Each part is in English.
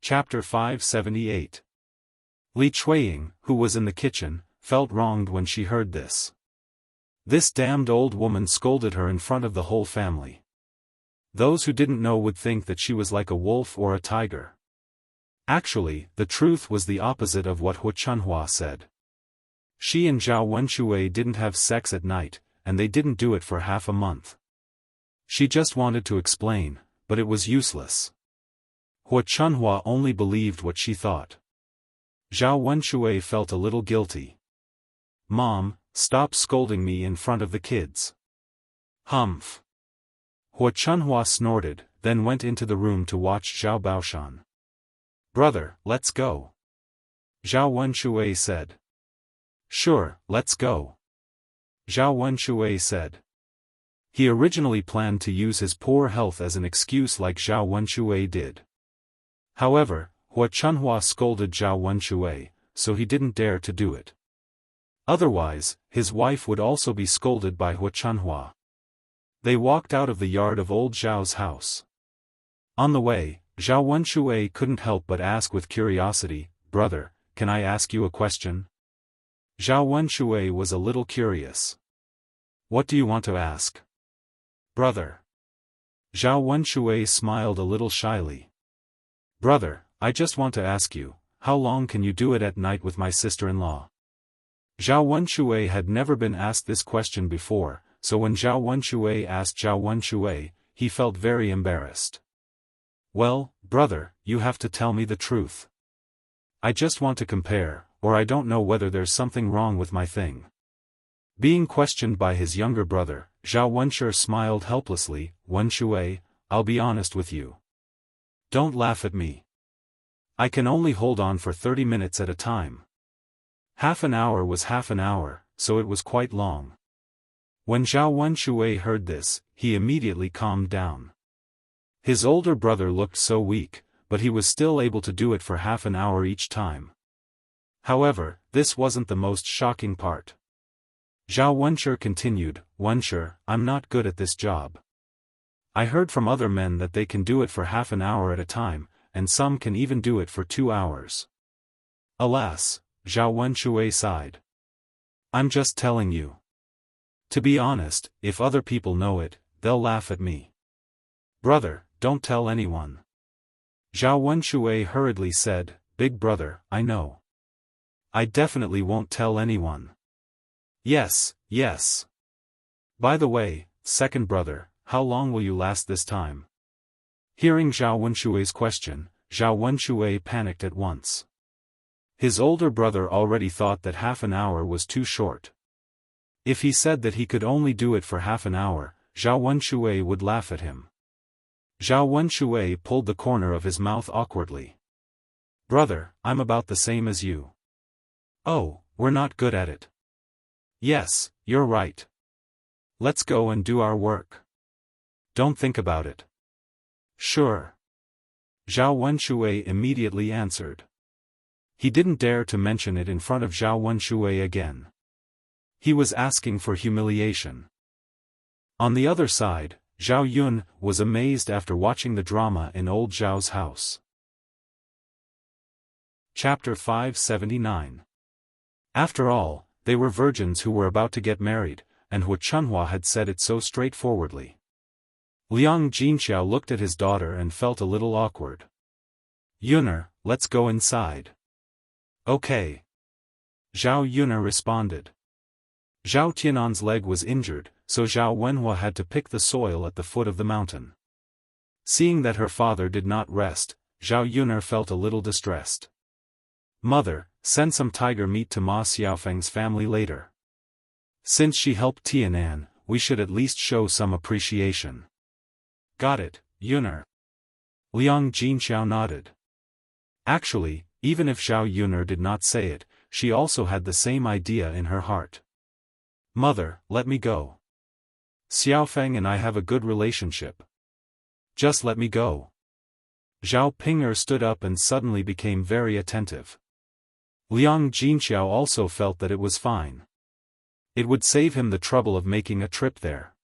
Chapter 578. Li Chuiying, who was in the kitchen, felt wronged when she heard this. This damned old woman scolded her in front of the whole family. Those who didn't know would think that she was like a wolf or a tiger. Actually, the truth was the opposite of what Hu Chunhua said. She and Zhao Wenshui didn't have sex at night, and they didn't do it for half a month. She just wanted to explain, but it was useless. Hu Chunhua only believed what she thought. Zhao Wenshui felt a little guilty. "Mom, stop scolding me in front of the kids." "Humph." Hu Chunhua snorted, then went into the room to watch Zhao Baoshan. "Brother, let's go," Zhao Wenshui said. "Sure, let's go," Zhao Wenshui said. He originally planned to use his poor health as an excuse like Zhao Wenshui did. However, Hu Chunhua scolded Zhao Wenshui, so he didn't dare to do it. Otherwise, his wife would also be scolded by Hu Chunhua. They walked out of the yard of old Zhao's house. On the way, Zhao Wenshui couldn't help but ask with curiosity, "Brother, can I ask you a question?" Zhao Wenshui was a little curious. "What do you want to ask?" "Brother." Zhao Wenshui smiled a little shyly. "Brother, I just want to ask you, how long can you do it at night with my sister-in-law?" Zhao Wenshui had never been asked this question before, so when Zhao Wenshui asked Zhao Wenshui, he felt very embarrassed. "Well, brother, you have to tell me the truth. I just want to compare, or I don't know whether there's something wrong with my thing." Being questioned by his younger brother, Zhao Wenshui smiled helplessly. "Wenshui, I'll be honest with you. Don't laugh at me. I can only hold on for 30 minutes at a time." Half an hour was half an hour, so it was quite long. When Zhao Wenshui heard this, he immediately calmed down. His older brother looked so weak, but he was still able to do it for half an hour each time. However, this wasn't the most shocking part. Zhao Wenshui continued, "Wenshui, I'm not good at this job. I heard from other men that they can do it for half an hour at a time, and some can even do it for 2 hours. Alas," Zhao Wenshui sighed. "I'm just telling you. To be honest, if other people know it, they'll laugh at me." "Brother, don't tell anyone." Zhao Wenshui hurriedly said, "Big brother, I know. I definitely won't tell anyone." "Yes, yes. By the way, second brother, how long will you last this time?" Hearing Zhao Wenshui's question, Zhao Wenshui panicked at once. His older brother already thought that half an hour was too short. If he said that he could only do it for half an hour, Zhao Wenshui would laugh at him. Zhao Wenshui pulled the corner of his mouth awkwardly. "Brother, I'm about the same as you." "Oh, we're not good at it." "Yes, you're right. Let's go and do our work. Don't think about it." "Sure." Zhao Wenshui immediately answered. He didn't dare to mention it in front of Zhao Wenshui again. He was asking for humiliation. On the other side, Zhao Yun was amazed after watching the drama in old Zhao's house. Chapter 579. After all, they were virgins who were about to get married, and Hu Chunhua had said it so straightforwardly. Liang Jinxiao looked at his daughter and felt a little awkward. "Yuner, let's go inside." "Okay." Zhao Yuner responded. Zhao Tianan's leg was injured, so Zhao Wenhua had to pick the soil at the foot of the mountain. Seeing that her father did not rest, Zhao Yuner felt a little distressed. "Mother, send some tiger meat to Ma Xiaofang's family later. Since she helped Tianan, we should at least show some appreciation." "Got it, Yuner." Liang Jinxiao nodded. Actually, even if Zhao Yuner did not say it, she also had the same idea in her heart. "Mother, let me go. Xiaofang and I have a good relationship. Just let me go." Zhao Ping'er stood up and suddenly became very attentive. Liang Jinxiao also felt that it was fine. It would save him the trouble of making a trip there.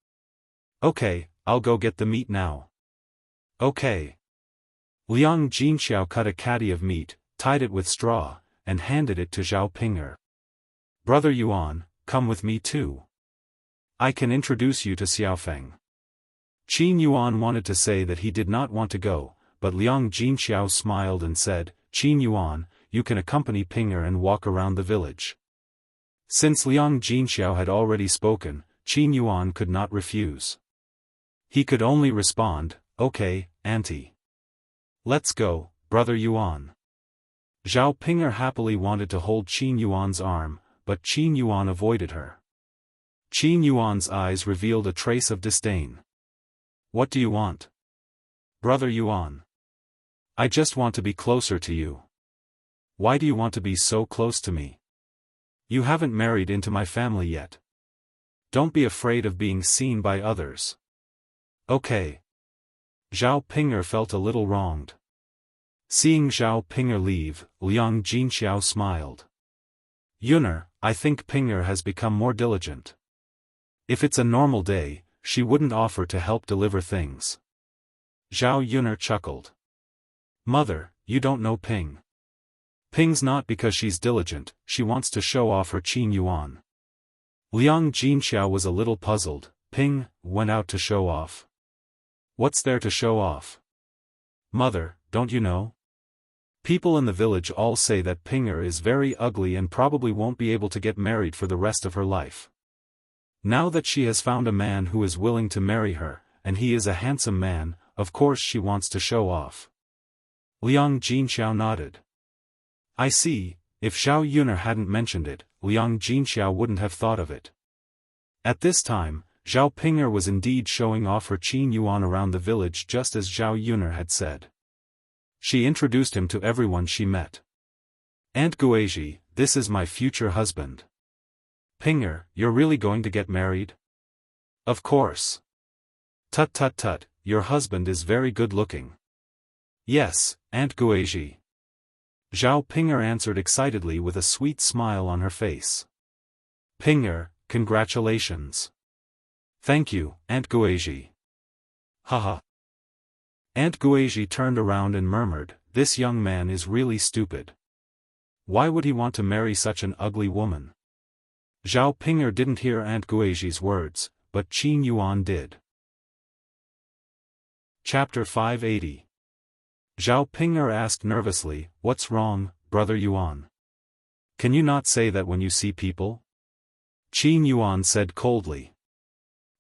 "Okay, I'll go get the meat now." "Okay." Liang Jinxiao cut a caddy of meat, tied it with straw, and handed it to Zhao Ping'er. Brother Yuan, come with me too. I can introduce you to Xiaofan. Qin Yuan wanted to say that he did not want to go, but Liang Jinxiao smiled and said, Qin Yuan, you can accompany Ping'er and walk around the village. Since Liang Jinxiao had already spoken, Qin Yuan could not refuse. He could only respond, okay, auntie. Let's go, brother Yuan. Zhao Ping'er happily wanted to hold Qin Yuan's arm, but Qin Yuan avoided her. Qin Yuan's eyes revealed a trace of disdain. What do you want? Brother Yuan. I just want to be closer to you. Why do you want to be so close to me? You haven't married into my family yet. Don't be afraid of being seen by others. Okay. Zhao Ping'er felt a little wronged. Seeing Zhao Ping'er leave, Liang Jinxiao smiled. Yuner, I think Ping'er has become more diligent. If it's a normal day, she wouldn't offer to help deliver things. Zhao Yuner chuckled. Mother, you don't know Ping. Ping's not because she's diligent, she wants to show off her Qin Yuan. Liang Jinxiao was a little puzzled. Ping went out to show off. What's there to show off? Mother, don't you know? People in the village all say that Ping'er is very ugly and probably won't be able to get married for the rest of her life. Now that she has found a man who is willing to marry her, and he is a handsome man, of course she wants to show off. Liang Jinxiao nodded. I see. If Zhao Yuner hadn't mentioned it, Liang Jinxiao wouldn't have thought of it. At this time, Zhao Ping'er was indeed showing off her Qin Yuan around the village just as Zhao Yuner had said. She introduced him to everyone she met. Aunt Guizhi, this is my future husband. Ping'er, you're really going to get married? Of course. Tut tut tut, your husband is very good looking. Yes, Aunt Guizhi. Zhao Ping'er answered excitedly with a sweet smile on her face. Ping'er, congratulations. Thank you, Aunt Guizhi. Haha. Aunt Guizhi turned around and murmured, this young man is really stupid. Why would he want to marry such an ugly woman? Zhao Ping'er didn't hear Aunt Guizhi's words, but Qin Yuan did. Chapter 580. Zhao Ping'er asked nervously, what's wrong, brother Yuan? Can you not say that when you see people? Qin Yuan said coldly.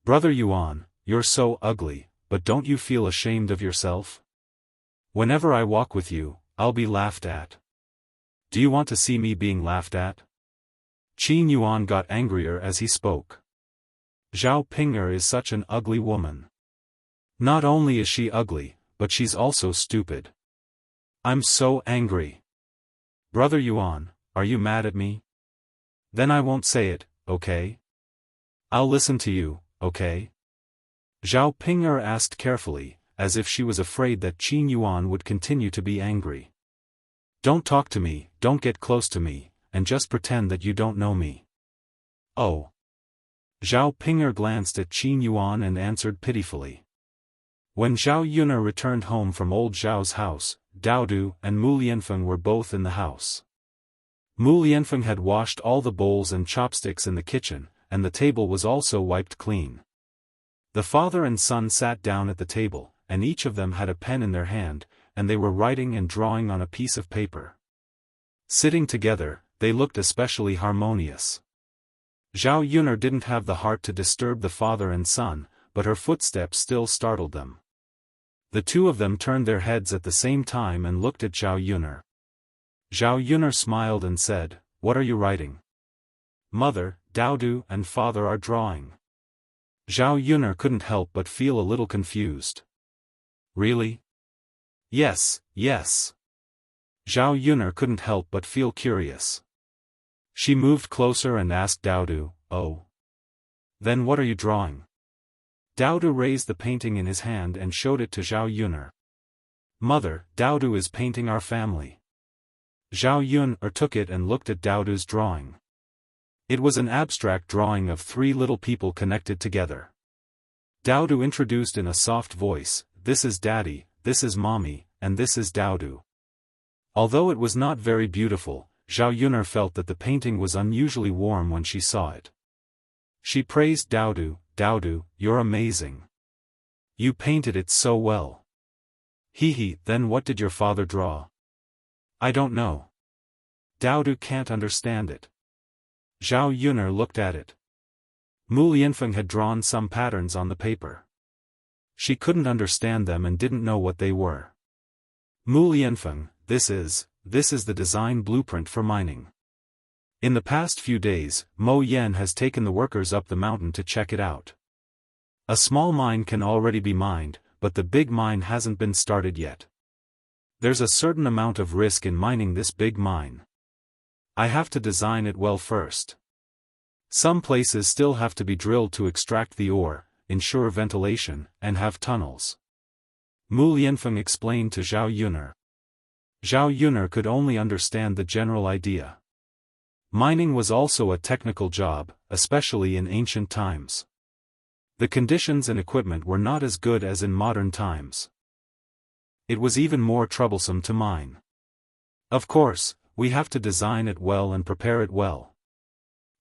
Brother Yuan, you're so ugly, but don't you feel ashamed of yourself? Whenever I walk with you, I'll be laughed at. Do you want to see me being laughed at? Qin Yuan got angrier as he spoke. Zhao Ping'er is such an ugly woman. Not only is she ugly, but she's also stupid. I'm so angry. Brother Yuan, are you mad at me? Then I won't say it, okay? I'll listen to you, okay? Zhao Ping'er asked carefully, as if she was afraid that Qin Yuan would continue to be angry. Don't talk to me, don't get close to me, and just pretend that you don't know me. Oh. Zhao Ping'er glanced at Qin Yuan and answered pitifully. When Zhao Yuner returned home from old Zhao's house, Daodu and Mu Lianfeng were both in the house. Mu Lianfeng had washed all the bowls and chopsticks in the kitchen, and the table was also wiped clean. The father and son sat down at the table, and each of them had a pen in their hand, and they were writing and drawing on a piece of paper. Sitting together, they looked especially harmonious. Zhao Yuner didn't have the heart to disturb the father and son, but her footsteps still startled them. The two of them turned their heads at the same time and looked at Zhao Yuner. Zhao Yuner smiled and said, what are you writing? Mother, Daodu and father are drawing. Zhao Yuner couldn't help but feel a little confused. Really? Yes, yes. Zhao Yuner couldn't help but feel curious. She moved closer and asked Daodu, oh. Then what are you drawing? Daodu raised the painting in his hand and showed it to Zhao Yuner. Mother, Daodu is painting our family. Zhao Yuner took it and looked at Daodu's drawing. It was an abstract drawing of three little people connected together. Daodu introduced in a soft voice, this is Daddy, this is Mommy, and this is Daodu. Although it was not very beautiful, Zhao Yuner felt that the painting was unusually warm when she saw it. She praised Daodu, "Daodu, you're amazing. You painted it so well." "Hee, then what did your father draw?" "I don't know. Daodu can't understand it." Zhao Yuner looked at it. Mu Lianfeng had drawn some patterns on the paper. She couldn't understand them and didn't know what they were. "Mu Lianfeng, this is the design blueprint for mining. In the past few days, Mo Yan has taken the workers up the mountain to check it out. A small mine can already be mined, but the big mine hasn't been started yet. There's a certain amount of risk in mining this big mine. I have to design it well first. Some places still have to be drilled to extract the ore, ensure ventilation, and have tunnels." Mu Lianfeng explained to Zhao Yuner. Zhao Yuner could only understand the general idea. Mining was also a technical job, especially in ancient times. The conditions and equipment were not as good as in modern times. It was even more troublesome to mine. Of course, we have to design it well and prepare it well.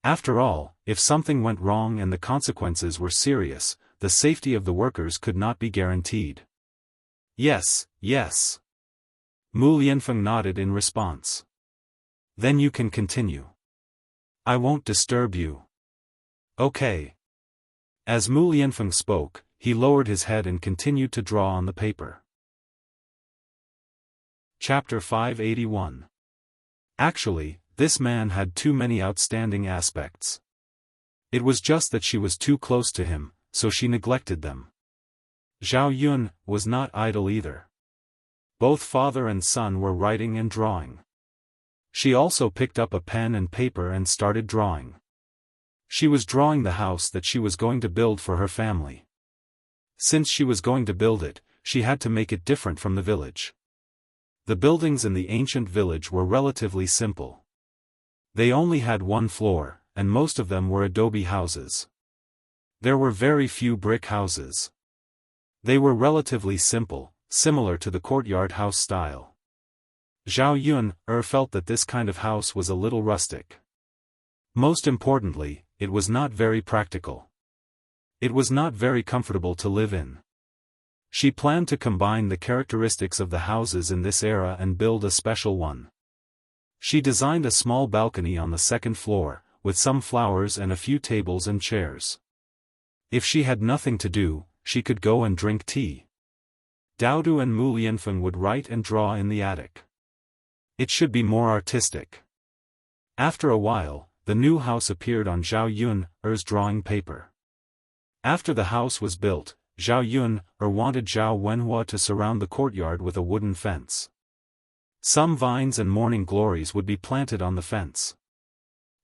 After all, if something went wrong and the consequences were serious, the safety of the workers could not be guaranteed. "Yes, yes." Mu Lianfeng nodded in response. "Then you can continue. I won't disturb you." "Okay." As Mu Lianfeng spoke, he lowered his head and continued to draw on the paper. Chapter 581. Actually, this man had too many outstanding aspects. It was just that she was too close to him, so she neglected them. Zhao Yun was not idle either. Both father and son were writing and drawing. She also picked up a pen and paper and started drawing. She was drawing the house that she was going to build for her family. Since she was going to build it, she had to make it different from the village. The buildings in the ancient village were relatively simple. They only had one floor, and most of them were adobe houses. There were very few brick houses. They were relatively simple, similar to the courtyard house style. Zhao Yun felt that this kind of house was a little rustic. Most importantly, it was not very practical. It was not very comfortable to live in. She planned to combine the characteristics of the houses in this era and build a special one. She designed a small balcony on the second floor, with some flowers and a few tables and chairs. If she had nothing to do, she could go and drink tea. Daodu and Mu Lianfeng would write and draw in the attic. It should be more artistic. After a while, the new house appeared on Zhao Yun's drawing paper. After the house was built, Zhao Yun wanted Zhao Wenhua to surround the courtyard with a wooden fence. Some vines and morning glories would be planted on the fence.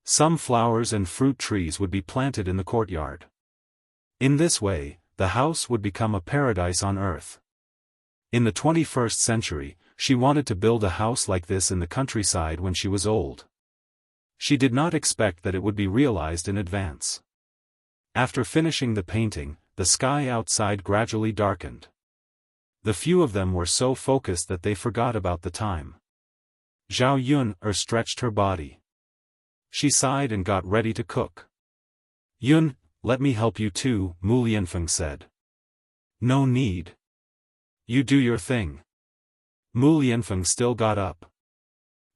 Some flowers and fruit trees would be planted in the courtyard. In this way, the house would become a paradise on earth. In the 21st century, she wanted to build a house like this in the countryside when she was old. She did not expect that it would be realized in advance. After finishing the painting, the sky outside gradually darkened. The few of them were so focused that they forgot about the time. Zhao Yun stretched her body. She sighed and got ready to cook. "Yun, let me help you too," Mu Lianfeng said. "No need. You do your thing." Mu Lianfeng still got up.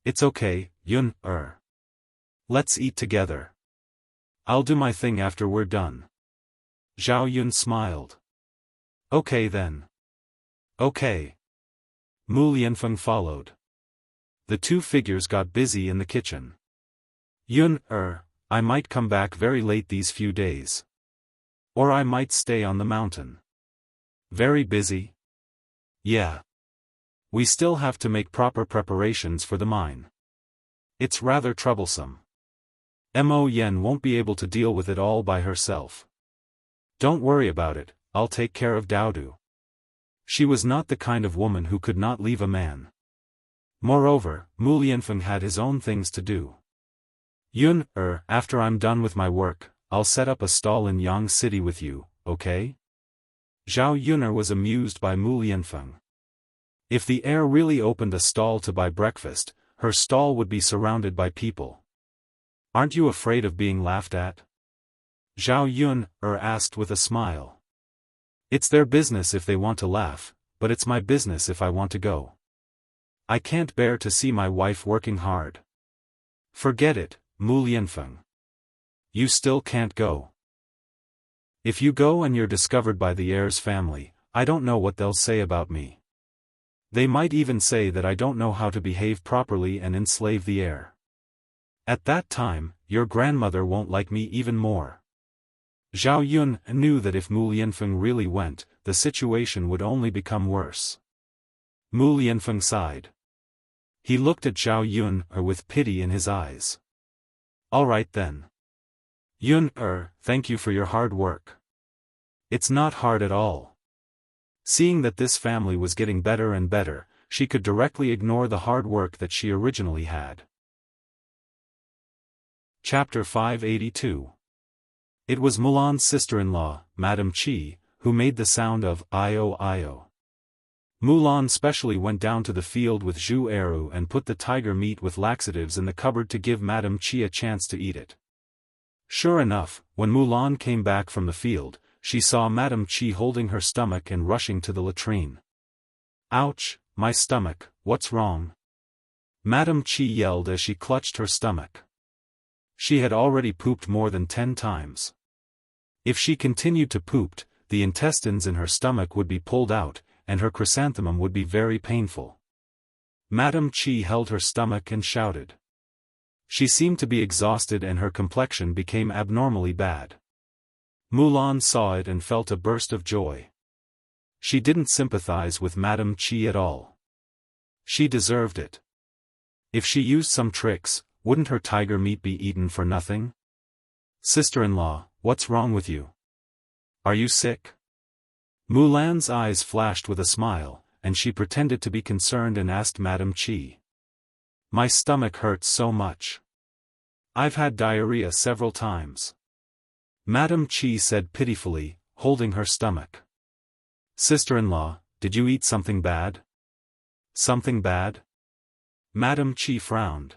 "It's okay, Yun. Let's eat together. I'll do my thing after we're done." Zhao Yun smiled. "Okay then." "Okay." Mu Lianfeng followed. The two figures got busy in the kitchen. "Yun, I might come back very late these few days. Or I might stay on the mountain." "Very busy?" "Yeah. We still have to make proper preparations for the mine. It's rather troublesome. Mo Yen won't be able to deal with it all by herself." "Don't worry about it, I'll take care of Daodu." She was not the kind of woman who could not leave a man. Moreover, Mu Lianfeng had his own things to do. "Yun, after I'm done with my work, I'll set up a stall in Yang City with you, okay?" Zhao Yun was amused by Mu Lianfeng. If the heir really opened a stall to buy breakfast, her stall would be surrounded by people. Aren't you afraid of being laughed at? Zhao Yun asked with a smile. It's their business if they want to laugh, but it's my business if I want to go. I can't bear to see my wife working hard. Forget it, Mu Lianfeng. You still can't go. If you go and you're discovered by the heir's family, I don't know what they'll say about me. They might even say that I don't know how to behave properly and enslave the heir. At that time, your grandmother won't like me even more. Zhao Yun knew that if Mu Lianfeng really went, the situation would only become worse. Mu Lianfeng sighed. He looked at Zhao Yun with pity in his eyes. All right then. Yun thank you for your hard work. It's not hard at all. Seeing that this family was getting better and better, she could directly ignore the hard work that she originally had. Chapter 582. It was Mulan's sister-in-law, Madame Qi, who made the sound of "io-io." Mulan specially went down to the field with Zhu Eru and put the tiger meat with laxatives in the cupboard to give Madame Qi a chance to eat it. Sure enough, when Mulan came back from the field, she saw Madame Qi holding her stomach and rushing to the latrine. Ouch, my stomach, what's wrong? Madame Qi yelled as she clutched her stomach. She had already pooped more than 10 times. If she continued to poop, the intestines in her stomach would be pulled out, and her chrysanthemum would be very painful. Madame Qi held her stomach and shouted. She seemed to be exhausted and her complexion became abnormally bad. Mulan saw it and felt a burst of joy. She didn't sympathize with Madame Qi at all. She deserved it. If she used some tricks, wouldn't her tiger meat be eaten for nothing? Sister-in-law, what's wrong with you? Are you sick? Mulan's eyes flashed with a smile, and she pretended to be concerned and asked Madame Qi. My stomach hurts so much. I've had diarrhea several times. Madame Qi said pitifully, holding her stomach. Sister-in-law, did you eat something bad? Something bad? Madame Qi frowned.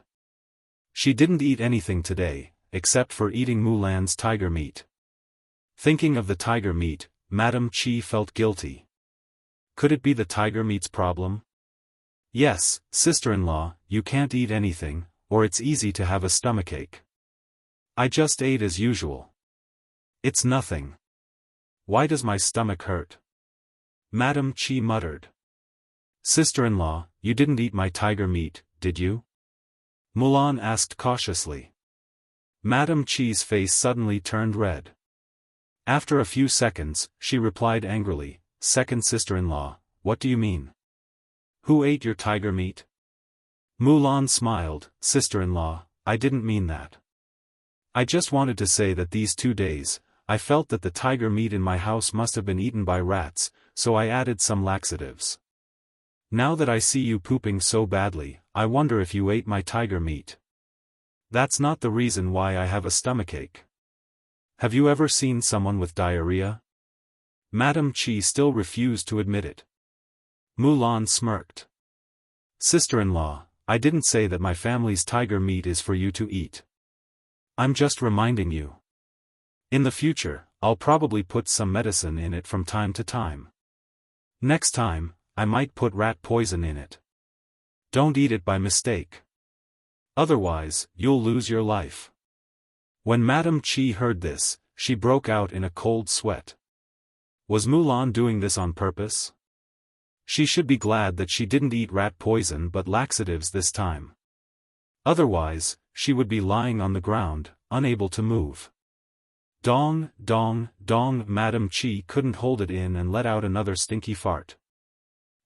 She didn't eat anything today, except for eating Mulan's tiger meat. Thinking of the tiger meat, Madame Qi felt guilty. Could it be the tiger meat's problem? Yes, sister-in-law, you can't eat anything, or it's easy to have a stomachache. I just ate as usual. It's nothing. Why does my stomach hurt? Madame Qi muttered. Sister-in-law, you didn't eat my tiger meat, did you? Mulan asked cautiously. Madame Qi's face suddenly turned red. After a few seconds, she replied angrily, Second sister-in-law, what do you mean? Who ate your tiger meat? Mulan smiled, Sister-in-law, I didn't mean that. I just wanted to say that these 2 days, I felt that the tiger meat in my house must have been eaten by rats, so I added some laxatives. Now that I see you pooping so badly, I wonder if you ate my tiger meat. That's not the reason why I have a stomachache. Have you ever seen someone with diarrhea? Madame Qi still refused to admit it. Mulan smirked. Sister-in-law, I didn't say that my family's tiger meat is for you to eat. I'm just reminding you. In the future, I'll probably put some medicine in it from time to time. Next time, I might put rat poison in it. Don't eat it by mistake. Otherwise, you'll lose your life. When Madame Qi heard this, she broke out in a cold sweat. Was Mulan doing this on purpose? She should be glad that she didn't eat rat poison but laxatives this time. Otherwise, she would be lying on the ground, unable to move. Dong, dong, dong. Madame Qi couldn't hold it in and let out another stinky fart.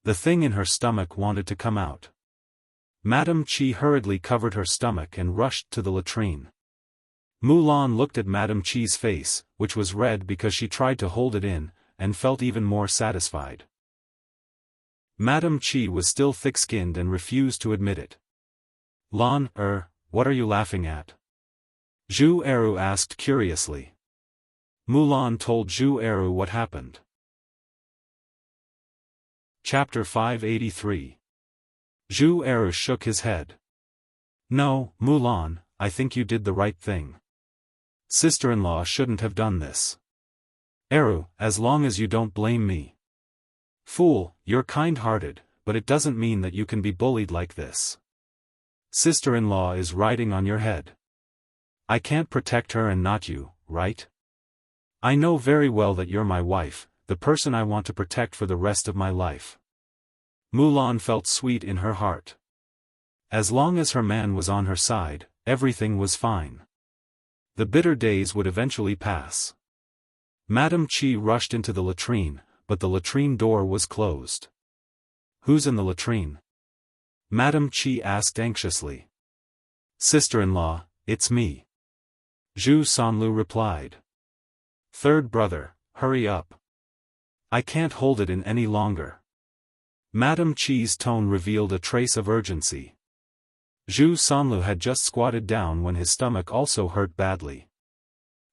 The thing in her stomach wanted to come out. Madame Qi hurriedly covered her stomach and rushed to the latrine. Mulan looked at Madame Qi's face, which was red because she tried to hold it in, and felt even more satisfied. Madame Qi was still thick-skinned and refused to admit it. Lan, what are you laughing at? Zhu Eru asked curiously. Mulan told Zhu Eru what happened. Chapter 583. Zhu Eru shook his head. No, Mulan, I think you did the right thing. Sister-in-law shouldn't have done this. Eru, as long as you don't blame me. Fool, you're kind-hearted, but it doesn't mean that you can be bullied like this. Sister-in-law is riding on your head. I can't protect her and not you, right? I know very well that you're my wife, the person I want to protect for the rest of my life. Mulan felt sweet in her heart. As long as her man was on her side, everything was fine. The bitter days would eventually pass. Madame Qi rushed into the latrine, but the latrine door was closed. Who's in the latrine? Madame Qi asked anxiously. Sister-in-law, it's me. Zhu Sanlu replied. Third brother, hurry up. I can't hold it in any longer. Madame Qi's tone revealed a trace of urgency. Zhu Sanlu had just squatted down when his stomach also hurt badly.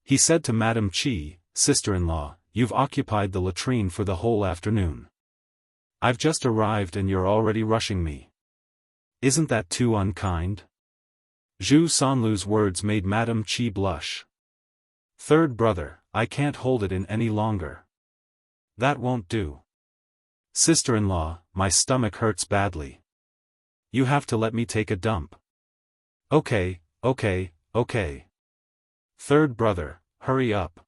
He said to Madame Qi, Sister-in-law, you've occupied the latrine for the whole afternoon. I've just arrived and you're already rushing me. Isn't that too unkind? Zhu Sanlu's words made Madame Qi blush. Third brother, I can't hold it in any longer. That won't do. Sister-in-law, my stomach hurts badly. You have to let me take a dump. Okay. Third brother, hurry up.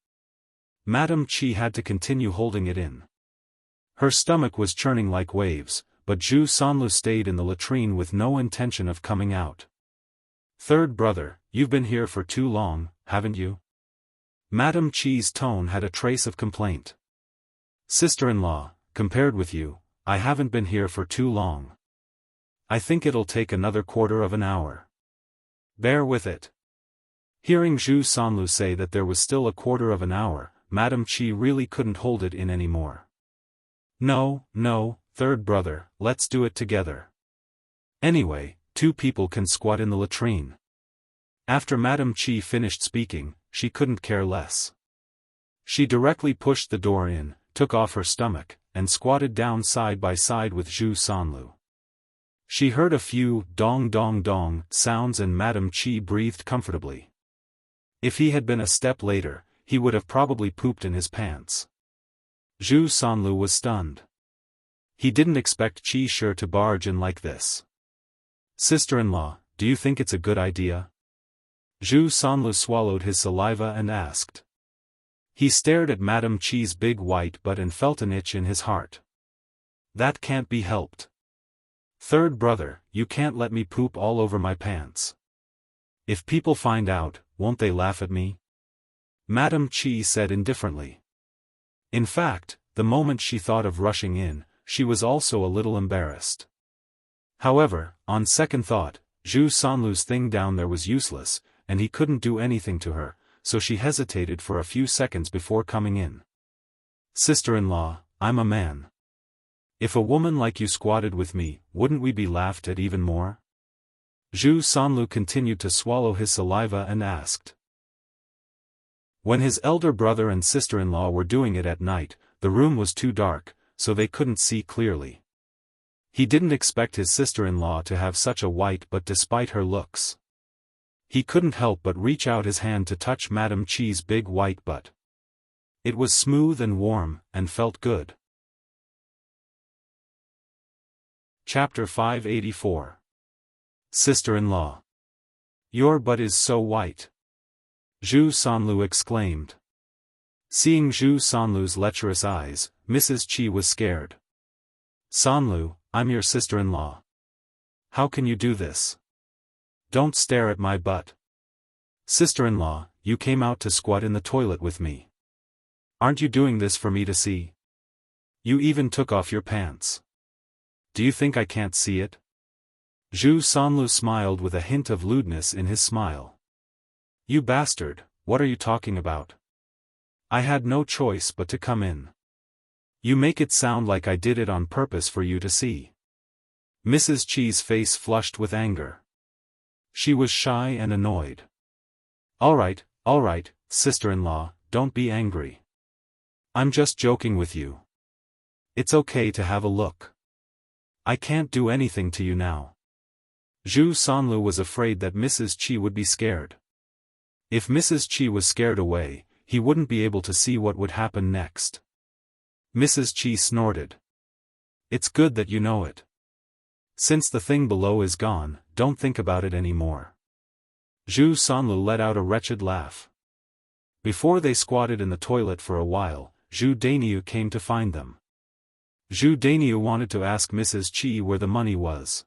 Madame Qi had to continue holding it in. Her stomach was churning like waves, but Zhu Sanlu stayed in the latrine with no intention of coming out. Third brother, you've been here for too long, haven't you? Madame Qi's tone had a trace of complaint. Sister-in-law, compared with you, I haven't been here for too long. I think it'll take another quarter of an hour. Bear with it. Hearing Zhu Sanlu say that there was still a quarter of an hour, Madame Qi really couldn't hold it in anymore. No, third brother, let's do it together. Anyway, two people can squat in the latrine. After Madame Qi finished speaking, she couldn't care less. She directly pushed the door in, took off her stomach, and squatted down side by side with Zhu Sanlu. She heard a few dong dong dong sounds and Madame Qi breathed comfortably. If he had been a step later, he would have probably pooped in his pants. Zhu Sanlu was stunned. He didn't expect Qi Shi to barge in like this. Sister-in-law, do you think it's a good idea? Zhu Sanlu swallowed his saliva and asked. He stared at Madame Qi's big white butt and felt an itch in his heart. That can't be helped. Third brother, you can't let me poop all over my pants. If people find out, won't they laugh at me? Madame Qi said indifferently. In fact, the moment she thought of rushing in, she was also a little embarrassed. However, on second thought, Zhu Sanlu's thing down there was useless, and he couldn't do anything to her, so she hesitated for a few seconds before coming in. Sister-in-law, I'm a man. If a woman like you squatted with me, wouldn't we be laughed at even more? Zhu Sanlu continued to swallow his saliva and asked. When his elder brother and sister-in-law were doing it at night, the room was too dark, so they couldn't see clearly. He didn't expect his sister-in-law to have such a white butt despite her looks. He couldn't help but reach out his hand to touch Madame Qi's big white butt. It was smooth and warm, and felt good. Chapter 584. Sister-in-law. Your butt is so white. Zhu Sanlu exclaimed. Seeing Zhu Sanlu's lecherous eyes, Mrs. Qi was scared. Sanlu, I'm your sister-in-law. How can you do this? Don't stare at my butt. Sister-in-law, you came out to squat in the toilet with me. Aren't you doing this for me to see? You even took off your pants. Do you think I can't see it? Zhu Sanlu smiled with a hint of lewdness in his smile. You bastard, what are you talking about? I had no choice but to come in. You make it sound like I did it on purpose for you to see. Mrs. Qi's face flushed with anger. She was shy and annoyed. All right, sister-in-law, don't be angry. I'm just joking with you. It's okay to have a look. I can't do anything to you now. Zhu Sanlu was afraid that Mrs. Qi would be scared. If Mrs. Qi was scared away, he wouldn't be able to see what would happen next. Mrs. Qi snorted. It's good that you know it. Since the thing below is gone, don't think about it anymore. Zhu Sanlu let out a wretched laugh. Before they squatted in the toilet for a while, Zhu Dainiu came to find them. Zhu Dainiu wanted to ask Mrs. Qi where the money was.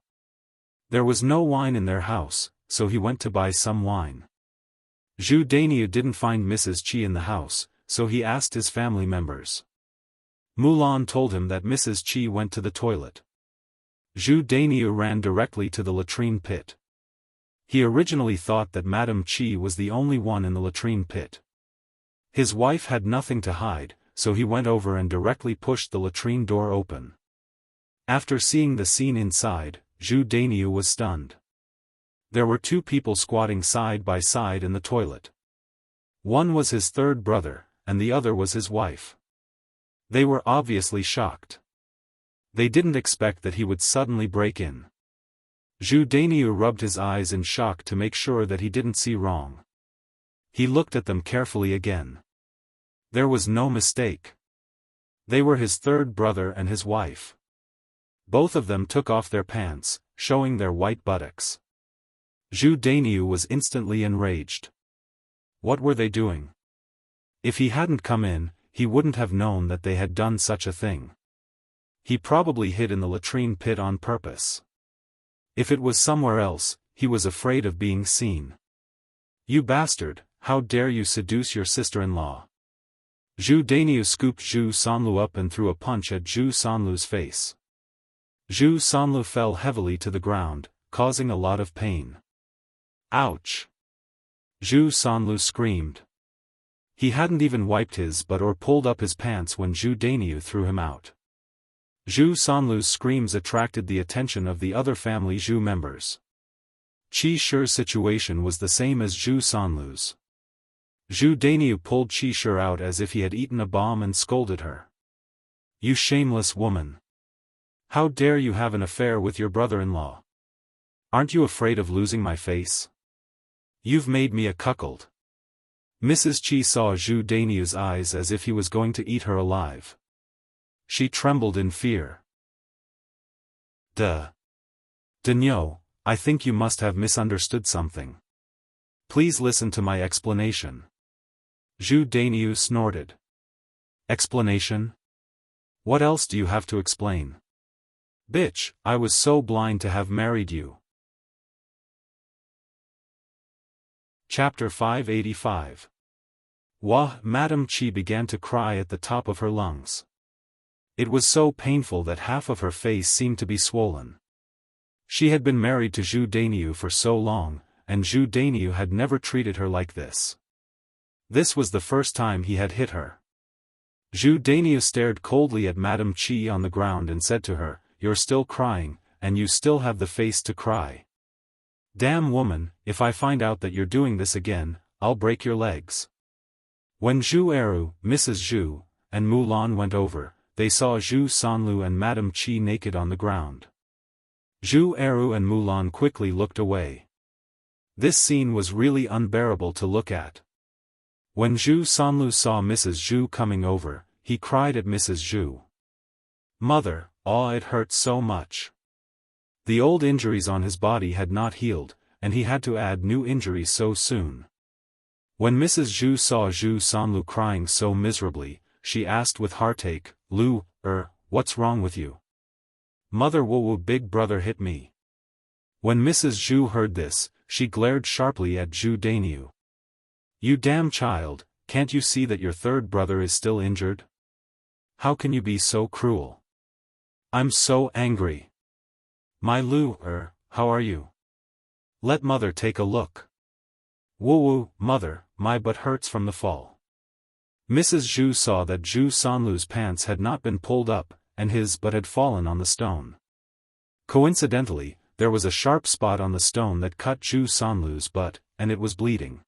There was no wine in their house, so he went to buy some wine. Zhu Dainiu didn't find Mrs. Qi in the house, so he asked his family members. Mulan told him that Mrs. Qi went to the toilet. Zhu Dainiu ran directly to the latrine pit. He originally thought that Madame Qi was the only one in the latrine pit. His wife had nothing to hide, so he went over and directly pushed the latrine door open. After seeing the scene inside, Zhu Dainiu was stunned. There were two people squatting side by side in the toilet. One was his third brother, and the other was his wife. They were obviously shocked. They didn't expect that he would suddenly break in. Zhu Dainiu rubbed his eyes in shock to make sure that he didn't see wrong. He looked at them carefully again. There was no mistake. They were his third brother and his wife. Both of them took off their pants, showing their white buttocks. Zhu Dainiu was instantly enraged. What were they doing? If he hadn't come in, he wouldn't have known that they had done such a thing. He probably hid in the latrine pit on purpose. If it was somewhere else, he was afraid of being seen. You bastard, how dare you seduce your sister-in-law? Zhu Dainiu scooped Zhu Sanlu up and threw a punch at Zhu Sanlu's face. Zhu Sanlu fell heavily to the ground, causing a lot of pain. Ouch! Zhu Sanlu screamed. He hadn't even wiped his butt or pulled up his pants when Zhu Dainiu threw him out. Zhu Sanlu's screams attracted the attention of the other family Zhu members. Qi Shi's situation was the same as Zhu Sanlu's. Zhu Dainiu pulled Qi Shi out as if he had eaten a bomb and scolded her. You shameless woman! How dare you have an affair with your brother-in-law? Aren't you afraid of losing my face? You've made me a cuckold. Mrs. Qi saw Zhu Dainiu's eyes as if he was going to eat her alive. She trembled in fear. Daigneau, I think you must have misunderstood something. Please listen to my explanation. Zhu Dainiu snorted. Explanation? What else do you have to explain? Bitch, I was so blind to have married you. Chapter 585. Madame Qi began to cry at the top of her lungs. It was so painful that half of her face seemed to be swollen. She had been married to Zhu Dainiu for so long, and Zhu Dainiu had never treated her like this. This was the first time he had hit her. Zhu Dainiu stared coldly at Madame Qi on the ground and said to her, "You're still crying, and you still have the face to cry. Damn woman, if I find out that you're doing this again, I'll break your legs." When Zhu Eru, Mrs. Zhu, and Mulan went over, they saw Zhu Sanlu and Madame Qi naked on the ground. Zhu Eru and Mulan quickly looked away. This scene was really unbearable to look at. When Zhu Sanlu saw Mrs. Zhu coming over, he cried at Mrs. Zhu. Mother, it hurts so much. The old injuries on his body had not healed, and he had to add new injuries so soon. When Mrs. Zhu saw Zhu Sanlu crying so miserably, she asked with heartache, What's wrong with you? Mother, big brother hit me. When Mrs. Zhu heard this, she glared sharply at Zhu Dainiu. You damn child, can't you see that your third brother is still injured? How can you be so cruel? I'm so angry. My how are you? Let mother take a look. Mother, my butt hurts from the fall. Mrs. Zhu saw that Zhu Sanlu's pants had not been pulled up, and his butt had fallen on the stone. Coincidentally, there was a sharp spot on the stone that cut Zhu Sanlu's butt, and it was bleeding.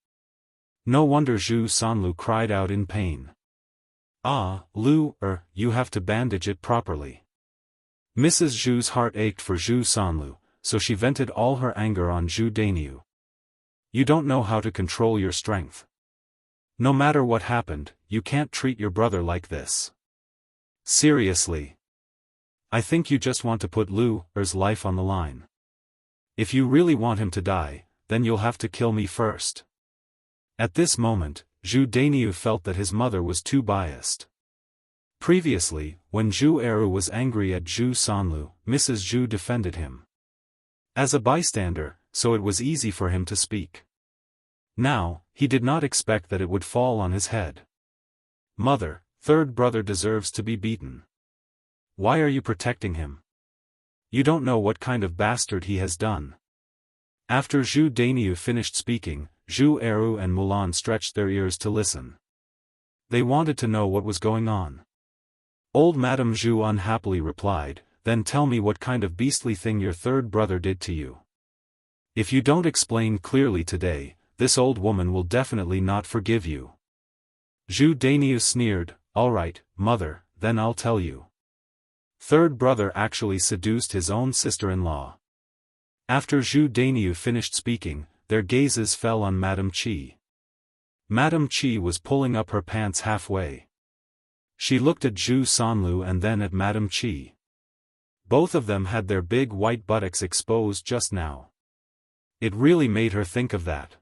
No wonder Zhu Sanlu cried out in pain. Ah, Lu, you have to bandage it properly. Mrs. Zhu's heart ached for Zhu Sanlu, so she vented all her anger on Zhu Dainiu. You don't know how to control your strength. No matter what happened, you can't treat your brother like this. Seriously. I think you just want to put Lu's life on the line. If you really want him to die, then you'll have to kill me first. At this moment, Zhu Dainiu felt that his mother was too biased. Previously, when Zhu Eru was angry at Zhu Sanlu, Mrs. Zhu defended him. As a bystander, so it was easy for him to speak. Now, he did not expect that it would fall on his head. Mother, third brother deserves to be beaten. Why are you protecting him? You don't know what kind of bastard he has done. After Zhu Dainiu finished speaking, Zhu Eru and Mulan stretched their ears to listen. They wanted to know what was going on. Old Madame Zhu unhappily replied, "Then tell me what kind of beastly thing your third brother did to you. If you don't explain clearly today, this old woman will definitely not forgive you." Zhu Dainiu sneered, "All right, mother, then I'll tell you. Third brother actually seduced his own sister-in-law." After Zhu Dainiu finished speaking, their gazes fell on Madame Qi. Madame Qi was pulling up her pants halfway. She looked at Zhu Sanlu and then at Madame Qi. Both of them had their big white buttocks exposed just now. It really made her think of that.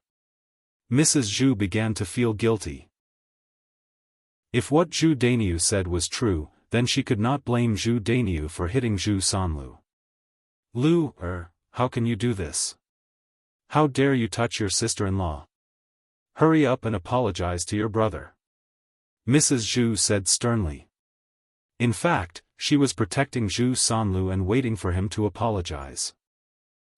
Mrs. Zhu began to feel guilty. If what Zhu Dainiu said was true, then she could not blame Zhu Dainiu for hitting Zhu Sanlu. Lu, how can you do this? How dare you touch your sister-in-law? Hurry up and apologize to your brother. Mrs. Zhu said sternly. In fact, she was protecting Zhu Sanlu and waiting for him to apologize.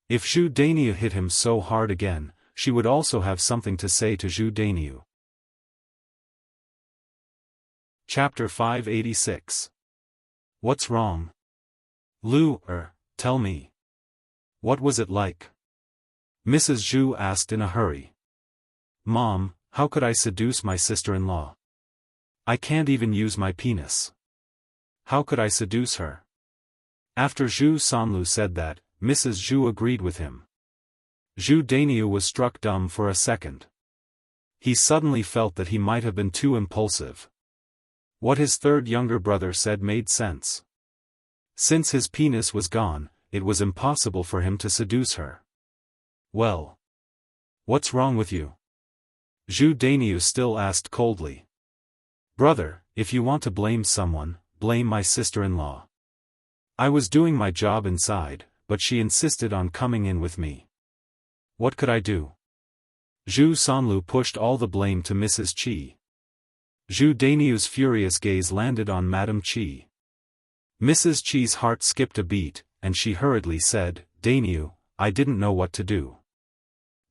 If Zhu Dainiu hit him so hard again, she would also have something to say to Zhu Dainiu. Chapter 586. What's wrong? Lu, tell me. What was it like? Mrs. Zhu asked in a hurry. Mom, how could I seduce my sister-in-law? I can't even use my penis. How could I seduce her? After Zhu Sanlu said that, Mrs. Zhu agreed with him. Zhu Dainiu was struck dumb for a second. He suddenly felt that he might have been too impulsive. What his third younger brother said made sense. Since his penis was gone, it was impossible for him to seduce her. Well, what's wrong with you? Zhu Dainiu still asked coldly. Brother, if you want to blame someone, blame my sister-in-law. I was doing my job inside, but she insisted on coming in with me. What could I do? Zhu Sanlu pushed all the blame to Mrs. Qi. Zhu Dainiu's furious gaze landed on Madame Qi. Mrs. Qi's heart skipped a beat, and she hurriedly said, Dainiu, I didn't know what to do.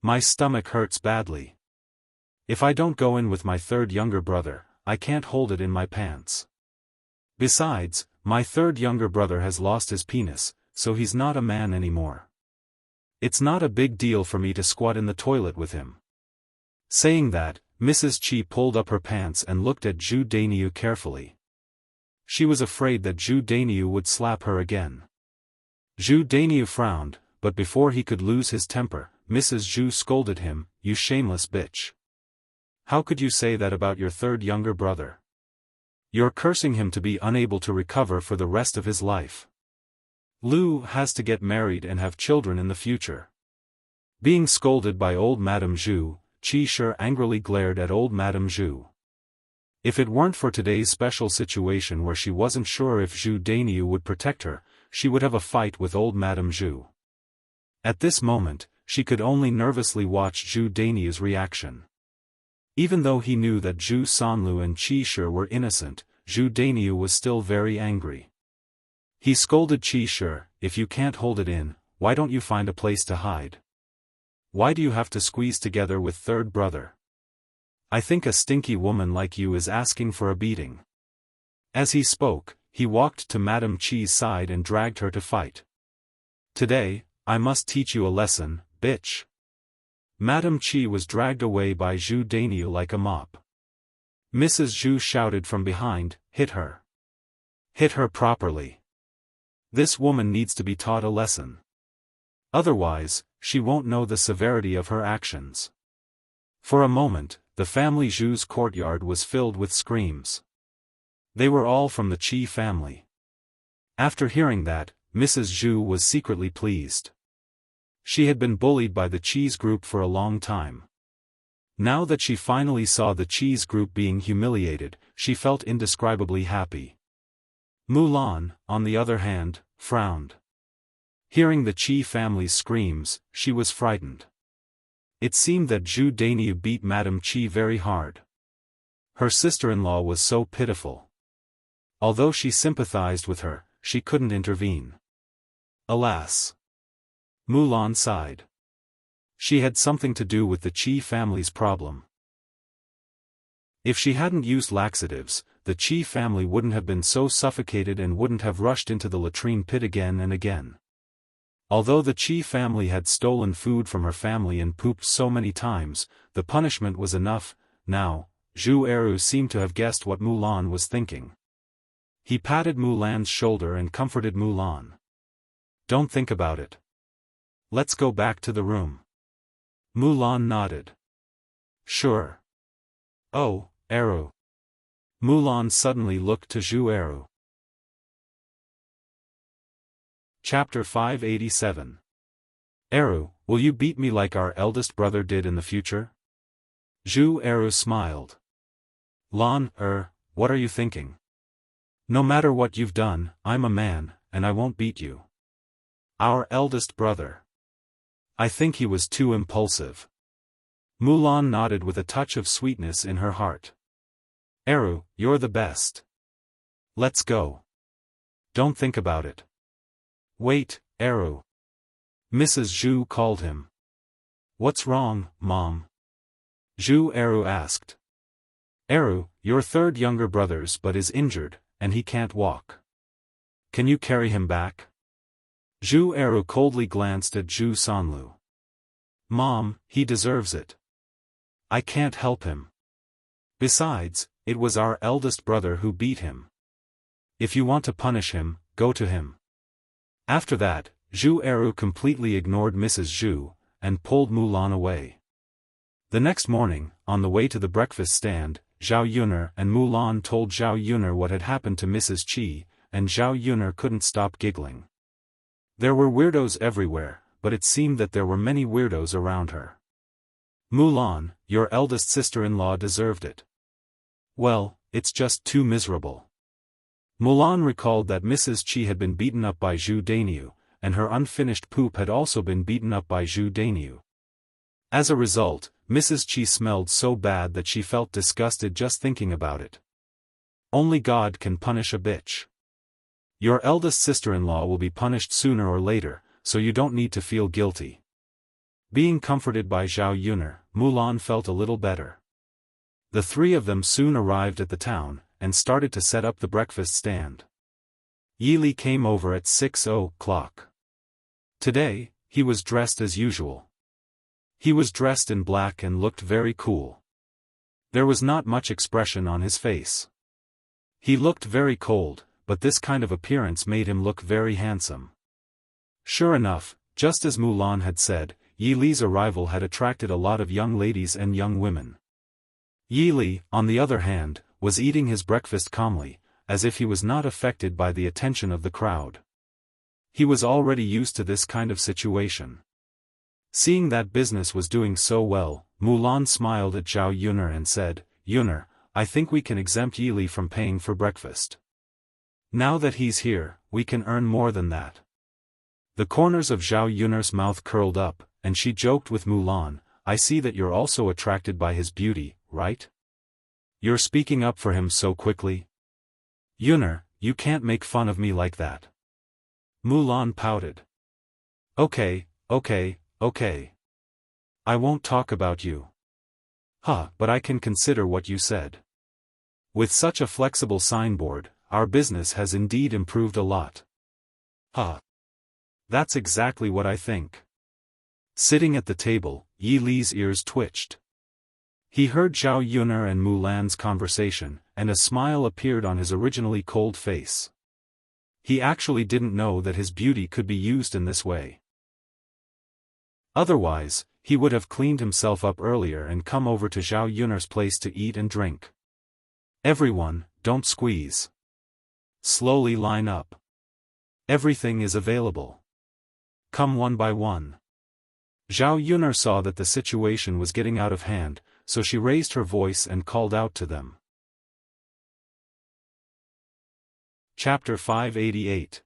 My stomach hurts badly. If I don't go in with my third younger brother, I can't hold it in my pants. Besides, my third younger brother has lost his penis, so he's not a man anymore. It's not a big deal for me to squat in the toilet with him. Saying that, Mrs. Qi pulled up her pants and looked at Zhu Dainiu carefully. She was afraid that Zhu Dainiu would slap her again. Zhu Dainiu frowned, but before he could lose his temper, Mrs. Zhu scolded him, You shameless bitch. How could you say that about your third younger brother? You're cursing him to be unable to recover for the rest of his life. Lu has to get married and have children in the future. Being scolded by old Madame Zhu, Qi Shi angrily glared at old Madame Zhu. If it weren't for today's special situation where she wasn't sure if Zhu Dainiu would protect her, she would have a fight with old Madame Zhu. At this moment, she could only nervously watch Zhu Dainiu's reaction. Even though he knew that Zhu Sanlu and Qi Shi were innocent, Zhu Dainiu was still very angry. He scolded Qi Shi, if you can't hold it in, why don't you find a place to hide? Why do you have to squeeze together with third brother? I think a stinky woman like you is asking for a beating. As he spoke, he walked to Madame Qi's side and dragged her to fight. Today, I must teach you a lesson, bitch. Madame Qi was dragged away by Zhu Dainiu like a mop. Mrs. Zhu shouted from behind, hit her. Hit her properly. This woman needs to be taught a lesson. Otherwise, she won't know the severity of her actions. For a moment, the family Zhu's courtyard was filled with screams. They were all from the Qi family. After hearing that, Mrs. Zhu was secretly pleased. She had been bullied by the Qi's group for a long time. Now that she finally saw the Qi's group being humiliated, she felt indescribably happy. Mulan, on the other hand, frowned. Hearing the Qi family's screams, she was frightened. It seemed that Zhu Dainiu beat Madame Qi very hard. Her sister-in-law was so pitiful. Although she sympathized with her, she couldn't intervene. Alas! Mulan sighed. She had something to do with the Qi family's problem. If she hadn't used laxatives, the Qi family wouldn't have been so suffocated and wouldn't have rushed into the latrine pit again and again. Although the Qi family had stolen food from her family and pooped so many times, the punishment was enough. Now, Zhu Eru seemed to have guessed what Mulan was thinking. He patted Mulan's shoulder and comforted Mulan. Don't think about it. Let's go back to the room. Mulan nodded. Sure. Oh, Eru. Mulan suddenly looked to Zhu Eru. Chapter 587. Eru, will you beat me like our eldest brother did in the future? Zhu Eru smiled. Lan, what are you thinking? No matter what you've done, I'm a man, and I won't beat you. Our eldest brother. I think he was too impulsive. Mulan nodded with a touch of sweetness in her heart. Eru, you're the best. Let's go. Don't think about it. Wait, Eru. Mrs. Zhu called him. What's wrong, Mom? Zhu Eru asked. Eru, your third younger brother's but is injured, and he can't walk. Can you carry him back? Zhu Eru coldly glanced at Zhu Sanlu. Mom, he deserves it. I can't help him. Besides, it was our eldest brother who beat him. If you want to punish him, go to him. After that, Zhu Eru completely ignored Mrs. Zhu, and pulled Mulan away. The next morning, on the way to the breakfast stand, Zhao Yuner and Mulan told Zhao Yuner what had happened to Mrs. Qi, and Zhao Yuner couldn't stop giggling. There were weirdos everywhere, but it seemed that there were many weirdos around her. Mulan, your eldest sister-in-law deserved it. Well, it's just too miserable. Mulan recalled that Mrs. Qi had been beaten up by Zhu Dainiu, and her unfinished poop had also been beaten up by Zhu Dainiu. As a result, Mrs. Qi smelled so bad that she felt disgusted just thinking about it. Only God can punish a bitch. Your eldest sister-in-law will be punished sooner or later, so you don't need to feel guilty. Being comforted by Zhao Yuner, Mulan felt a little better. The three of them soon arrived at the town, and started to set up the breakfast stand. Yi Li came over at 6:00. Today, he was dressed as usual. He was dressed in black and looked very cool. There was not much expression on his face. He looked very cold, but this kind of appearance made him look very handsome. Sure enough, just as Mulan had said, Yi Li's arrival had attracted a lot of young ladies and young women. Yi Li, on the other hand, was eating his breakfast calmly, as if he was not affected by the attention of the crowd. He was already used to this kind of situation. Seeing that business was doing so well, Mulan smiled at Zhao Yuner and said, Yuner, I think we can exempt Yi Li from paying for breakfast. Now that he's here, we can earn more than that. The corners of Zhao Yuner's mouth curled up, and she joked with Mulan, I see that you're also attracted by his beauty, right? You're speaking up for him so quickly. Yuner, you can't make fun of me like that. Mulan pouted. Okay. I won't talk about you. But I can consider what you said. With such a flexible signboard, our business has indeed improved a lot. That's exactly what I think. Sitting at the table, Yi Li's ears twitched. He heard Zhao Yuner and Mulan's conversation, and a smile appeared on his originally cold face. He actually didn't know that his beauty could be used in this way. Otherwise, he would have cleaned himself up earlier and come over to Zhao Yuner's place to eat and drink. Everyone, don't squeeze. Slowly line up. Everything is available. Come one by one. Zhao Yuner saw that the situation was getting out of hand, so she raised her voice and called out to them. Chapter 588.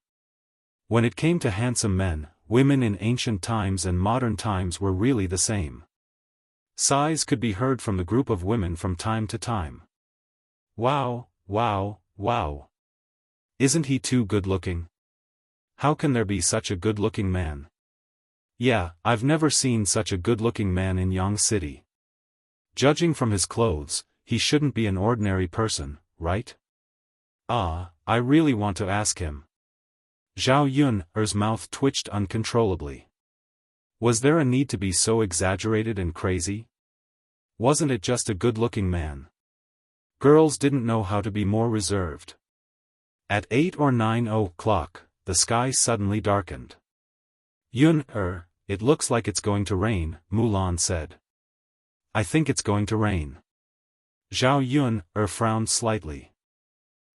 When it came to handsome men, women in ancient times and modern times were really the same. Sighs could be heard from the group of women from time to time. Wow, wow, wow. Isn't he too good-looking? How can there be such a good-looking man? Yeah, I've never seen such a good-looking man in Yang City. Judging from his clothes, he shouldn't be an ordinary person, right? Ah, I really want to ask him. Zhao Yun's mouth twitched uncontrollably. Was there a need to be so exaggerated and crazy? Wasn't it just a good-looking man? Girls didn't know how to be more reserved. At 8 or 9 o'clock, the sky suddenly darkened. It looks like it's going to rain, Mulan said. I think it's going to rain. Zhao Yun frowned slightly.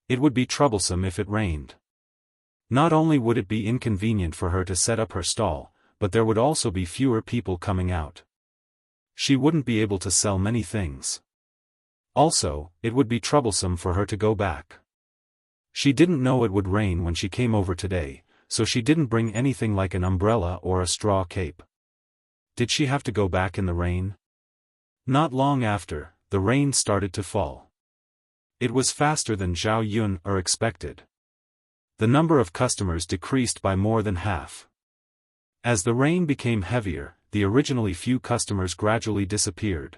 It would be troublesome if it rained. Not only would it be inconvenient for her to set up her stall, but there would also be fewer people coming out. She wouldn't be able to sell many things. Also, it would be troublesome for her to go back. She didn't know it would rain when she came over today, so she didn't bring anything like an umbrella or a straw cape. Did she have to go back in the rain? Not long after, the rain started to fall. It was faster than Zhao Yun expected. The number of customers decreased by more than half. As the rain became heavier, the originally few customers gradually disappeared.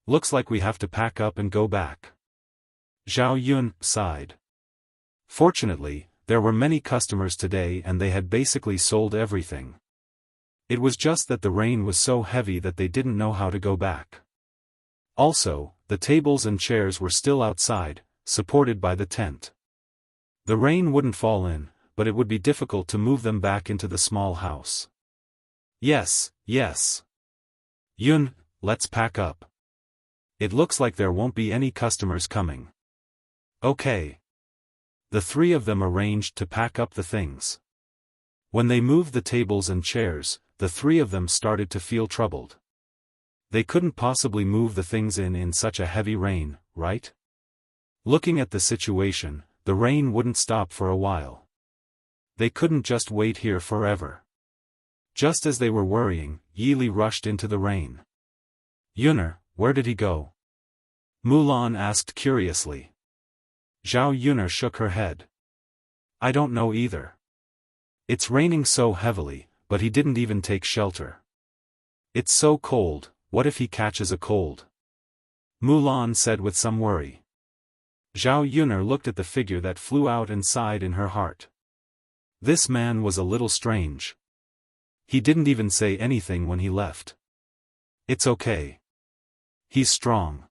Looks like we have to pack up and go back. Zhao Yun sighed. Fortunately, there were many customers today and they had basically sold everything. It was just that the rain was so heavy that they didn't know how to go back. Also, the tables and chairs were still outside, supported by the tent. The rain wouldn't fall in, but it would be difficult to move them back into the small house. Yes. Yun, let's pack up. It looks like there won't be any customers coming. Okay. The three of them arranged to pack up the things. When they moved the tables and chairs, the three of them started to feel troubled. They couldn't possibly move the things in such a heavy rain, right? Looking at the situation, the rain wouldn't stop for a while. They couldn't just wait here forever. Just as they were worrying, Yili rushed into the rain. Yuner, where did he go? Mulan asked curiously. Zhao Yuner shook her head. I don't know either. It's raining so heavily, but he didn't even take shelter. It's so cold, what if he catches a cold? Mulan said with some worry. Zhao Yuner looked at the figure that flew out and sighed in her heart. This man was a little strange. He didn't even say anything when he left. It's okay. He's strong.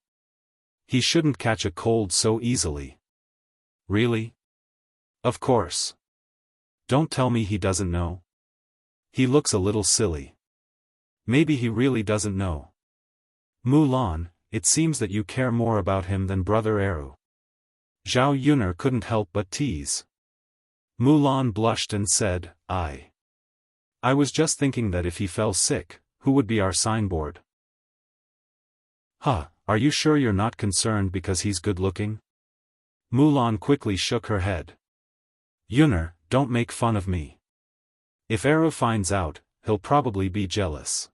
He shouldn't catch a cold so easily. Really? Of course. Don't tell me he doesn't know. He looks a little silly. Maybe he really doesn't know. Mulan, it seems that you care more about him than Brother Eru. Zhao Yuner couldn't help but tease. Mulan blushed and said, I was just thinking that if he fell sick, who would be our signboard? Huh, are you sure you're not concerned because he's good-looking? Mulan quickly shook her head. Yuner, don't make fun of me. If Eru finds out, he'll probably be jealous.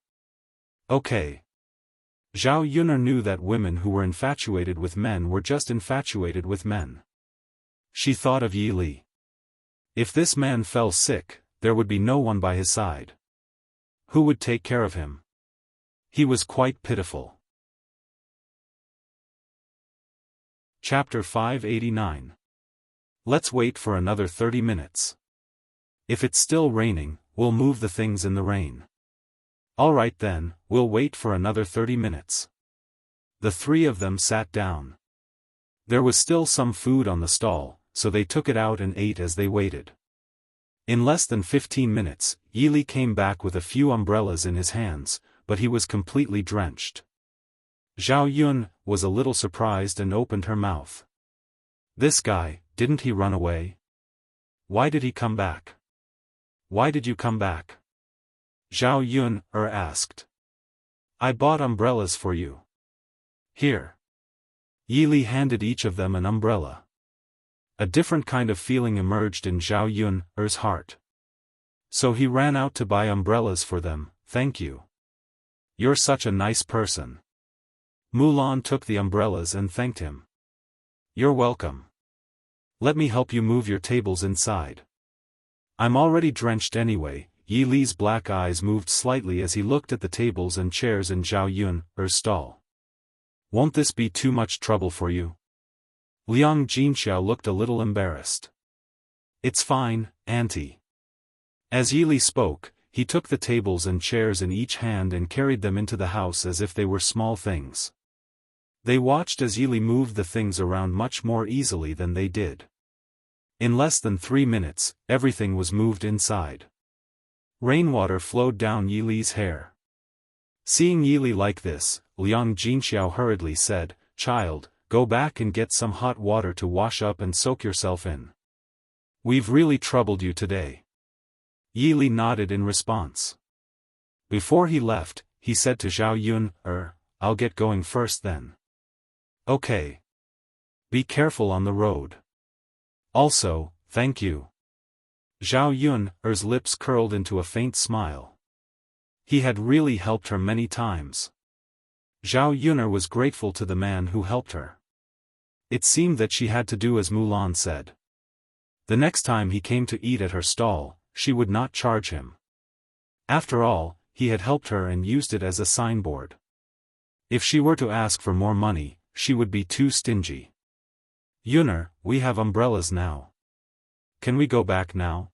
Okay. Zhao Yuner knew that women who were infatuated with men were just infatuated with men. She thought of Yi Li. If this man fell sick, there would be no one by his side. Who would take care of him? He was quite pitiful. Chapter 589. Let's wait for another 30 minutes. If it's still raining, we'll move the things in the rain. Alright then, we'll wait for another 30 minutes. The three of them sat down. There was still some food on the stall, so they took it out and ate as they waited. In less than 15 minutes, Yili came back with a few umbrellas in his hands, but he was completely drenched. Zhao Yun was a little surprised and opened her mouth. This guy, didn't he run away? Why did he come back? Why did you come back? Zhao Yun asked. I bought umbrellas for you. Here. Yili handed each of them an umbrella. A different kind of feeling emerged in Zhao Yun's heart. So he ran out to buy umbrellas for them. Thank you. You're such a nice person. Mulan took the umbrellas and thanked him. You're welcome. Let me help you move your tables inside. I'm already drenched anyway. Yi Li's black eyes moved slightly as he looked at the tables and chairs in Zhao Yun's stall. Won't this be too much trouble for you? Liang Jinxiao looked a little embarrassed. It's fine, auntie. As Yi Li spoke, he took the tables and chairs in each hand and carried them into the house as if they were small things. They watched as Yi Li moved the things around much more easily than they did. In less than 3 minutes, everything was moved inside. Rainwater flowed down Yi Li's hair. Seeing Yi Li like this, Liang Jinxiao hurriedly said, "Child, go back and get some hot water to wash up and soak yourself in. We've really troubled you today." Yi Li nodded in response. Before he left, he said to Zhao Yun, I'll get going first then. Okay. Be careful on the road. Also, thank you. Zhao Yun's lips curled into a faint smile. He had really helped her many times. Zhao Yun was grateful to the man who helped her. It seemed that she had to do as Mulan said. The next time he came to eat at her stall, she would not charge him. After all, he had helped her and used it as a signboard. If she were to ask for more money, she would be too stingy. Yuner, we have umbrellas now. Can we go back now?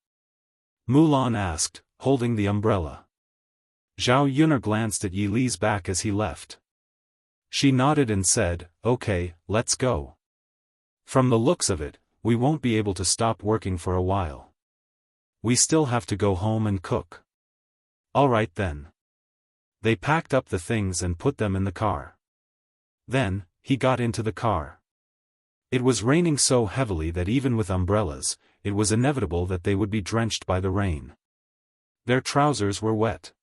Mulan asked, holding the umbrella. Zhao Yuner glanced at Yi Li's back as he left. She nodded and said, okay, let's go. From the looks of it, we won't be able to stop working for a while. We still have to go home and cook. Alright then. They packed up the things and put them in the car. Then, he got into the car. It was raining so heavily that even with umbrellas, it was inevitable that they would be drenched by the rain. Their trousers were wet.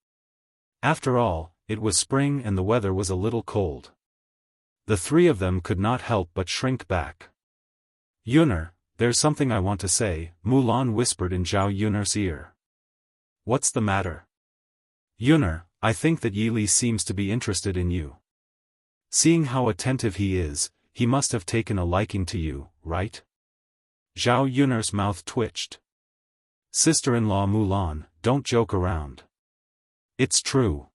After all, it was spring and the weather was a little cold. The three of them could not help but shrink back. Yuner, there's something I want to say, Mulan whispered in Zhao Yuner's ear. What's the matter? Yuner, I think that Yi Li seems to be interested in you. Seeing how attentive he is, he must have taken a liking to you, right? Zhao Yuner's mouth twitched. Sister-in-law Mulan, don't joke around. It's true.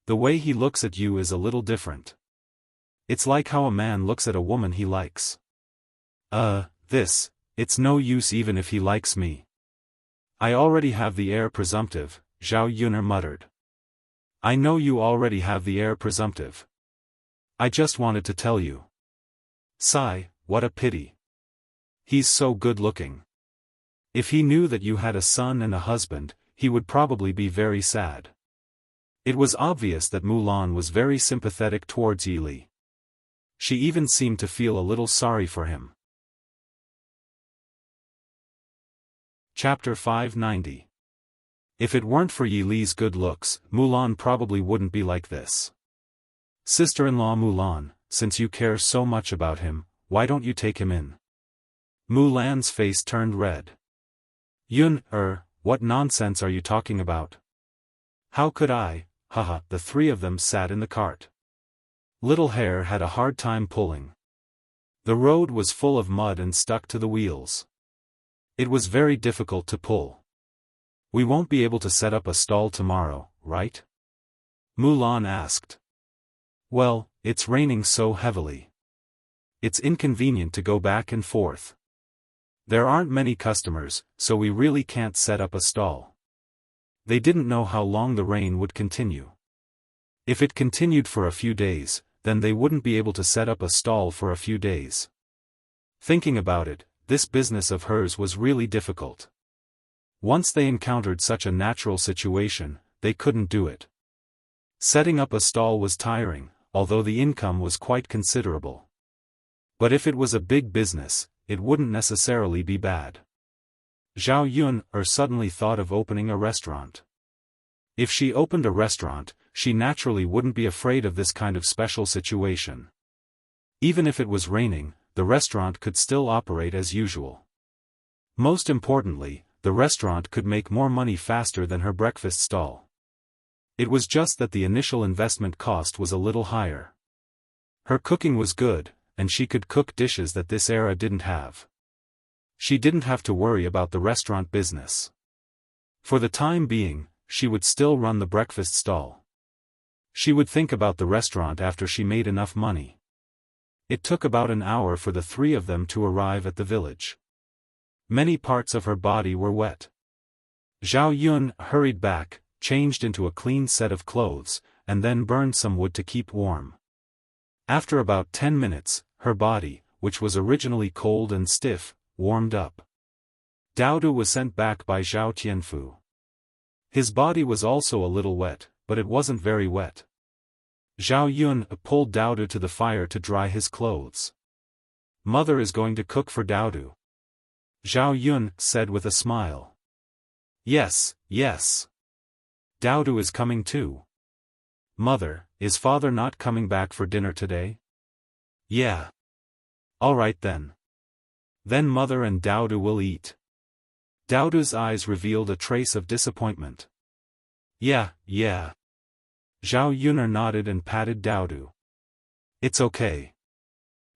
The way he looks at you is a little different. It's like how a man looks at a woman he likes. It's no use even if he likes me. I already have the heir presumptive, Zhao Yuner muttered. I know you already have the heir presumptive. I just wanted to tell you. Sigh, what a pity. He's so good looking. If he knew that you had a son and a husband, he would probably be very sad. It was obvious that Mulan was very sympathetic towards Yi Li. She even seemed to feel a little sorry for him. Chapter 590. If it weren't for Yi Li's good looks, Mulan probably wouldn't be like this. Sister-in-law Mulan, since you care so much about him, why don't you take him in? Mulan's face turned red. Yun, what nonsense are you talking about? How could I? Haha, the three of them sat in the cart. Little Hare had a hard time pulling. The road was full of mud and stuck to the wheels. It was very difficult to pull. We won't be able to set up a stall tomorrow, right? Mulan asked. Well, it's raining so heavily. It's inconvenient to go back and forth. There aren't many customers, so we really can't set up a stall. They didn't know how long the rain would continue. If it continued for a few days, then they wouldn't be able to set up a stall for a few days. Thinking about it, this business of hers was really difficult. Once they encountered such a natural situation, they couldn't do it. Setting up a stall was tiring, although the income was quite considerable. But if it was a big business, it wouldn't necessarily be bad. Zhao Yun suddenly thought of opening a restaurant. If she opened a restaurant, she naturally wouldn't be afraid of this kind of special situation. Even if it was raining, the restaurant could still operate as usual. Most importantly, the restaurant could make more money faster than her breakfast stall. It was just that the initial investment cost was a little higher. Her cooking was good, and she could cook dishes that this era didn't have. She didn't have to worry about the restaurant business. For the time being, she would still run the breakfast stall. She would think about the restaurant after she made enough money. It took about an hour for the three of them to arrive at the village. Many parts of her body were wet. Zhao Yun hurried back, changed into a clean set of clothes, and then burned some wood to keep warm. After about 10 minutes, her body, which was originally cold and stiff, warmed up. Daodu was sent back by Zhao Tianfu. His body was also a little wet, but it wasn't very wet. Zhao Yun pulled Daodu to the fire to dry his clothes. "Mother is going to cook for Daodu," Zhao Yun said with a smile. "Yes, yes. Daodu is coming too." "Mother, is father not coming back for dinner today?" "Yeah." "All right then. Then mother and Daodu will eat." Daodu's eyes revealed a trace of disappointment. "Yeah, yeah." Zhao Yun nodded and patted Daodu. "It's okay.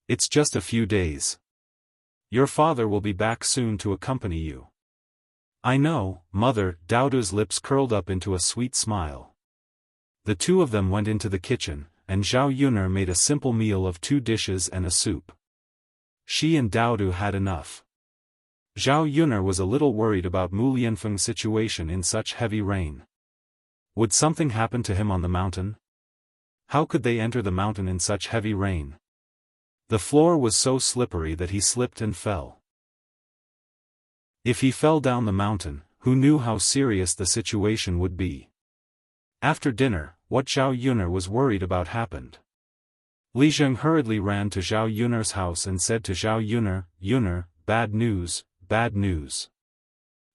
It's just a few days. Your father will be back soon to accompany you." "I know, mother." Daodu's lips curled up into a sweet smile. The two of them went into the kitchen, and Zhao Yun made a simple meal of 2 dishes and a soup. She and Daodu had enough. Zhao Yun was a little worried about Mu Lianfeng's situation in such heavy rain. Would something happen to him on the mountain? How could they enter the mountain in such heavy rain? The floor was so slippery that he slipped and fell. If he fell down the mountain, who knew how serious the situation would be? After dinner, what Zhao Yun was worried about happened. Li Zheng hurriedly ran to Zhao Yun's house and said to Zhao Yun, "Bad news, bad news.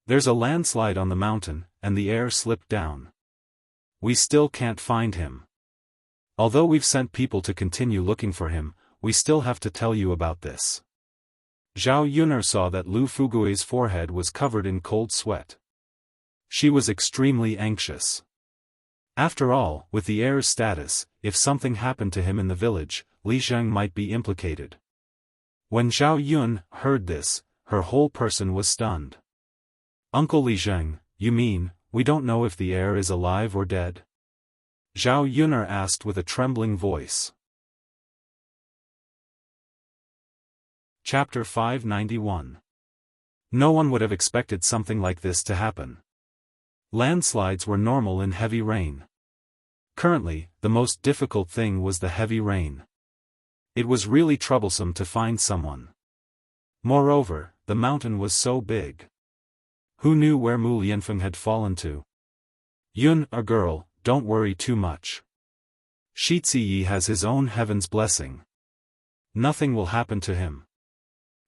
There's a landslide on the mountain, and the heir slipped down. We still can't find him. Although we've sent people to continue looking for him, we still have to tell you about this." Zhao Yun saw that Lu Fugui's forehead was covered in cold sweat. She was extremely anxious. After all, with the heir's status, if something happened to him in the village, Li Zheng might be implicated. When Zhao Yun heard this, her whole person was stunned. "Uncle Li Zheng, you mean, we don't know if the heir is alive or dead?" Zhao Yun asked with a trembling voice. Chapter 591. No one would have expected something like this to happen. Landslides were normal in heavy rain. Currently, the most difficult thing was the heavy rain. It was really troublesome to find someone. Moreover, the mountain was so big. Who knew where Mu Lianfeng had fallen to? "Yun, a girl, don't worry too much. Shi Ziyi has his own heaven's blessing. Nothing will happen to him."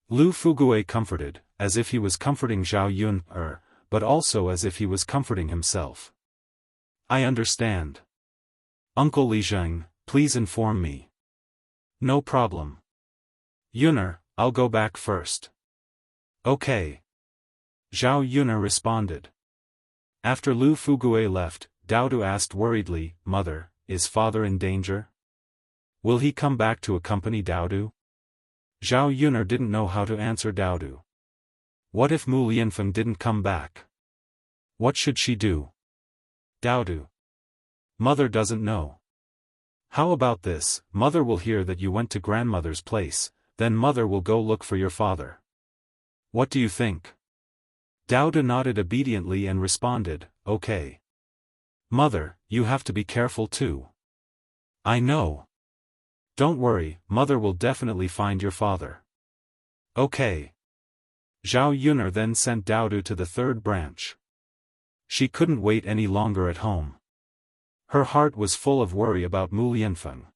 Lu Fugue comforted, as if he was comforting Zhao Yun, but also as if he was comforting himself. "I understand. Uncle Li Zheng, please inform me." "No problem. Yun, I'll go back first." "Okay." Zhao Yun responded. After Lu Fugue left, Daodu asked worriedly, "Mother, is father in danger? Will he come back to accompany Daodu?" Zhao Yun didn't know how to answer Daodu. What if Mu Lianfeng didn't come back? What should she do? Daodu. Mother doesn't know. How about this? Mother will hear that you went to grandmother's place, then mother will go look for your father. What do you think? Daodu nodded obediently and responded, "Okay. Mother, you have to be careful too. I know. Don't worry, mother will definitely find your father. Okay. Zhao Yuner then sent Daodu to the third branch. She couldn't wait any longer at home. Her heart was full of worry about Mu Lianfeng.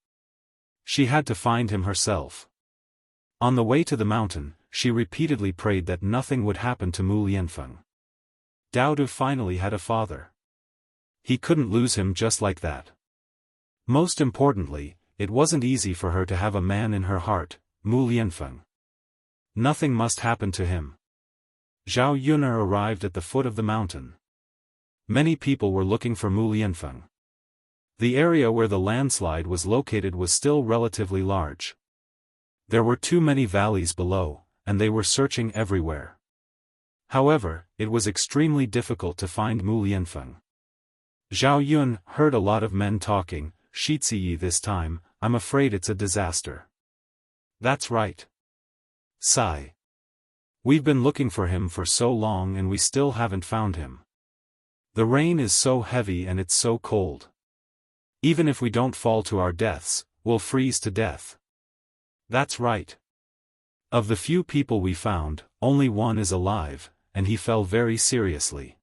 She had to find him herself. On the way to the mountain, she repeatedly prayed that nothing would happen to Mu Lianfeng. Daodu finally had a father. He couldn't lose him just like that. Most importantly, it wasn't easy for her to have a man in her heart, Mu Lianfeng. Nothing must happen to him. Zhao Yuner arrived at the foot of the mountain. Many people were looking for Mu Lianfeng. The area where the landslide was located was still relatively large. There were too many valleys below, and they were searching everywhere. However, it was extremely difficult to find Mu Lianfeng. Zhao Yun heard a lot of men talking, "Shiziyi this time, I'm afraid it's a disaster." That's right. Sigh. We've been looking for him for so long and we still haven't found him. The rain is so heavy and it's so cold. Even if we don't fall to our deaths, we'll freeze to death. That's right. Of the few people we found, only one is alive, and he fell very seriously.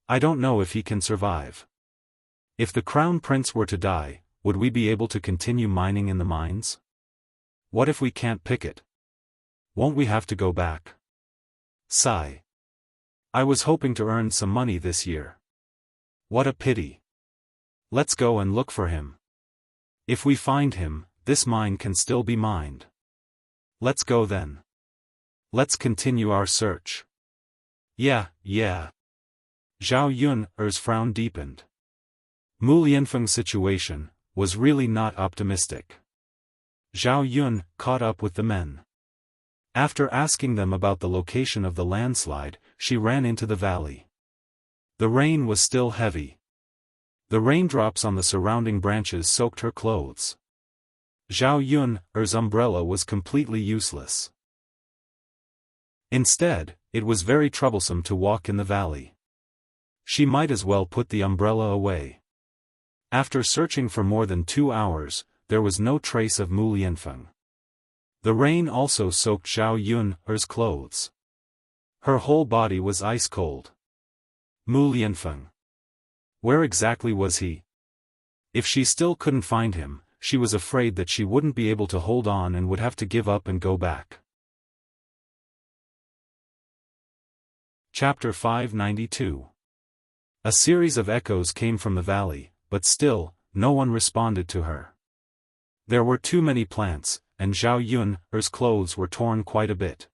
I don't know if he can survive. If the crown prince were to die, would we be able to continue mining in the mines? What if we can't pick it? Won't we have to go back? Sigh. I was hoping to earn some money this year. What a pity. Let's go and look for him. If we find him, this mine can still be mined. Let's go then. Let's continue our search. Yeah. Zhao Yun's frown deepened. Mu Lianfeng's situation was really not optimistic. Zhao Yun caught up with the men. After asking them about the location of the landslide, she ran into the valley. The rain was still heavy. The raindrops on the surrounding branches soaked her clothes. Zhao Yun's umbrella was completely useless. Instead, it was very troublesome to walk in the valley. She might as well put the umbrella away. After searching for more than 2 hours, there was no trace of Mu Lianfeng. The rain also soaked Zhao Yun's clothes. Her whole body was ice cold. Mu Lianfeng. Where exactly was he? If she still couldn't find him, she was afraid that she wouldn't be able to hold on and would have to give up and go back. Chapter 592. A series of echoes came from the valley, but still, no one responded to her. There were too many plants, and Zhao Yun's clothes were torn quite a bit.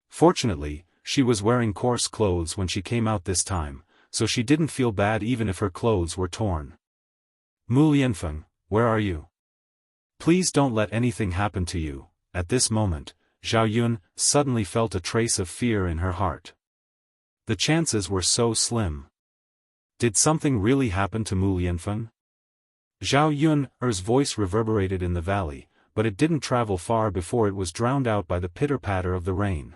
Fortunately, she was wearing coarse clothes when she came out this time, so she didn't feel bad even if her clothes were torn. Mu Lianfeng, where are you? Please don't let anything happen to you. At this moment, Zhao Yun suddenly felt a trace of fear in her heart. The chances were so slim. Did something really happen to Mu Lianfeng? Zhao Yun's voice reverberated in the valley, but it didn't travel far before it was drowned out by the pitter-patter of the rain.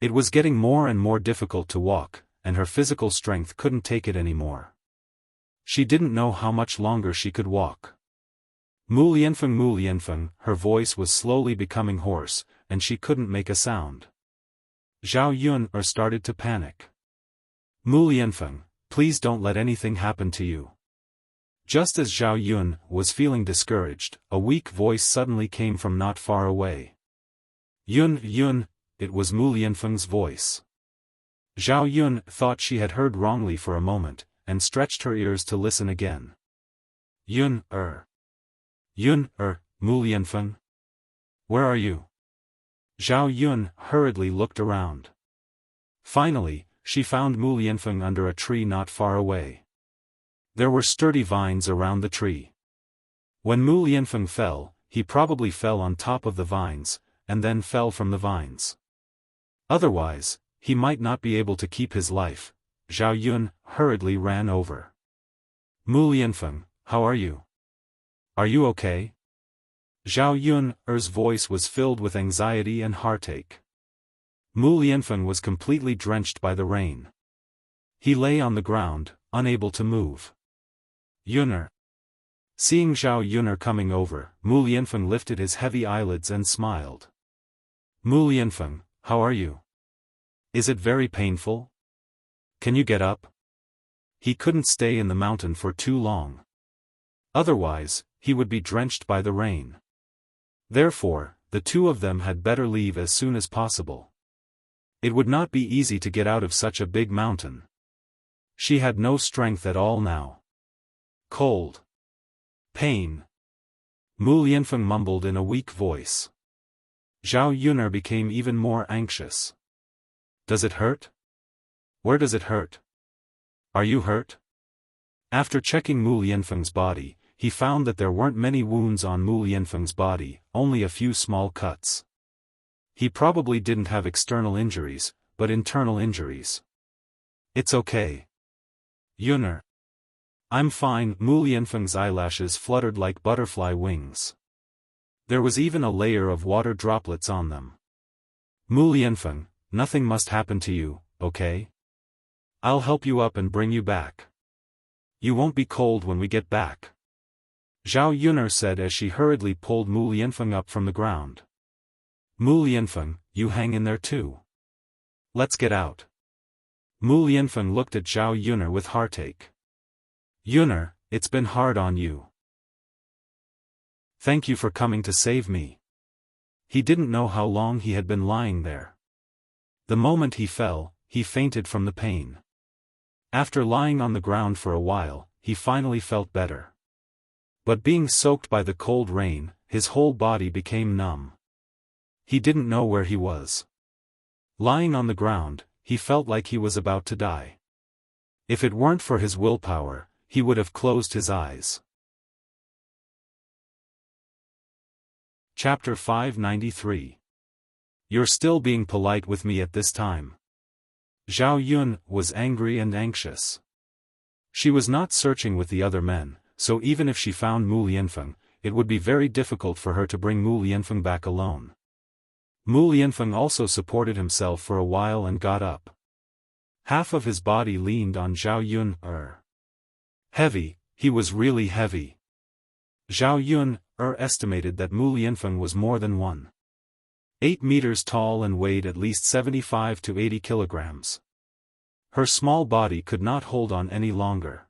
It was getting more and more difficult to walk, and her physical strength couldn't take it anymore. She didn't know how much longer she could walk. Mu Lianfeng, her voice was slowly becoming hoarse, and she couldn't make a sound. Zhao Yun started to panic. Mu Lianfeng, please don't let anything happen to you. Just as Zhao Yun was feeling discouraged, a weak voice suddenly came from not far away. Yun, it was Mu Lianfeng's voice. Zhao Yun thought she had heard wrongly for a moment, and stretched her ears to listen again. Mu Lianfeng? Where are you? Zhao Yun hurriedly looked around. Finally, she found Mu Lianfeng under a tree not far away. There were sturdy vines around the tree. When Mu Lianfeng fell, he probably fell on top of the vines, and then fell from the vines. Otherwise, he might not be able to keep his life. Zhao Yun hurriedly ran over. Mu Lianfeng, how are you? Are you okay? Zhao Yun's voice was filled with anxiety and heartache. Mu Lianfeng was completely drenched by the rain. He lay on the ground, unable to move. Yun'er. Seeing Zhao Yuner coming over, Mu Lianfeng lifted his heavy eyelids and smiled. Mu Lianfeng, how are you? Is it very painful? Can you get up? He couldn't stay in the mountain for too long. Otherwise, he would be drenched by the rain. Therefore, the two of them had better leave as soon as possible. It would not be easy to get out of such a big mountain. She had no strength at all now. Cold. Pain. Mu Lianfeng mumbled in a weak voice. Zhao Yuner became even more anxious. Does it hurt? Where does it hurt? Are you hurt? After checking Mu Lianfeng's body, he found that there weren't many wounds on Mu Lianfeng's body, only a few small cuts. He probably didn't have external injuries, but internal injuries. It's okay. Yuner. I'm fine. Mu Lianfeng's eyelashes fluttered like butterfly wings. There was even a layer of water droplets on them. Mu Lianfeng, nothing must happen to you, okay? I'll help you up and bring you back. You won't be cold when we get back. Zhao Yuner said as she hurriedly pulled Mu Lianfeng up from the ground. Mu Lianfeng, you hang in there too. Let's get out. Mu Lianfeng looked at Zhao Yuner with heartache. Yuner, it's been hard on you. Thank you for coming to save me. He didn't know how long he had been lying there. The moment he fell, he fainted from the pain. After lying on the ground for a while, he finally felt better. But being soaked by the cold rain, his whole body became numb. He didn't know where he was. Lying on the ground, he felt like he was about to die. If it weren't for his willpower, he would have closed his eyes. Chapter 593. You're still being polite with me at this time. Zhao Yun was angry and anxious. She was not searching with the other men, so even if she found Mu Lianfeng, it would be very difficult for her to bring Mu Lianfeng back alone. Mu Lianfeng also supported himself for a while and got up. Half of his body leaned on Zhao Yun. Heavy, he was really heavy. Zhao Yun estimated that Mu Lianfeng was more than 1.8 meters tall and weighed at least 75 to 80 kilograms. Her small body could not hold on any longer.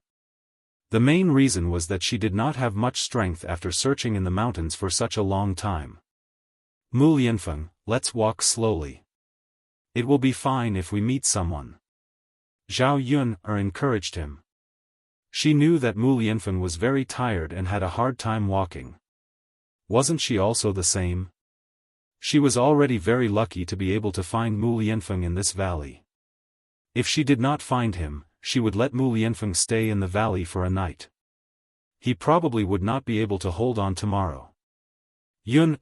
The main reason was that she did not have much strength after searching in the mountains for such a long time. Mu Lianfeng, let's walk slowly. It will be fine if we meet someone. Zhao Yun encouraged him. She knew that Mu Lianfeng was very tired and had a hard time walking. Wasn't she also the same? She was already very lucky to be able to find Mu Lianfeng in this valley. If she did not find him, she would let Mu Lianfeng stay in the valley for a night. He probably would not be able to hold on tomorrow. Yun,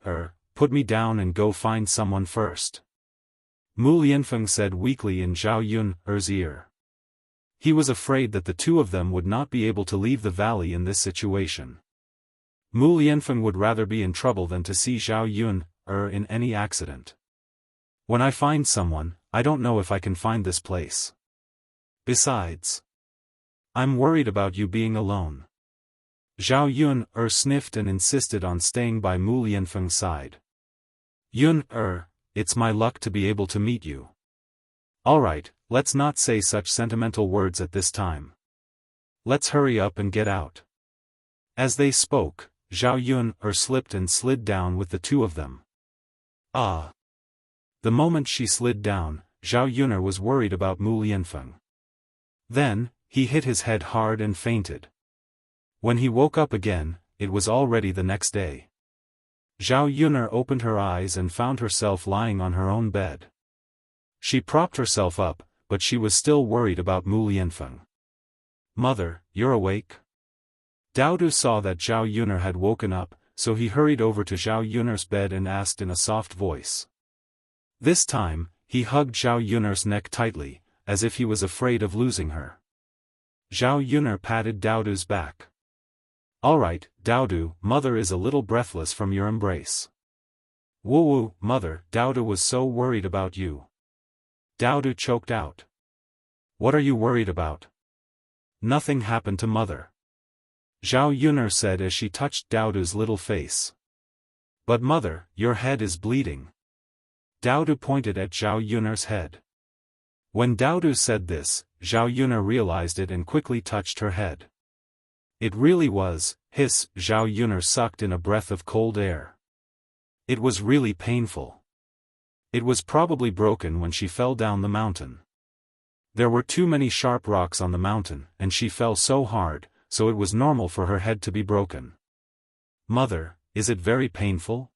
put me down and go find someone first. Mu Lianfeng said weakly in Zhao Yun's ear. He was afraid that the two of them would not be able to leave the valley in this situation. Mu Lianfeng would rather be in trouble than to see Zhao Yun in any accident. When I find someone, I don't know if I can find this place. Besides, I'm worried about you being alone. Zhao Yun sniffed and insisted on staying by Mu Lianfeng's side. Yun it's my luck to be able to meet you. Alright, let's not say such sentimental words at this time. Let's hurry up and get out. As they spoke, Zhao Yun slipped and slid down with the two of them. Ah! The moment she slid down, Zhao Yun was worried about Mu Lianfeng. Then, he hit his head hard and fainted. When he woke up again, it was already the next day. Zhao Yun opened her eyes and found herself lying on her own bed. She propped herself up, but she was still worried about Mu Lianfeng. Mother, you're awake? Daodu saw that Zhao Yun had woken up, so he hurried over to Zhao Yun's bed and asked in a soft voice. This time, he hugged Zhao Yun's neck tightly, as if he was afraid of losing her. Zhao Yun patted Daodu's back. Alright, Daodu, mother is a little breathless from your embrace. Woo, mother, Daodu was so worried about you. Daodu choked out. What are you worried about? Nothing happened to mother. Zhao Yuner said as she touched Daodu's little face. But mother, your head is bleeding. Daodu pointed at Zhao Yuner's head. When Daodu said this, Zhao Yuner realized it and quickly touched her head. It really was. Hiss, Zhao Yuner sucked in a breath of cold air. It was really painful. It was probably broken when she fell down the mountain. There were too many sharp rocks on the mountain, and she fell so hard, so it was normal for her head to be broken. Mother, is it very painful?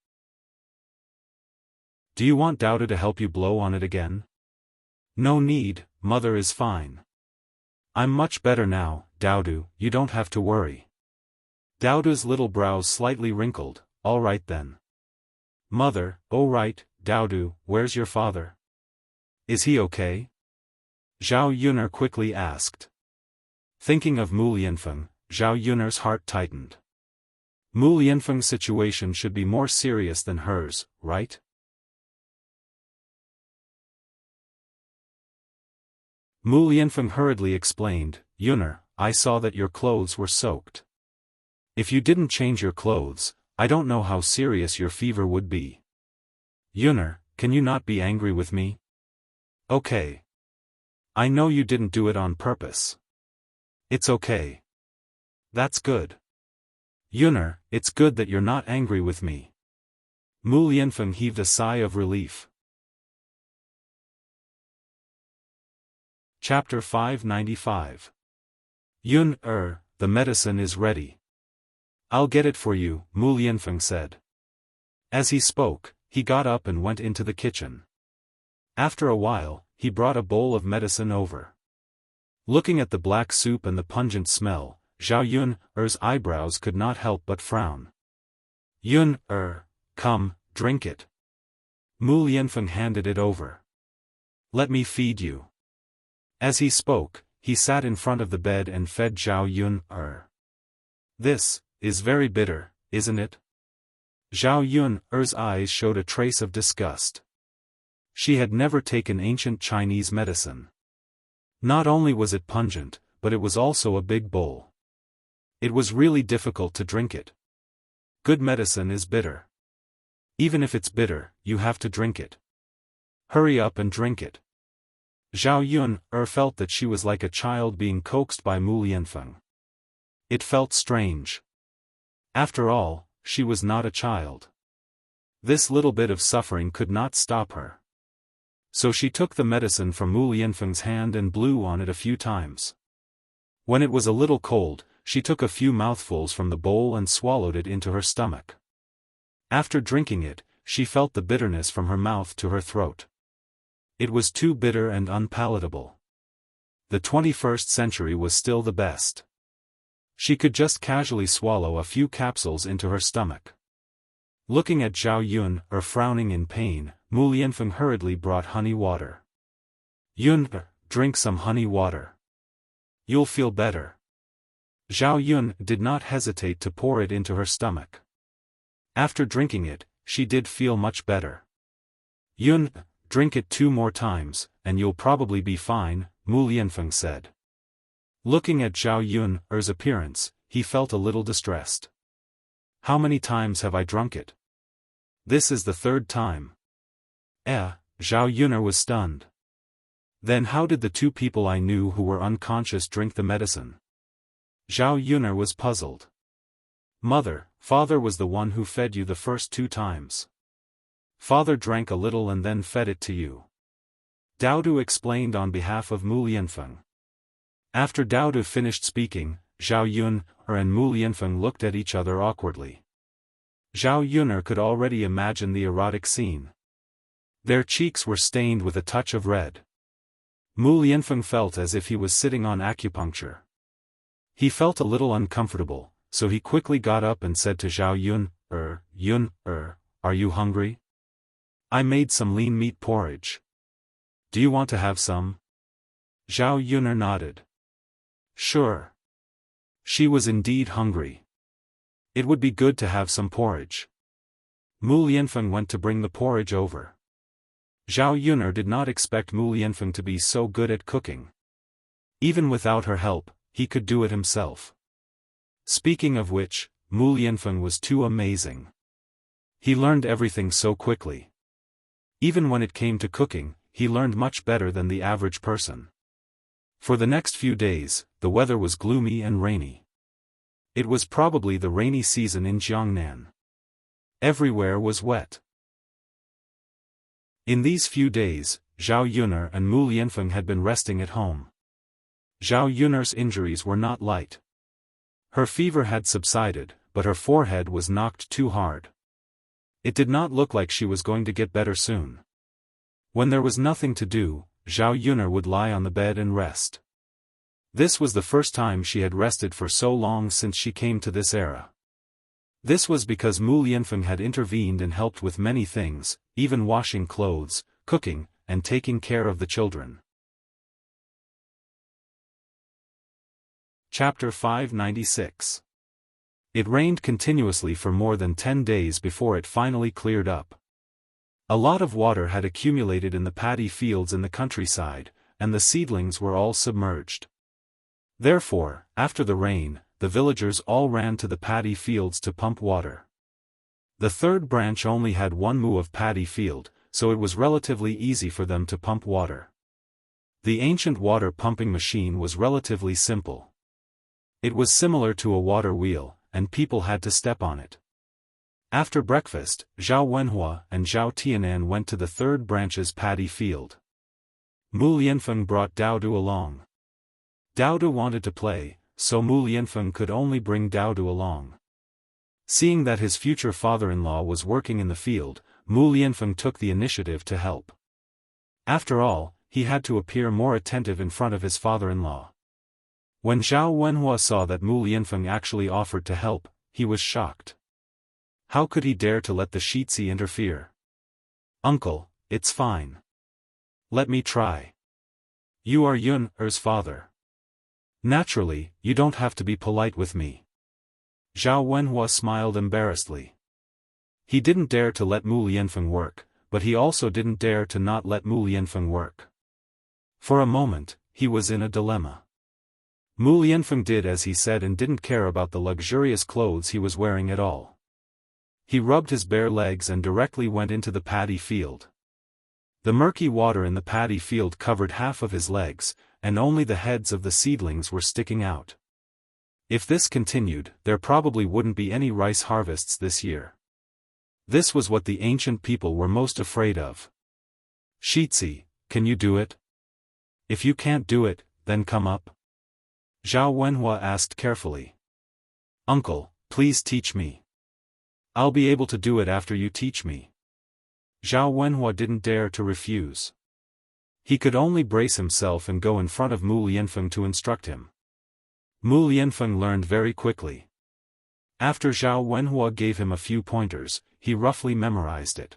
Do you want Daodu to help you blow on it again? No need, mother is fine. I'm much better now, Daodu, you don't have to worry. Daodu's little brows slightly wrinkled. All right then. Mother, oh right, Daodu, where's your father? Is he okay? Zhao Yuner quickly asked. Thinking of Mu Lianfeng, Zhao Yuner's heart tightened. Mu Lianfeng's situation should be more serious than hers, right? Mu Lianfeng hurriedly explained, Yuner, I saw that your clothes were soaked. If you didn't change your clothes, I don't know how serious your fever would be. Yuner, can you not be angry with me? Okay. I know you didn't do it on purpose. It's okay. That's good. Yuner, it's good that you're not angry with me. Mu Lianfeng heaved a sigh of relief. Chapter 595. Yun, the medicine is ready. I'll get it for you, Mu Lianfeng said. As he spoke, he got up and went into the kitchen. After a while, he brought a bowl of medicine over. Looking at the black soup and the pungent smell, Zhao Yun's eyebrows could not help but frown. Yun, come, drink it. Mu Lianfeng handed it over. Let me feed you. As he spoke, he sat in front of the bed and fed Zhao Yun. This is very bitter, isn't it? Zhao Yun's eyes showed a trace of disgust. She had never taken ancient Chinese medicine. Not only was it pungent, but it was also a big bowl. It was really difficult to drink it. Good medicine is bitter. Even if it's bitter, you have to drink it. Hurry up and drink it. Zhao Yun felt that she was like a child being coaxed by Mu Lianfeng. It felt strange. After all, she was not a child. This little bit of suffering could not stop her. So she took the medicine from Mu Lianfeng's hand and blew on it a few times. When it was a little cold, she took a few mouthfuls from the bowl and swallowed it into her stomach. After drinking it, she felt the bitterness from her mouth to her throat. It was too bitter and unpalatable. The 21st century was still the best. She could just casually swallow a few capsules into her stomach. Looking at Zhao Yun, frowning in pain, Mu Lianfeng hurriedly brought honey water. Yun, drink some honey water. You'll feel better. Zhao Yun did not hesitate to pour it into her stomach. After drinking it, she did feel much better. Yun, drink it 2 more times, and you'll probably be fine, Mu Lianfeng said. Looking at Zhao Yun's appearance, he felt a little distressed. How many times have I drunk it? This is the 3rd time. Zhao Yun was stunned. Then how did the 2 people I knew who were unconscious drink the medicine? Zhao Yun was puzzled. Mother, father was the one who fed you the first 2 times. Father drank a little and then fed it to you. Daodu explained on behalf of Mu Lianfeng. After Daodu finished speaking, Zhao Yun and Mu Lianfeng looked at each other awkwardly. Zhao Yun could already imagine the erotic scene. Their cheeks were stained with a touch of red. Mu Lianfeng felt as if he was sitting on acupuncture. He felt a little uncomfortable, so he quickly got up and said to Zhao Yun, are you hungry? I made some lean meat porridge. Do you want to have some? Zhao Yun nodded. Sure. She was indeed hungry. It would be good to have some porridge. Mu Lianfeng went to bring the porridge over. Zhao Yun did not expect Mu Lianfeng to be so good at cooking. Even without her help, he could do it himself. Speaking of which, Mu Lianfeng was too amazing. He learned everything so quickly. Even when it came to cooking, he learned much better than the average person. For the next few days, the weather was gloomy and rainy. It was probably the rainy season in Jiangnan. Everywhere was wet. In these few days, Zhao Yuner and Mu Lianfeng had been resting at home. Zhao Yuner's injuries were not light. Her fever had subsided, but her forehead was knocked too hard. It did not look like she was going to get better soon. When there was nothing to do, Zhao Yuner would lie on the bed and rest. This was the first time she had rested for so long since she came to this era. This was because Mu Lianfeng had intervened and helped with many things, even washing clothes, cooking, and taking care of the children. Chapter 596. It rained continuously for more than 10 days before it finally cleared up. A lot of water had accumulated in the paddy fields in the countryside, and the seedlings were all submerged. Therefore, after the rain, the villagers all ran to the paddy fields to pump water. The third branch only had 1 mu of paddy field, so it was relatively easy for them to pump water. The ancient water pumping machine was relatively simple. It was similar to a water wheel, and people had to step on it. After breakfast, Zhao Wenhua and Zhao Tianan went to the third branch's paddy field. Mu Lianfeng brought Daodu along. Daodu wanted to play, so Mu Lianfeng could only bring Daodu along. Seeing that his future father-in-law was working in the field, Mu Lianfeng took the initiative to help. After all, he had to appear more attentive in front of his father-in-law. When Zhao Wenhua saw that Mu Lianfeng actually offered to help, he was shocked. How could he dare to let the Shitzi interfere? "Uncle, it's fine. Let me try. You are Yun-er's father. Naturally, you don't have to be polite with me." Zhao Wenhua smiled embarrassedly. He didn't dare to let Mu Lianfeng work, but he also didn't dare to not let Mu Lianfeng work. For a moment, he was in a dilemma. Mu Lianfeng did as he said and didn't care about the luxurious clothes he was wearing at all. He rubbed his bare legs and directly went into the paddy field. The murky water in the paddy field covered half of his legs, and only the heads of the seedlings were sticking out. If this continued, there probably wouldn't be any rice harvests this year. This was what the ancient people were most afraid of. "Shitzi, can you do it? If you can't do it, then come up." Zhao Wenhua asked carefully. "Uncle, please teach me. I'll be able to do it after you teach me." Zhao Wenhua didn't dare to refuse. He could only brace himself and go in front of Mu Lianfeng to instruct him. Mu Lianfeng learned very quickly. After Zhao Wenhua gave him a few pointers, he roughly memorized it.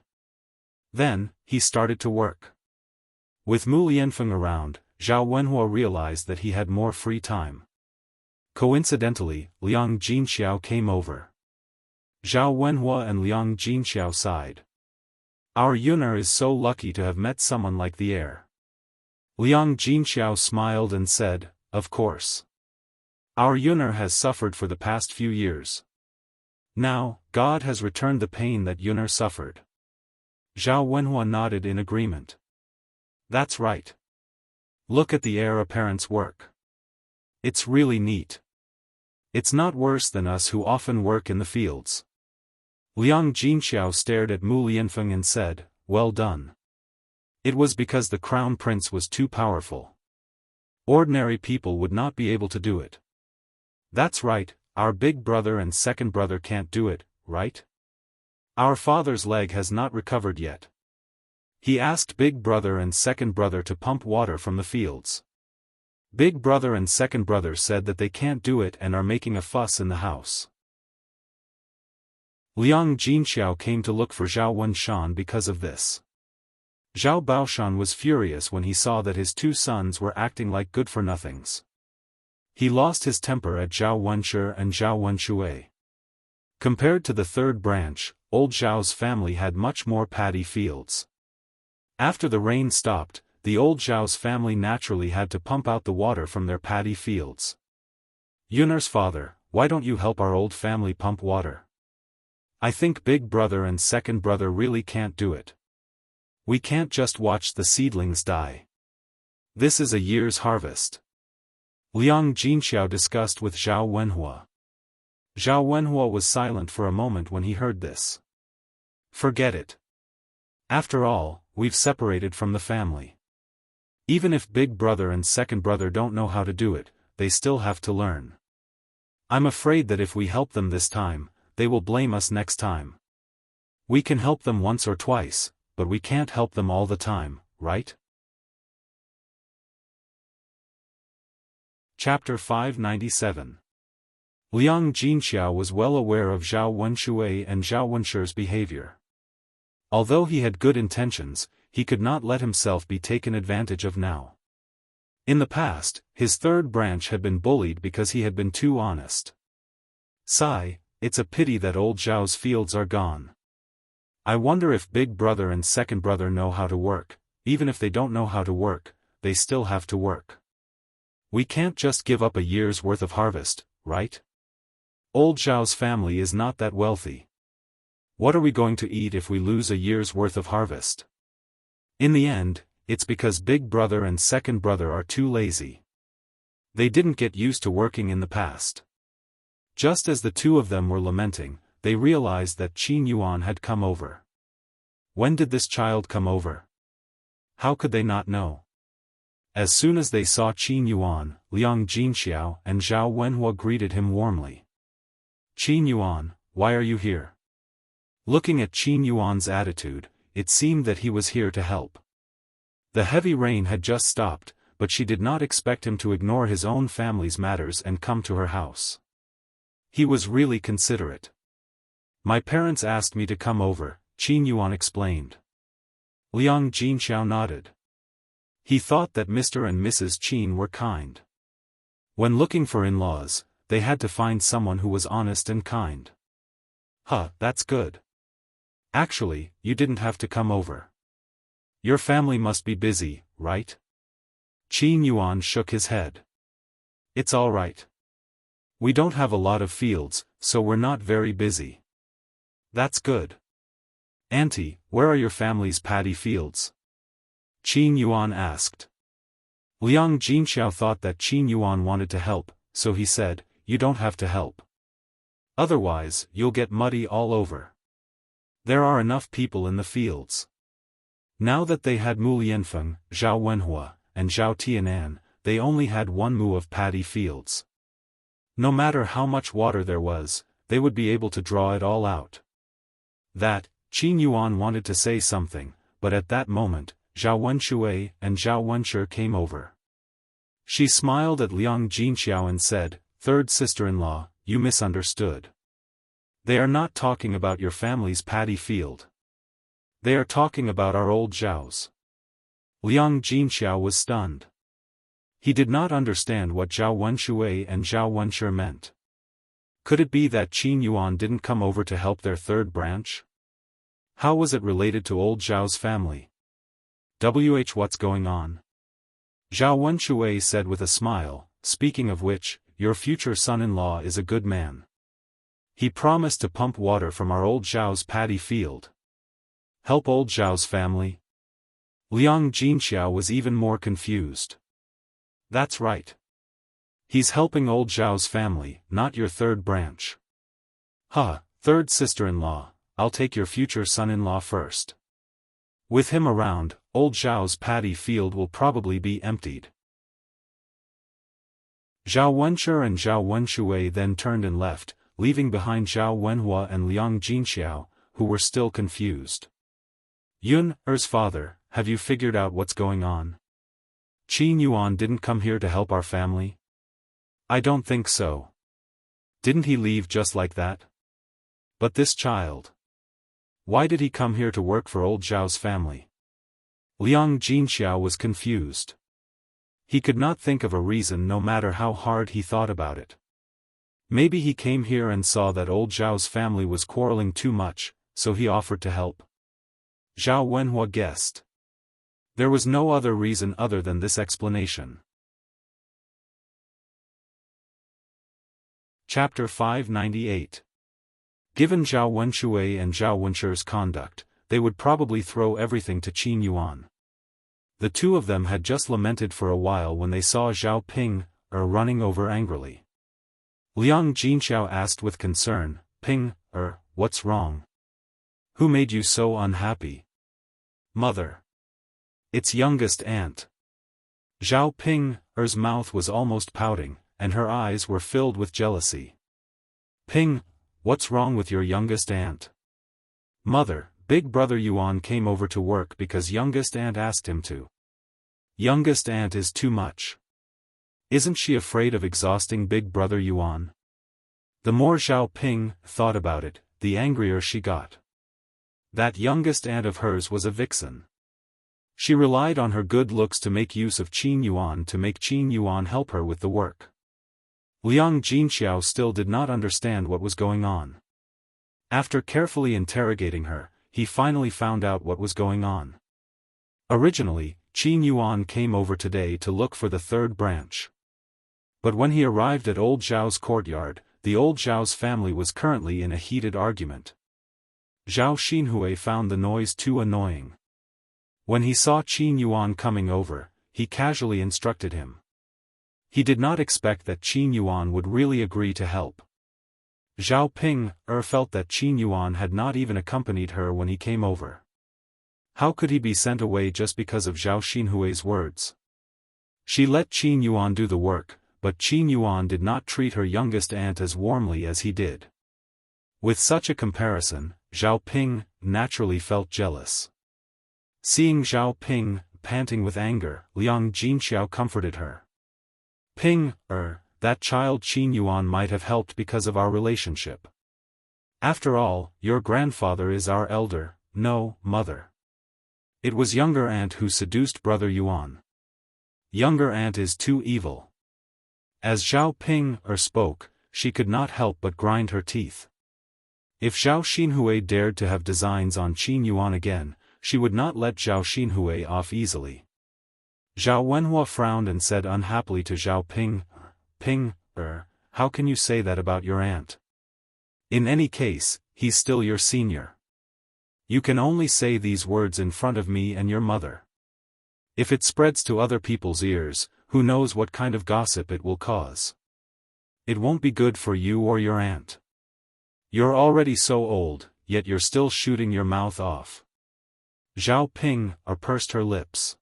Then, he started to work. With Mu Lianfeng around, Zhao Wenhua realized that he had more free time. Coincidentally, Liang Jinxiao came over. Zhao Wenhua and Liang Jinxiao sighed. "Our Yuner is so lucky to have met someone like the heir." Liang Jinxiao smiled and said, "Of course. Our Yuner has suffered for the past few years. Now, God has returned the pain that Yuner suffered." Zhao Wenhua nodded in agreement. "That's right. Look at the heir apparent's work. It's really neat. It's not worse than us who often work in the fields." Liang Jinxiao stared at Mu Lianfeng and said, "Well done." It was because the crown prince was too powerful. Ordinary people would not be able to do it. "That's right, our big brother and second brother can't do it, right? Our father's leg has not recovered yet." He asked big brother and second brother to pump water from the fields. Big brother and second brother said that they can't do it and are making a fuss in the house. Liang Jinxiao came to look for Zhao Wenshan because of this. Zhao Baoshan was furious when he saw that his 2 sons were acting like good-for-nothings. He lost his temper at Zhao Wenshi and Zhao Wenshui. Compared to the third branch, old Zhao's family had much more paddy fields. After the rain stopped, the old Zhao's family naturally had to pump out the water from their paddy fields. "Yuner's father, why don't you help our old family pump water? I think big brother and second brother really can't do it. We can't just watch the seedlings die. This is a year's harvest. Liang Jinxiao discussed with Zhao Wenhua. Zhao Wenhua was silent for a moment when he heard this. Forget it. After all, we've separated from the family. Even if big brother and second brother don't know how to do it, they still have to learn. I'm afraid that if we help them this time, they will blame us next time. We can help them once or twice, but we can't help them all the time, right? Chapter 597. Liang Jinxiao was well aware of Zhao Wenshui and Zhao Wenshi's behavior. Although he had good intentions, he could not let himself be taken advantage of now. In the past, his third branch had been bullied because he had been too honest. Sigh, it's a pity that old Zhao's fields are gone. I wonder if big brother and second brother know how to work. Even if they don't know how to work, they still have to work. We can't just give up a year's worth of harvest, right? Old Zhao's family is not that wealthy. What are we going to eat if we lose a year's worth of harvest? In the end, it's because big brother and second brother are too lazy. They didn't get used to working in the past. Just as the two of them were lamenting, they realized that Qin Yuan had come over. When did this child come over? How could they not know? As soon as they saw Qin Yuan, Liang Jinxiao and Zhao Wenhua greeted him warmly. Qin Yuan, why are you here? Looking at Qin Yuan's attitude, it seemed that he was here to help. The heavy rain had just stopped, but she did not expect him to ignore his own family's matters and come to her house. He was really considerate. My parents asked me to come over, Qin Yuan explained. Liang Jinxiao nodded. He thought that Mr. and Mrs. Qin were kind. When looking for in-laws, they had to find someone who was honest and kind. Huh, that's good. Actually, you didn't have to come over. Your family must be busy, right? Qin Yuan shook his head. It's all right. We don't have a lot of fields, so we're not very busy. That's good. Auntie, where are your family's paddy fields? Qin Yuan asked. Liang Jinxiao thought that Qin Yuan wanted to help, so he said, you don't have to help. Otherwise, you'll get muddy all over. There are enough people in the fields. Now that they had Mu Lianfeng, Zhao Wenhua, and Zhao Tianan, they only had one mu of paddy fields. No matter how much water there was, they would be able to draw it all out. Qin Yuan wanted to say something, but at that moment, Zhao Wenshui and Zhao Wenshi came over. She smiled at Liang Jinxiao and said, third sister-in-law, you misunderstood. They are not talking about your family's paddy field. They are talking about our old Zhao's. Liang Jinxiao was stunned. He did not understand what Zhao Wenshui and Zhao Wenshi meant. Could it be that Qin Yuan didn't come over to help their third branch? How was it related to old Zhao's family? What's going on? Zhao Wenshui said with a smile, speaking of which, your future son-in-law is a good man. He promised to pump water from our old Zhao's paddy field. Help old Zhao's family? Liang Jinxiao was even more confused. That's right. He's helping old Zhao's family, not your third branch. Huh, third sister-in-law, I'll take your future son-in-law first. With him around, old Zhao's paddy field will probably be emptied. Zhao Wenshi and Zhao Wenshui then turned and left, leaving behind Zhao Wenhua and Liang Jinxiao, who were still confused. Yun-er's father, have you figured out what's going on? Qin Yuan didn't come here to help our family? I don't think so. Didn't he leave just like that? But this child. Why did he come here to work for old Zhao's family? Liang Jinxiao was confused. He could not think of a reason no matter how hard he thought about it. Maybe he came here and saw that old Zhao's family was quarreling too much, so he offered to help. Zhao Wenhua guessed. There was no other reason other than this explanation. Chapter 598. Given Zhao Wenshui and Zhao Wenchu's conduct, they would probably throw everything to Qin Yuan. The two of them had just lamented for a while when they saw Zhao Ping, running over angrily. Liang Jinxiao asked with concern, Ping, what's wrong? Who made you so unhappy? Mother. It's youngest aunt. Zhao Ping's mouth was almost pouting, and her eyes were filled with jealousy. Ping, what's wrong with your youngest aunt? Mother, big brother Yuan came over to work because youngest aunt asked him to. Youngest aunt is too much. Isn't she afraid of exhausting big brother Yuan? The more Zhao Ping thought about it, the angrier she got. That youngest aunt of hers was a vixen. She relied on her good looks to make use of Qin Yuan to make Qin Yuan help her with the work. Liang Jinxiao still did not understand what was going on. After carefully interrogating her, he finally found out what was going on. Originally, Qin Yuan came over today to look for the third branch. But when he arrived at old Zhao's courtyard, the old Zhao's family was currently in a heated argument. Zhao Xinhui found the noise too annoying. When he saw Qin Yuan coming over, he casually instructed him. He did not expect that Qin Yuan would really agree to help. Zhao Ping felt that Qin Yuan had not even accompanied her when he came over. How could he be sent away just because of Zhao Xinhui's words? She let Qin Yuan do the work, but Qin Yuan did not treat her youngest aunt as warmly as he did. With such a comparison, Zhao Ping naturally felt jealous. Seeing Zhao Ping panting with anger, Liang Jinxiao comforted her. Ping, that child Qin Yuan might have helped because of our relationship. After all, your grandfather is our elder, no, mother. It was younger aunt who seduced brother Yuan. Younger aunt is too evil. As Zhao Ping spoke, she could not help but grind her teeth. If Zhao Xinhui dared to have designs on Qin Yuan again, she would not let Zhao Xinhui off easily. Zhao Wenhua frowned and said unhappily to Zhao Ping, Ping, how can you say that about your aunt? In any case, he's still your senior. You can only say these words in front of me and your mother. If it spreads to other people's ears, who knows what kind of gossip it will cause. It won't be good for you or your aunt. You're already so old, yet you're still shooting your mouth off. Zhao Ping pursed her lips.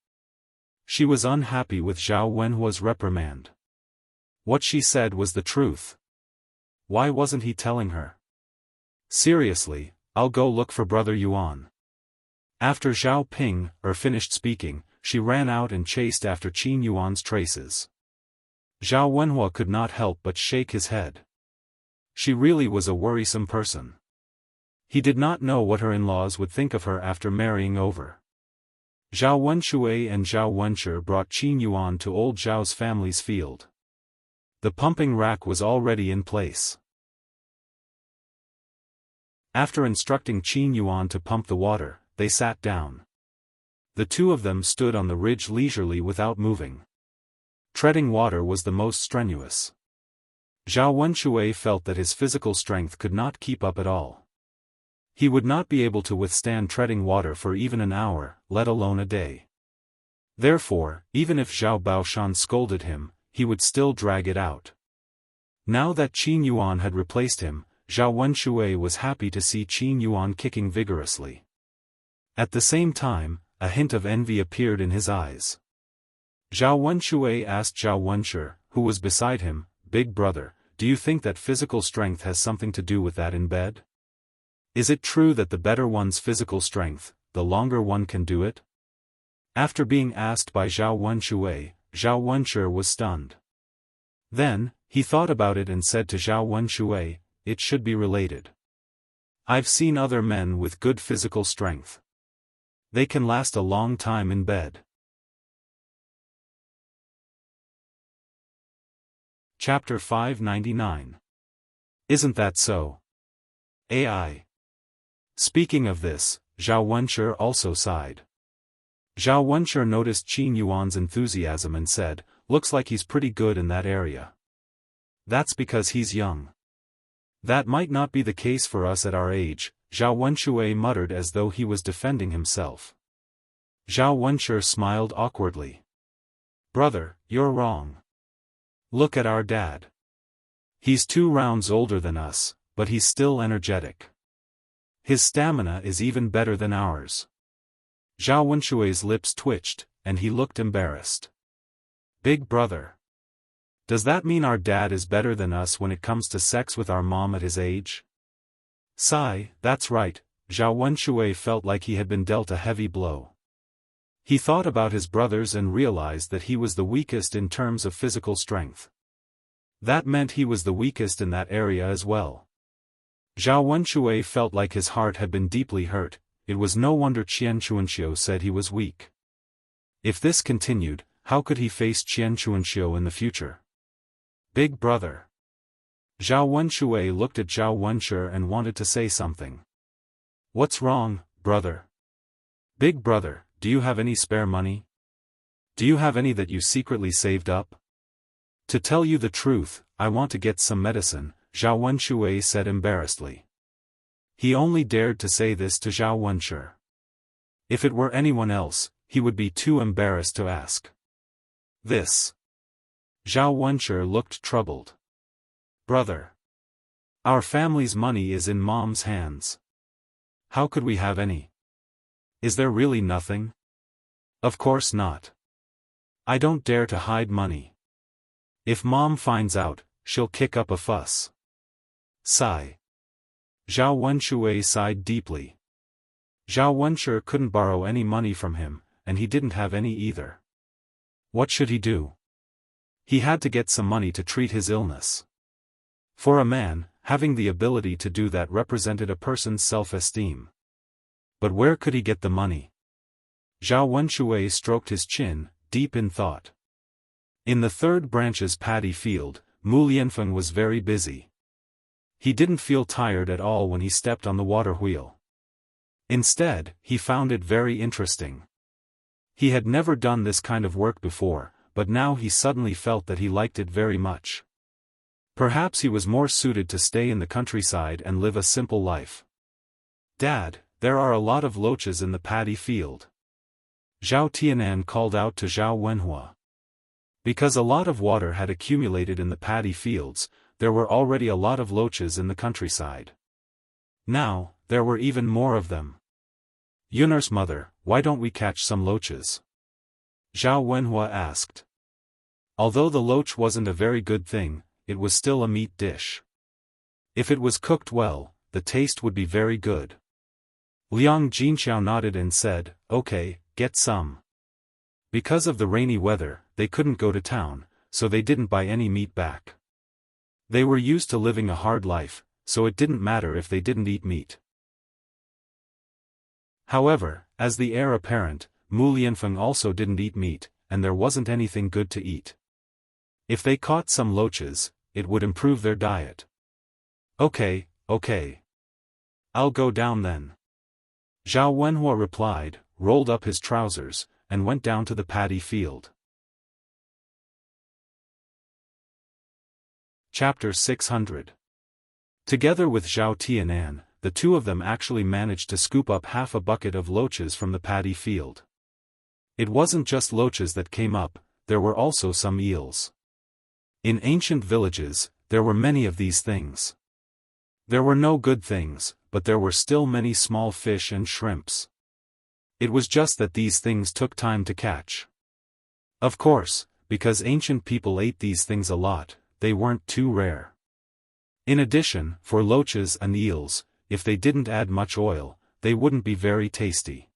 She was unhappy with Zhao Wenhua's reprimand. What she said was the truth. Why wasn't he telling her? Seriously, I'll go look for brother Yuan. After Zhao Ping finished speaking, she ran out and chased after Qin Yuan's traces. Zhao Wenhua could not help but shake his head. She really was a worrisome person. He did not know what her in-laws would think of her after marrying over. Zhao Wenshui and Zhao Wenchu brought Qin Yuan to old Zhao's family's field. The pumping rack was already in place. After instructing Qin Yuan to pump the water, they sat down. The two of them stood on the ridge leisurely without moving. Treading water was the most strenuous. Zhao Wenshui felt that his physical strength could not keep up at all. He would not be able to withstand treading water for even an hour, let alone a day. Therefore, even if Zhao Baoshan scolded him, he would still drag it out. Now that Qin Yuan had replaced him, Zhao Wenshui was happy to see Qin Yuan kicking vigorously. At the same time, a hint of envy appeared in his eyes. Zhao Wenshui asked Zhao Wenchu, who was beside him, Big brother, do you think that physical strength has something to do with that in bed? Is it true that the better one's physical strength, the longer one can do it? After being asked by Zhao Wenshui, Zhao Wenchu was stunned. Then, he thought about it and said to Zhao Wenshui, it should be related. I've seen other men with good physical strength. They can last a long time in bed. Chapter 599. Isn't that so? AI. Speaking of this, Zhao Wenchu also sighed. Zhao Wenchu noticed Qin Yuan's enthusiasm and said, looks like he's pretty good in that area. That's because he's young. That might not be the case for us at our age, Zhao Wenshui muttered as though he was defending himself. Zhao Wenshi smiled awkwardly. Brother, you're wrong. Look at our dad. He's 2 rounds older than us, but he's still energetic. His stamina is even better than ours. Zhao Wenshui's lips twitched, and he looked embarrassed. Big brother. Does that mean our dad is better than us when it comes to sex with our mom at his age? Sigh, that's right. Zhao Wenshui felt like he had been dealt a heavy blow. He thought about his brothers and realized that he was the weakest in terms of physical strength. That meant he was the weakest in that area as well. Zhao Wenshui felt like his heart had been deeply hurt. It was no wonder Qian Chuanxiu said he was weak. If this continued, how could he face Qian Chuanxiu in the future? Big brother. Zhao Wenshui looked at Zhao Wenshi and wanted to say something. What's wrong, brother? Big brother, do you have any spare money? Do you have any that you secretly saved up? To tell you the truth, I want to get some medicine, Zhao Wenshui said embarrassedly. He only dared to say this to Zhao Wenshi. If it were anyone else, he would be too embarrassed to ask. This. Zhao Wenshi looked troubled. Brother. Our family's money is in mom's hands. How could we have any? Is there really nothing? Of course not. I don't dare to hide money. If mom finds out, she'll kick up a fuss. Sigh. Zhao Wenshui sighed deeply. Zhao Wenshi couldn't borrow any money from him, and he didn't have any either. What should he do? He had to get some money to treat his illness. For a man, having the ability to do that represented a person's self-esteem. But where could he get the money? Zhao Wenshui stroked his chin, deep in thought. In the 3rd branch's paddy field, Mu Lianfeng was very busy. He didn't feel tired at all when he stepped on the water wheel. Instead, he found it very interesting. He had never done this kind of work before, but now he suddenly felt that he liked it very much. Perhaps he was more suited to stay in the countryside and live a simple life. Dad, there are a lot of loaches in the paddy field. Zhao Tianan called out to Zhao Wenhua. Because a lot of water had accumulated in the paddy fields, there were already a lot of loaches in the countryside. Now, there were even more of them. Yunar's mother, why don't we catch some loaches? Zhao Wenhua asked. Although the loach wasn't a very good thing, it was still a meat dish. If it was cooked well, the taste would be very good. Liang Jinqiao nodded and said, okay, get some. Because of the rainy weather, they couldn't go to town, so they didn't buy any meat back. They were used to living a hard life, so it didn't matter if they didn't eat meat. However, as the heir apparent, Mu Lianfeng also didn't eat meat, and there wasn't anything good to eat. If they caught some loaches, it would improve their diet. Okay. I'll go down then. Zhao Wenhua replied, rolled up his trousers, and went down to the paddy field. Chapter 600. Together with Zhao Tianan, the two of them actually managed to scoop up half a bucket of loaches from the paddy field. It wasn't just loaches that came up, there were also some eels. In ancient villages, there were many of these things. There were no good things, but there were still many small fish and shrimps. It was just that these things took time to catch. Of course, because ancient people ate these things a lot, they weren't too rare. In addition, for loaches and eels, if they didn't add much oil, they wouldn't be very tasty.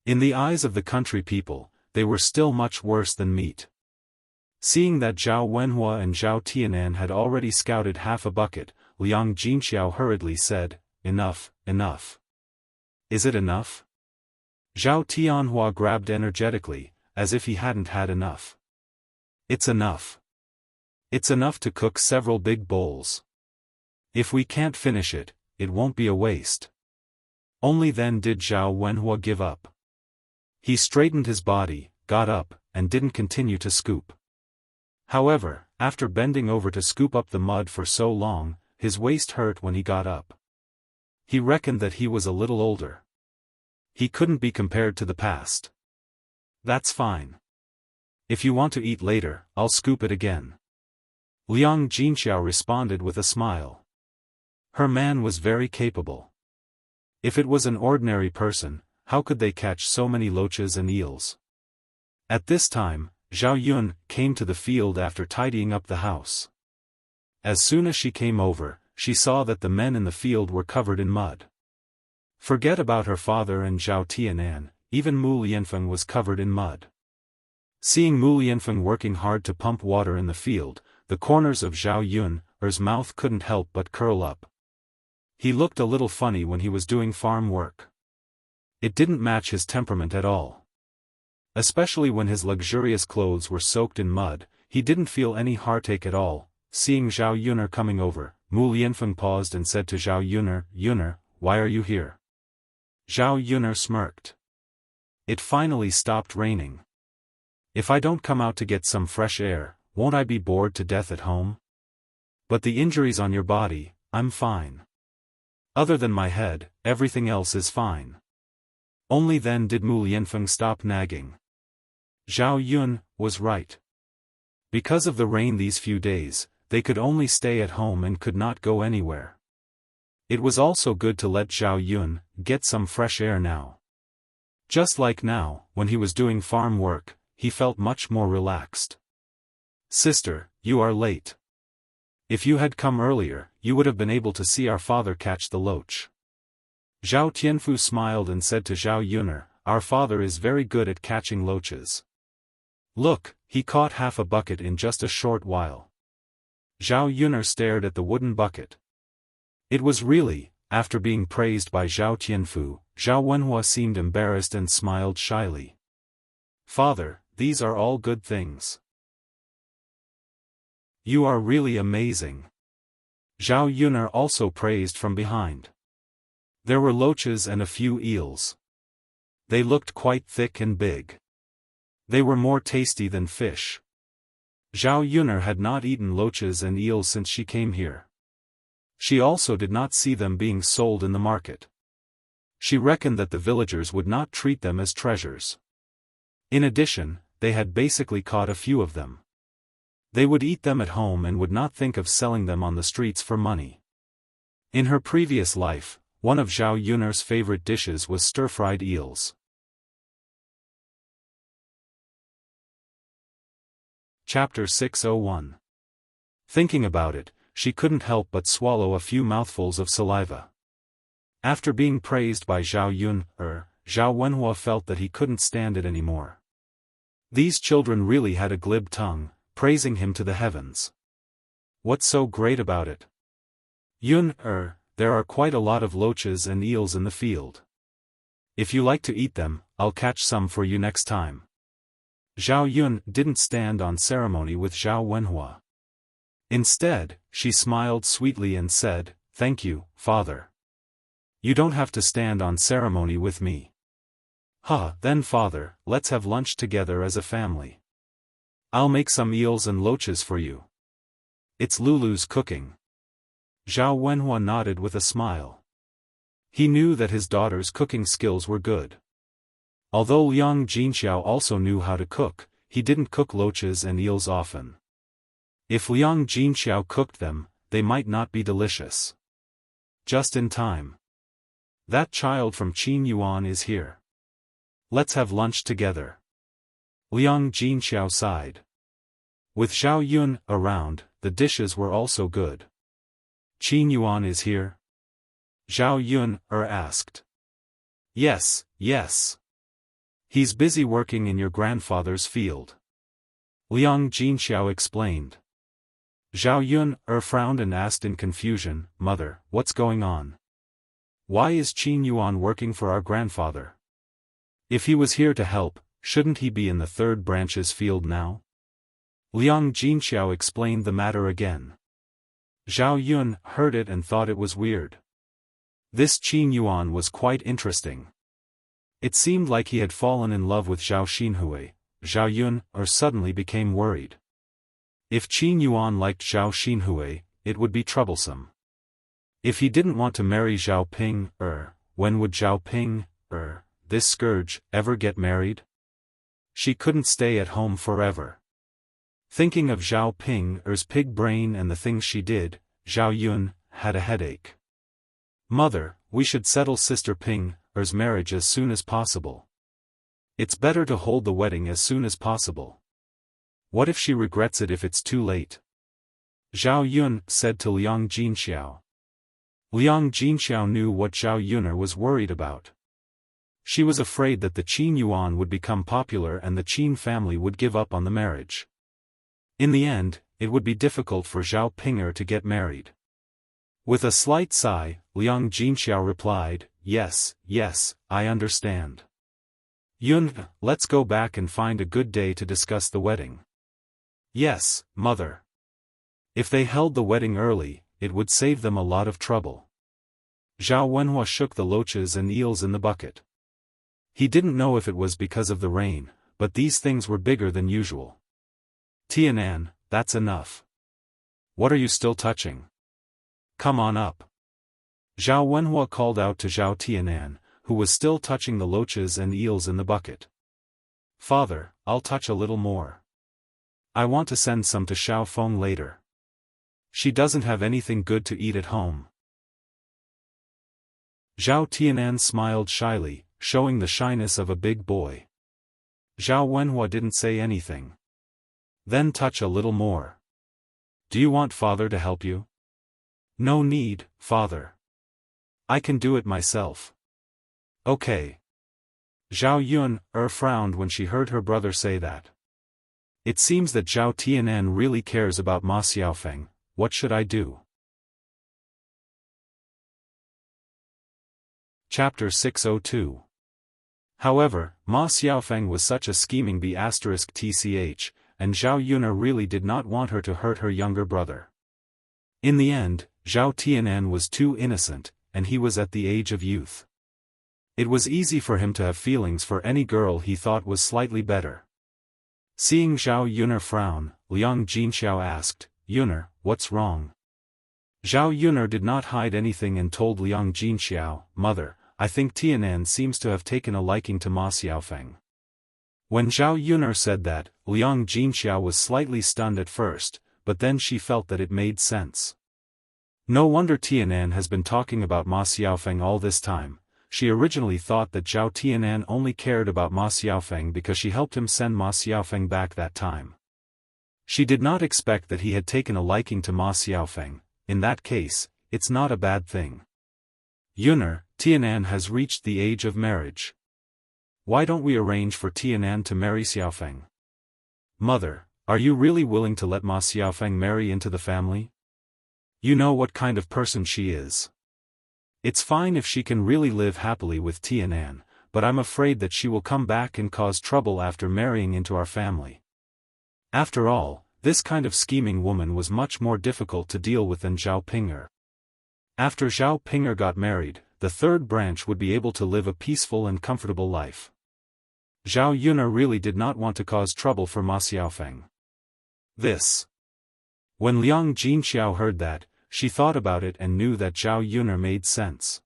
In the eyes of the country people, they were still much worse than meat. Seeing that Zhao Wenhua and Zhao Tianan had already scouted half a bucket, Liang Jinqiao hurriedly said, enough. Is it enough? Zhao Tianhua grabbed energetically, as if he hadn't had enough. It's enough. It's enough to cook several big bowls. If we can't finish it, it won't be a waste. Only then did Zhao Wenhua give up. He straightened his body, got up, and didn't continue to scoop. However, after bending over to scoop up the mud for so long, his waist hurt when he got up. He reckoned that he was a little older. He couldn't be compared to the past. That's fine. If you want to eat later, I'll scoop it again. Liang Jinxiao responded with a smile. Her man was very capable. If it was an ordinary person, how could they catch so many loaches and eels? At this time, Zhao Yun came to the field after tidying up the house. As soon as she came over, she saw that the men in the field were covered in mud. Forget about her father and Zhao Tianan, even Mu Lianfeng was covered in mud. Seeing Mu Lianfeng working hard to pump water in the field, the corners of Zhao Yun's mouth couldn't help but curl up. He looked a little funny when he was doing farm work. It didn't match his temperament at all. Especially when his luxurious clothes were soaked in mud, he didn't feel any heartache at all. Seeing Zhao Yun'er coming over, Mu Lianfeng paused and said to Zhao Yun'er, why are you here? Zhao Yun'er smirked. It finally stopped raining. If I don't come out to get some fresh air, won't I be bored to death at home? But the injuries on your body, I'm fine. Other than my head, everything else is fine. Only then did Mu Lianfeng stop nagging. Zhao Yun was right. Because of the rain these few days, they could only stay at home and could not go anywhere. It was also good to let Zhao Yun get some fresh air now. Just like now, when he was doing farm work, he felt much more relaxed. Sister, you are late. If you had come earlier, you would have been able to see our father catch the loach. Zhao Tianfu smiled and said to Zhao Yun'er, our father is very good at catching loaches. Look, he caught half a bucket in just a short while. Zhao Yun'er stared at the wooden bucket. It was really, after being praised by Zhao Tianfu, Zhao Wenhua seemed embarrassed and smiled shyly. Father, these are all good things. You are really amazing. Zhao Yun'er also praised from behind. There were loaches and a few eels. They looked quite thick and big. They were more tasty than fish. Zhao Yun'er had not eaten loaches and eels since she came here. She also did not see them being sold in the market. She reckoned that the villagers would not treat them as treasures. In addition, they had basically caught a few of them. They would eat them at home and would not think of selling them on the streets for money. In her previous life, one of Zhao Yun'er's favorite dishes was stir-fried eels. Chapter 601. Thinking about it, she couldn't help but swallow a few mouthfuls of saliva. After being praised by Zhao Yun'er, Zhao Wenhua felt that he couldn't stand it anymore. These children really had a glib tongue, praising him to the heavens. What's so great about it? Yun'er, there are quite a lot of loaches and eels in the field. If you like to eat them, I'll catch some for you next time. Zhao Yun didn't stand on ceremony with Zhao Wenhua. Instead, she smiled sweetly and said, thank you, father. You don't have to stand on ceremony with me. Then father, let's have lunch together as a family. I'll make some eels and loaches for you. It's Lulu's cooking. Zhao Wenhua nodded with a smile. He knew that his daughter's cooking skills were good. Although Liang Jinxiao also knew how to cook, he didn't cook loaches and eels often. If Liang Jinxiao cooked them, they might not be delicious. Just in time. That child from Qin Yuan is here. Let's have lunch together. Liang Jinxiao sighed. With Zhao Yun around, the dishes were also good. Qin Yuan is here? Zhao Yun'er asked. Yes, yes. He's busy working in your grandfather's field. Liang Jinxiao explained. Zhao Yun'er frowned and asked in confusion, Mother, what's going on? Why is Qin Yuan working for our grandfather? If he was here to help, shouldn't he be in the third branch's field now? Liang Jinxiao explained the matter again. Zhao Yun heard it and thought it was weird. This Qin Yuan was quite interesting. It seemed like he had fallen in love with Zhao Xinhui. Zhao Yun'er suddenly became worried. If Qin Yuan liked Zhao Xinhui, it would be troublesome. If he didn't want to marry Zhao Ping, when would Zhao Ping, this scourge, ever get married? She couldn't stay at home forever. Thinking of Zhao Ping's pig brain and the things she did, Zhao Yun had a headache. Mother, we should settle Sister Ping's marriage as soon as possible. It's better to hold the wedding as soon as possible. What if she regrets it if it's too late? Zhao Yun said to Liang Jinxiao. Liang Jinxiao knew what Zhao Yun was worried about. She was afraid that the Qin Yuan would become popular and the Qin family would give up on the marriage. In the end, it would be difficult for Zhao Ping to get married. With a slight sigh, Liang Jinxiao replied, yes, I understand. Yun, let's go back and find a good day to discuss the wedding. Yes, mother. If they held the wedding early, it would save them a lot of trouble. Zhao Wenhua shook the loaches and eels in the bucket. He didn't know if it was because of the rain, but these things were bigger than usual. Tianan, that's enough. What are you still touching? Come on up. Zhao Wenhua called out to Zhao Tianan, who was still touching the loaches and eels in the bucket. Father, I'll touch a little more. I want to send some to Xiaofan later. She doesn't have anything good to eat at home. Zhao Tianan smiled shyly, showing the shyness of a big boy. Zhao Wenhua didn't say anything. Then touch a little more. Do you want father to help you? No need, father. I can do it myself. Okay. Zhao Yun frowned when she heard her brother say that. It seems that Zhao Tianan really cares about Ma Xiaofan. What should I do? Chapter 602. However, Ma Xiaofan was such a scheming b*tch, and Zhao Yun really did not want her to hurt her younger brother. In the end, Zhao Tianan was too innocent, and he was at the age of youth. It was easy for him to have feelings for any girl he thought was slightly better. Seeing Zhao Yun frown, Liang Jinxiao asked, Yun, what's wrong? Zhao Yun did not hide anything and told Liang Jinxiao, Mother, I think Tianan seems to have taken a liking to Ma Xiaofan. When Zhao Yun said that, Liang Jinxiao was slightly stunned at first, but then she felt that it made sense. No wonder Tianan has been talking about Ma Xiaofan all this time. She originally thought that Zhao Tianan only cared about Ma Xiaofan because she helped him send Ma Xiaofan back that time. She did not expect that he had taken a liking to Ma Xiaofan. In that case, it's not a bad thing. Yun, Tianan has reached the age of marriage. Why don't we arrange for Tianan to marry Xiaofan? Mother, are you really willing to let Ma Xiaofan marry into the family? You know what kind of person she is. It's fine if she can really live happily with Tianan, but I'm afraid that she will come back and cause trouble after marrying into our family. After all, this kind of scheming woman was much more difficult to deal with than Zhao Ping. After Zhao Ping got married, the third branch would be able to live a peaceful and comfortable life. Zhao Yun really did not want to cause trouble for Ma Xiaofan. When Liang Jinxiao heard that, she thought about it and knew that Zhao Yun made sense.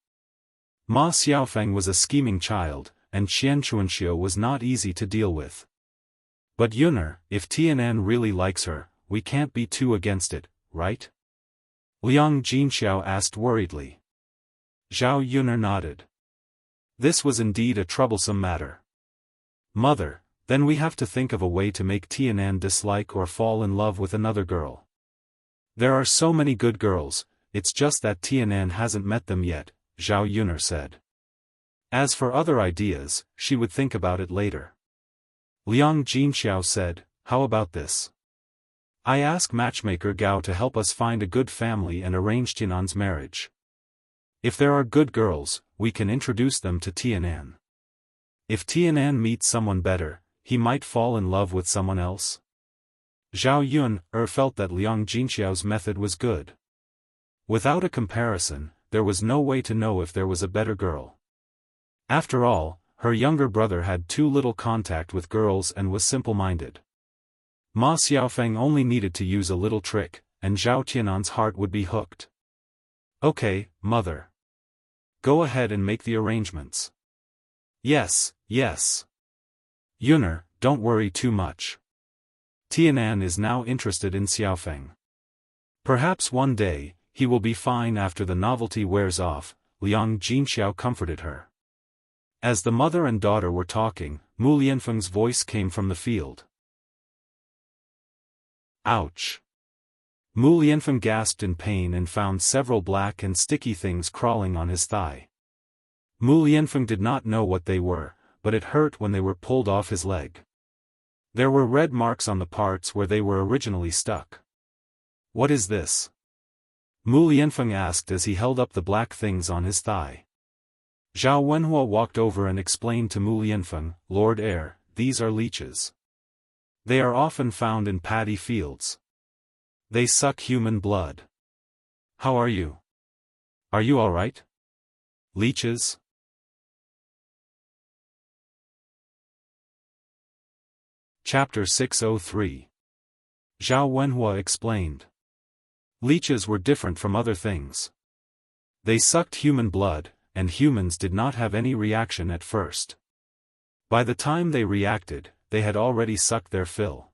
Ma Xiaofan was a scheming child, and Qian Chuanxiu was not easy to deal with. But Yun, if Tianan really likes her, we can't be too against it, right? Liang Jinxiao asked worriedly. Zhao Yun nodded. This was indeed a troublesome matter. Mother, then we have to think of a way to make Tianan dislike or fall in love with another girl. There are so many good girls, it's just that Tianan hasn't met them yet, Zhao Yun said. As for other ideas, she would think about it later. Liang Jinxiao said, how about this? I ask matchmaker Gao to help us find a good family and arrange Tianan's marriage. If there are good girls, we can introduce them to Tianan. If Tianan meets someone better, he might fall in love with someone else. Zhao Yun felt that Liang Jinxiao's method was good. Without a comparison, there was no way to know if there was a better girl. After all, her younger brother had too little contact with girls and was simple-minded. Ma Xiaofan only needed to use a little trick, and Zhao Tianan's heart would be hooked. Okay, mother. Go ahead and make the arrangements. Yes, yes. Yun'er, don't worry too much. Tianan is now interested in Xiaofan. Perhaps one day, he will be fine after the novelty wears off, Liang Jinxiao comforted her. As the mother and daughter were talking, Mu Lianfeng's voice came from the field. Ouch! Mu Lianfeng gasped in pain and found several black and sticky things crawling on his thigh. Mu Lianfeng did not know what they were, but it hurt when they were pulled off his leg. There were red marks on the parts where they were originally stuck. What is this? Mu Lianfeng asked as he held up the black things on his thigh. Zhao Wenhua walked over and explained to Mu Lianfeng, Lord Heir, these are leeches. They are often found in paddy fields. They suck human blood. How are you? Are you all right? Leeches? Chapter 603. Zhao Wenhua explained. Leeches were different from other things. They sucked human blood, and humans did not have any reaction at first. By the time they reacted, they had already sucked their fill.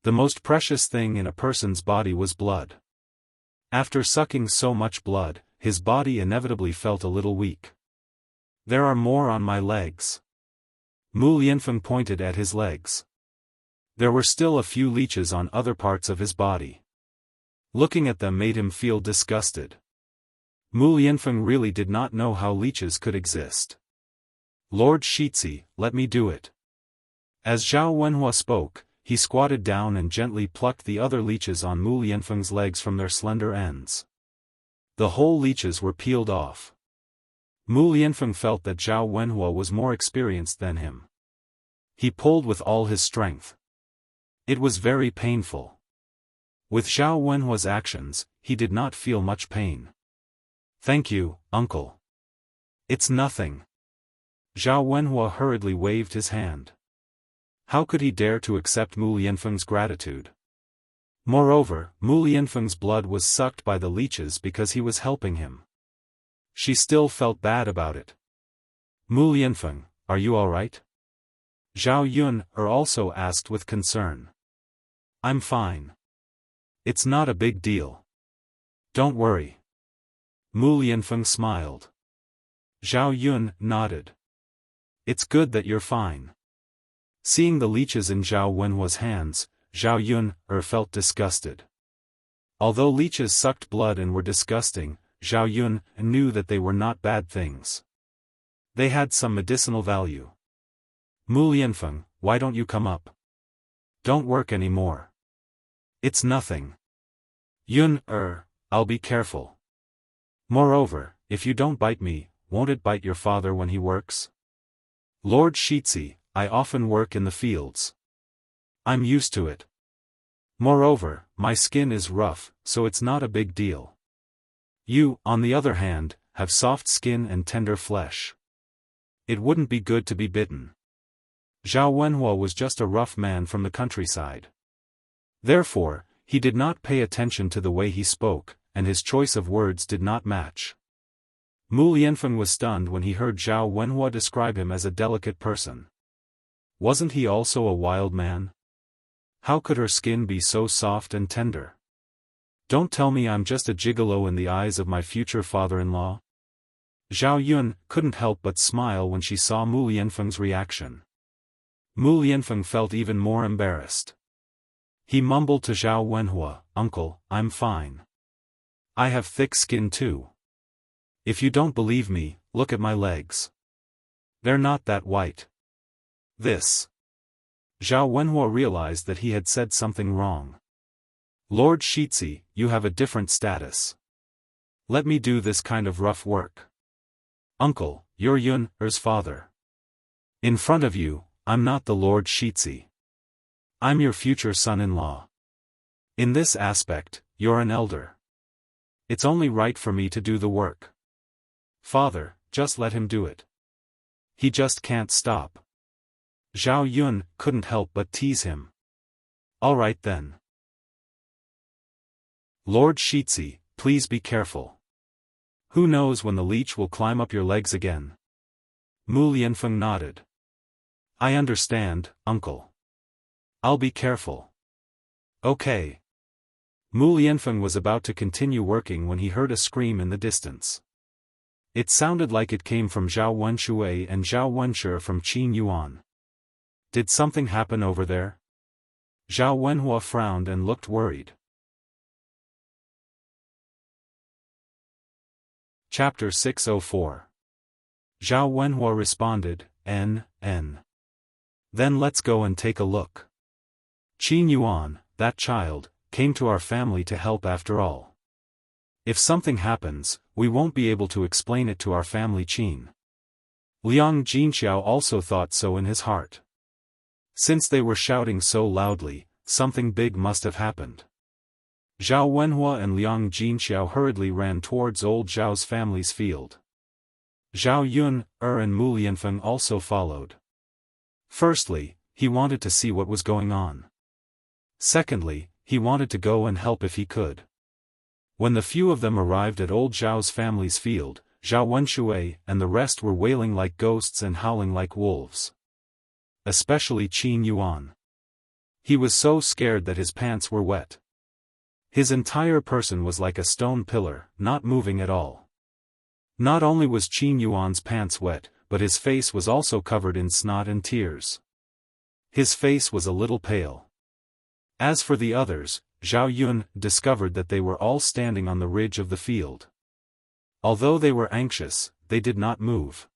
The most precious thing in a person's body was blood. After sucking so much blood, his body inevitably felt a little weak. There are more on my legs. Mu Lianfeng pointed at his legs. There were still a few leeches on other parts of his body. Looking at them made him feel disgusted. Mu Lianfeng really did not know how leeches could exist. Lord Shizi, let me do it. As Zhao Wenhua spoke, he squatted down and gently plucked the other leeches on Mu Lianfeng's legs from their slender ends. The whole leeches were peeled off. Mu Lianfeng felt that Zhao Wenhua was more experienced than him. He pulled with all his strength. It was very painful. With Zhao Wenhua's actions, he did not feel much pain. Thank you, uncle. It's nothing. Zhao Wenhua hurriedly waved his hand. How could he dare to accept Mu Lianfeng's gratitude? Moreover, Mu Lianfeng's blood was sucked by the leeches because he was helping him. She still felt bad about it. Mu Lianfeng, are you all right? Zhao Yun'er also asked with concern. I'm fine. It's not a big deal. Don't worry. Mu Lianfeng smiled. Zhao Yun nodded. It's good that you're fine. Seeing the leeches in Zhao Wenhua's hands, Zhao Yun'er felt disgusted. Although leeches sucked blood and were disgusting, Zhao Yun knew that they were not bad things. They had some medicinal value. Mu Lianfeng, why don't you come up? Don't work anymore. It's nothing. Yun'er, I'll be careful. Moreover, if you don't bite me, won't it bite your father when he works? Lord Shizi, I often work in the fields. I'm used to it. Moreover, my skin is rough, so it's not a big deal. You, on the other hand, have soft skin and tender flesh. It wouldn't be good to be bitten. Zhao Wenhua was just a rough man from the countryside. Therefore, he did not pay attention to the way he spoke, and his choice of words did not match. Mu Lianfeng was stunned when he heard Zhao Wenhua describe him as a delicate person. Wasn't he also a wild man? How could her skin be so soft and tender? Don't tell me I'm just a gigolo in the eyes of my future father-in-law? Zhao Yun couldn't help but smile when she saw Mu Lianfeng's reaction. Mu Lianfeng felt even more embarrassed. He mumbled to Zhao Wenhua, Uncle, I'm fine. I have thick skin too. If you don't believe me, look at my legs. They're not that white. This. Zhao Wenhua realized that he had said something wrong. Lord Shizi, you have a different status. Let me do this kind of rough work. Uncle, you're Yun'er's father. In front of you, I'm not the Lord Shizi. I'm your future son-in-law. In this aspect, you're an elder. It's only right for me to do the work. Father, just let him do it. He just can't stop. Zhao Yun couldn't help but tease him. All right then. Lord Shizi, please be careful. Who knows when the leech will climb up your legs again? Mu Lianfeng nodded. I understand, uncle. I'll be careful. Okay. Mu Lianfeng was about to continue working when he heard a scream in the distance. It sounded like it came from Zhao Wenshui and Zhao Wenshi from Qin Yuan. Did something happen over there? Zhao Wenhua frowned and looked worried. Chapter 604. Zhao Wenhua responded, N. Then let's go and take a look. Qin Yuan, that child, came to our family to help after all. If something happens, we won't be able to explain it to our family Qin. Liang Jinxiao also thought so in his heart. Since they were shouting so loudly, something big must have happened. Zhao Wenhua and Liang Jinxiao hurriedly ran towards old Zhao's family's field. Zhao Yun, and Mu Lianfeng also followed. Firstly, he wanted to see what was going on. Secondly, he wanted to go and help if he could. When the few of them arrived at old Zhao's family's field, Zhao Wenshui and the rest were wailing like ghosts and howling like wolves. Especially Qin Yuan. He was so scared that his pants were wet. His entire person was like a stone pillar, not moving at all. Not only was Qin Yuan's pants wet, but his face was also covered in snot and tears. His face was a little pale. As for the others, Zhao Yun discovered that they were all standing on the ridge of the field. Although they were anxious, they did not move.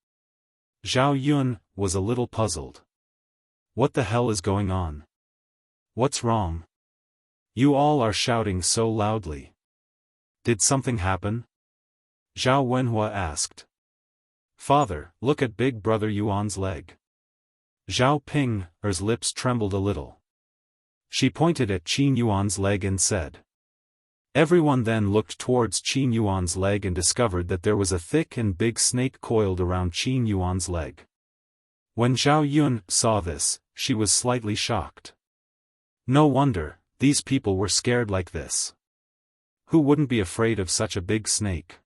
Zhao Yun was a little puzzled. What the hell is going on? What's wrong? You all are shouting so loudly. Did something happen? Zhao Wenhua asked. Father, look at Big Brother Yuan's leg. Zhao Ping's lips trembled a little. She pointed at Qin Yuan's leg and said. Everyone then looked towards Qin Yuan's leg and discovered that there was a thick and big snake coiled around Qin Yuan's leg. When Zhao Yun saw this, she was slightly shocked. No wonder, these people were scared like this. Who wouldn't be afraid of such a big snake?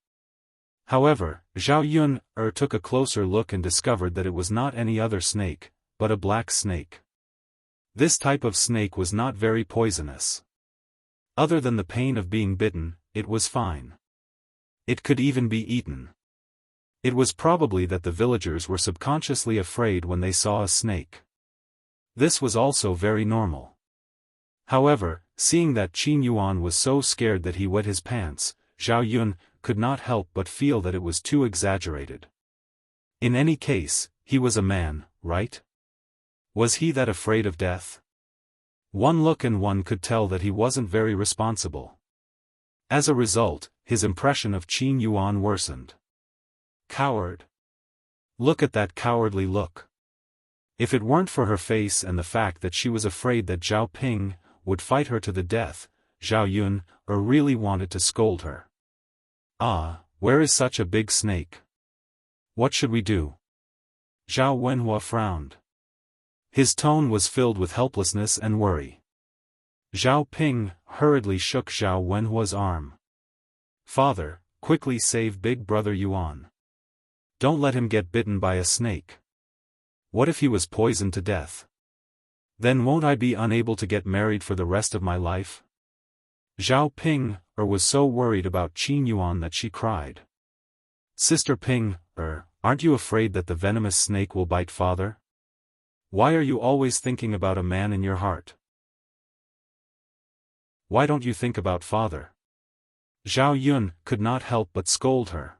However, Zhao Yun took a closer look and discovered that it was not any other snake, but a black snake. This type of snake was not very poisonous. Other than the pain of being bitten, it was fine. It could even be eaten. It was probably that the villagers were subconsciously afraid when they saw a snake. This was also very normal. However, seeing that Qin Yuan was so scared that he wet his pants, Zhao Yun could not help but feel that it was too exaggerated. In any case, he was a man, right? Was he that afraid of death? One look and one could tell that he wasn't very responsible. As a result, his impression of Qin Yuan worsened. Coward. Look at that cowardly look. If it weren't for her face and the fact that she was afraid that Zhao Ping would fight her to the death, Zhao Yun really wanted to scold her. Ah, where is such a big snake? What should we do? Zhao Wenhua frowned. His tone was filled with helplessness and worry. Zhao Ping hurriedly shook Zhao Wenhua's arm. Father, quickly save Big Brother Yuan. Don't let him get bitten by a snake. What if he was poisoned to death? Then won't I be unable to get married for the rest of my life? Zhao Ping was so worried about Qin Yuan that she cried. Sister Ping, aren't you afraid that the venomous snake will bite father? Why are you always thinking about a man in your heart? Why don't you think about father? Zhao Yun could not help but scold her.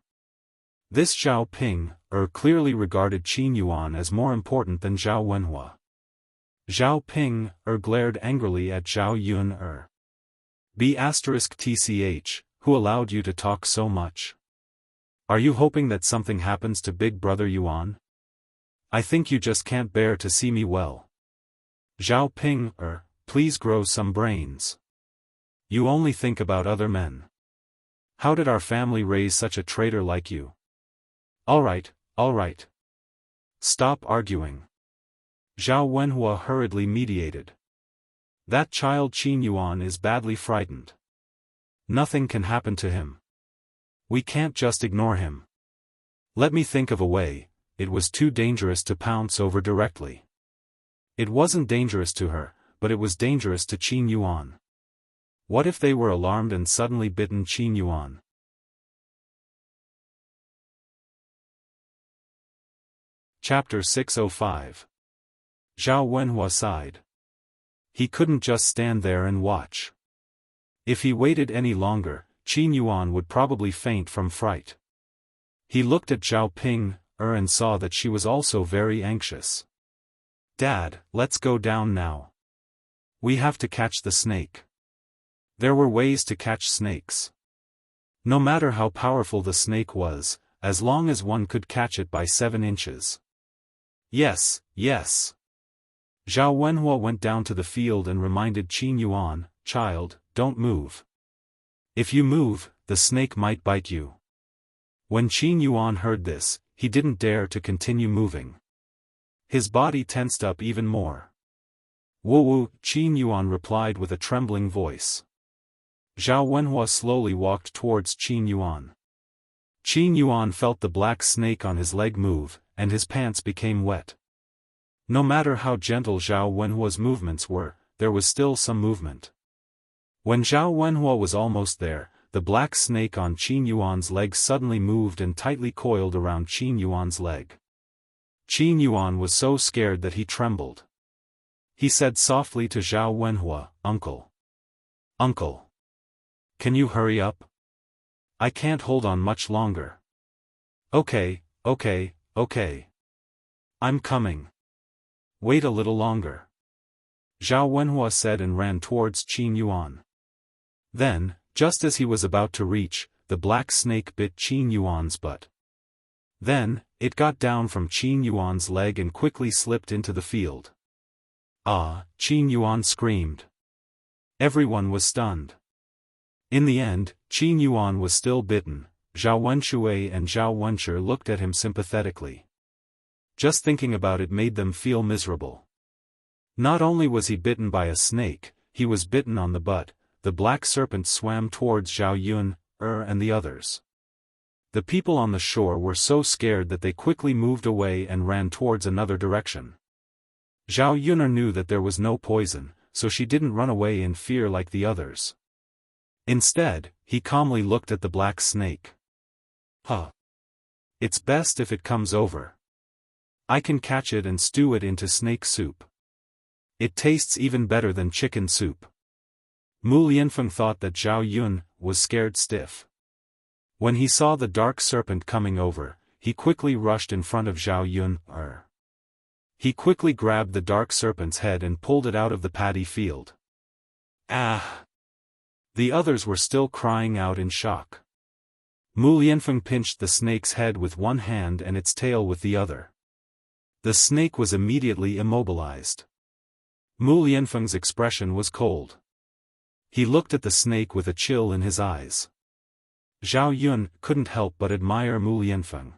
This Zhao Ping clearly regarded Qin Yuan as more important than Zhao Wenhua. Zhao Ping glared angrily at Zhao Yun B***tch, who allowed you to talk so much? Are you hoping that something happens to Big Brother Yuan? I think you just can't bear to see me well. Zhao Ping please grow some brains. You only think about other men. How did our family raise such a traitor like you? Alright. Stop arguing. Zhao Wenhua hurriedly mediated. That child Qin Yuan is badly frightened. Nothing can happen to him. We can't just ignore him. Let me think of a way. It was too dangerous to pounce over directly. It wasn't dangerous to her, but it was dangerous to Qin Yuan. What if they were alarmed and suddenly bitten Qin Yuan? Chapter 605. Zhao Wenhua sighed. He couldn't just stand there and watch. If he waited any longer, Qin Yuan would probably faint from fright. He looked at Zhao Ping, and saw that she was also very anxious. Dad, let's go down now. We have to catch the snake. There were ways to catch snakes. No matter how powerful the snake was, as long as one could catch it by 7 inches. Yes, yes. Zhao Wenhua went down to the field and reminded Qin Yuan, child, don't move. If you move, the snake might bite you. When Qin Yuan heard this, he didn't dare to continue moving. His body tensed up even more. Woo, Qin Yuan replied with a trembling voice. Zhao Wenhua slowly walked towards Qin Yuan. Qin Yuan felt the black snake on his leg move, and his pants became wet. No matter how gentle Zhao Wenhua's movements were, there was still some movement. When Zhao Wenhua was almost there, the black snake on Qin Yuan's leg suddenly moved and tightly coiled around Qin Yuan's leg. Qin Yuan was so scared that he trembled. He said softly to Zhao Wenhua, Uncle. Uncle. Can you hurry up? I can't hold on much longer. Okay. I'm coming. Wait a little longer. Zhao Wenhua said and ran towards Qin Yuan. Then, just as he was about to reach, the black snake bit Qin Yuan's butt. Then, it got down from Qin Yuan's leg and quickly slipped into the field. Ah, Qin Yuan screamed. Everyone was stunned. In the end, Qin Yuan was still bitten. Zhao Wenxue and Zhao Wenshi looked at him sympathetically. Just thinking about it made them feel miserable. Not only was he bitten by a snake, he was bitten on the butt. The black serpent swam towards Zhao Yun, and the others. The people on the shore were so scared that they quickly moved away and ran towards another direction. Zhao Yun knew that there was no poison, so she didn't run away in fear like the others. Instead, he calmly looked at the black snake. It's best if it comes over. I can catch it and stew it into snake soup. It tastes even better than chicken soup. Mu Lianfeng thought that Zhao Yun was scared stiff. When he saw the dark serpent coming over, he quickly rushed in front of Zhao Yun. He quickly grabbed the dark serpent's head and pulled it out of the paddy field. Ah! The others were still crying out in shock. Mu Lianfeng pinched the snake's head with one hand and its tail with the other. The snake was immediately immobilized. Mu Lianfeng's expression was cold. He looked at the snake with a chill in his eyes. Zhao Yun couldn't help but admire Mu Lianfeng.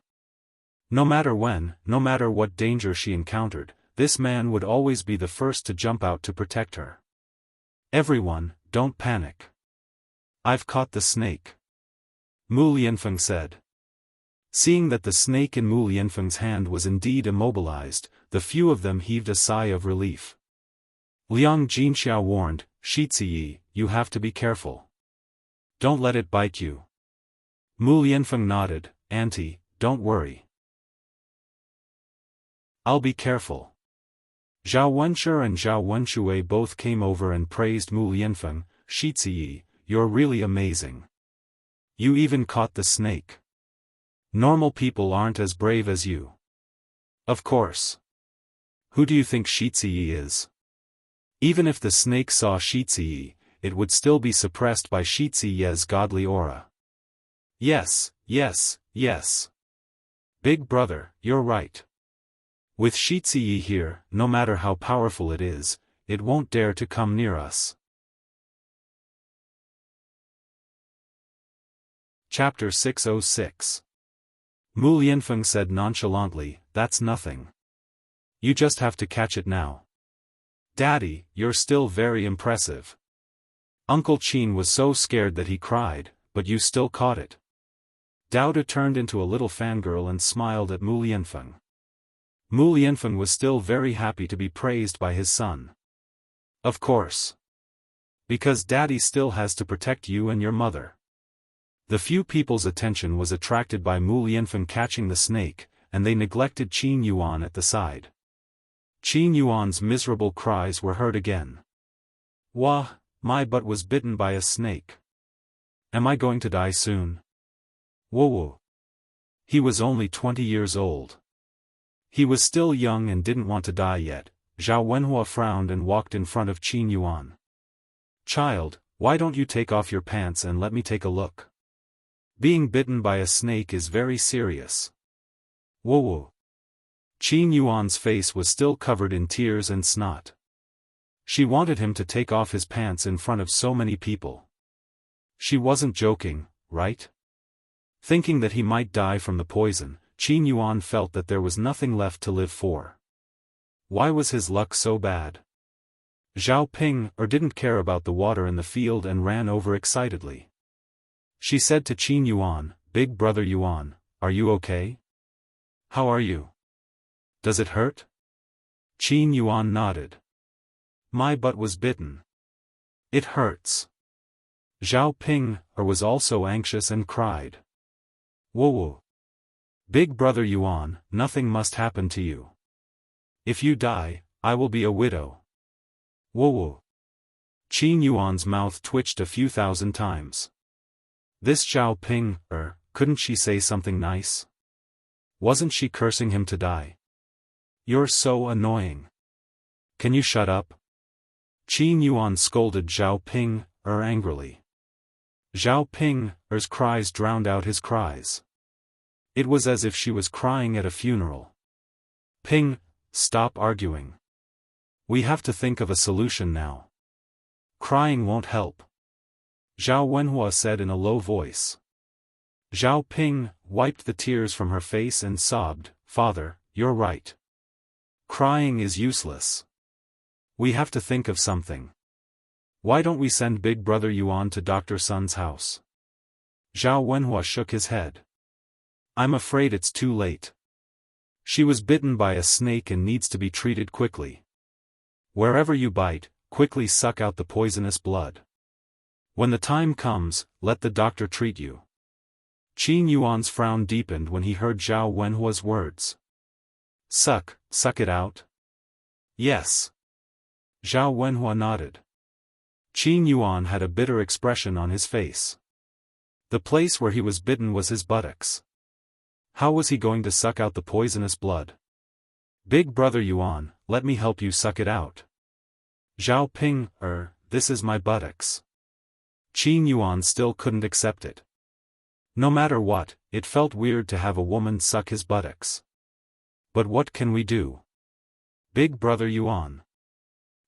No matter when, no matter what danger she encountered, this man would always be the first to jump out to protect her. Everyone, don't panic. I've caught the snake. Mu Lianfeng said. Seeing that the snake in Mu Lianfeng's hand was indeed immobilized, the few of them heaved a sigh of relief. Liang Jinxiao warned, Shiziyi, you have to be careful. Don't let it bite you. Mu Lianfeng nodded, Auntie, don't worry. I'll be careful. Zhao Wenshi and Zhao Wenxue both came over and praised Mu Lianfeng, Shiziyi, you're really amazing. You even caught the snake. Normal people aren't as brave as you. Of course. Who do you think Shiziyi is? Even if the snake saw Shiziyi, it would still be suppressed by Shiziyi's godly aura. Yes. Big brother, you're right. With Shiziyi here, no matter how powerful it is, it won't dare to come near us. Chapter 606. Mu Lianfeng said nonchalantly, that's nothing. You just have to catch it now. Daddy, you're still very impressive. Uncle Qin was so scared that he cried, but you still caught it. Douda turned into a little fangirl and smiled at Mu Lianfeng. Mu Lianfeng was still very happy to be praised by his son. Of course. Because Daddy still has to protect you and your mother. The few people's attention was attracted by Mu Lianfeng catching the snake, and they neglected Qin Yuan at the side. Qin Yuan's miserable cries were heard again. Wah, my butt was bitten by a snake. Am I going to die soon? Whoa. He was only 20 years old. He was still young and didn't want to die yet. Zhao Wenhua frowned and walked in front of Qin Yuan. Child, why don't you take off your pants and let me take a look? Being bitten by a snake is very serious. Whoa. Qin Yuan's face was still covered in tears and snot. She wanted him to take off his pants in front of so many people. She wasn't joking, right? Thinking that he might die from the poison, Qin Yuan felt that there was nothing left to live for. Why was his luck so bad? Zhao Ping didn't care about the water in the field and ran over excitedly. She said to Qin Yuan, Big brother Yuan, are you okay? How are you? Does it hurt? Qin Yuan nodded. My butt was bitten. It hurts. Zhao Ping was also anxious and cried. Whoa. Big brother Yuan, nothing must happen to you. If you die, I will be a widow. Whoa. Qin Yuan's mouth twitched a few thousand times. This Zhao Ping, couldn't she say something nice? Wasn't she cursing him to die? You're so annoying. Can you shut up? Qin Yuan scolded Zhao Ping, angrily. Zhao Ping's cries drowned out his cries. It was as if she was crying at a funeral. Ping, stop arguing. We have to think of a solution now. Crying won't help. Zhao Wenhua said in a low voice. Zhao Ping wiped the tears from her face and sobbed, Father, you're right. Crying is useless. We have to think of something. Why don't we send Big Brother Yuan to Dr. Sun's house? Zhao Wenhua shook his head. I'm afraid it's too late. She was bitten by a snake and needs to be treated quickly. Wherever you bite, quickly suck out the poisonous blood. When the time comes, let the doctor treat you. Qin Yuan's frown deepened when he heard Zhao Wenhua's words. Suck it out? Yes. Zhao Wenhua nodded. Qin Yuan had a bitter expression on his face. The place where he was bitten was his buttocks. How was he going to suck out the poisonous blood? Big brother Yuan, let me help you suck it out. Zhao Ping, this is my buttocks. Qin Yuan still couldn't accept it. No matter what, it felt weird to have a woman suck his buttocks. But what can we do? Big brother Yuan.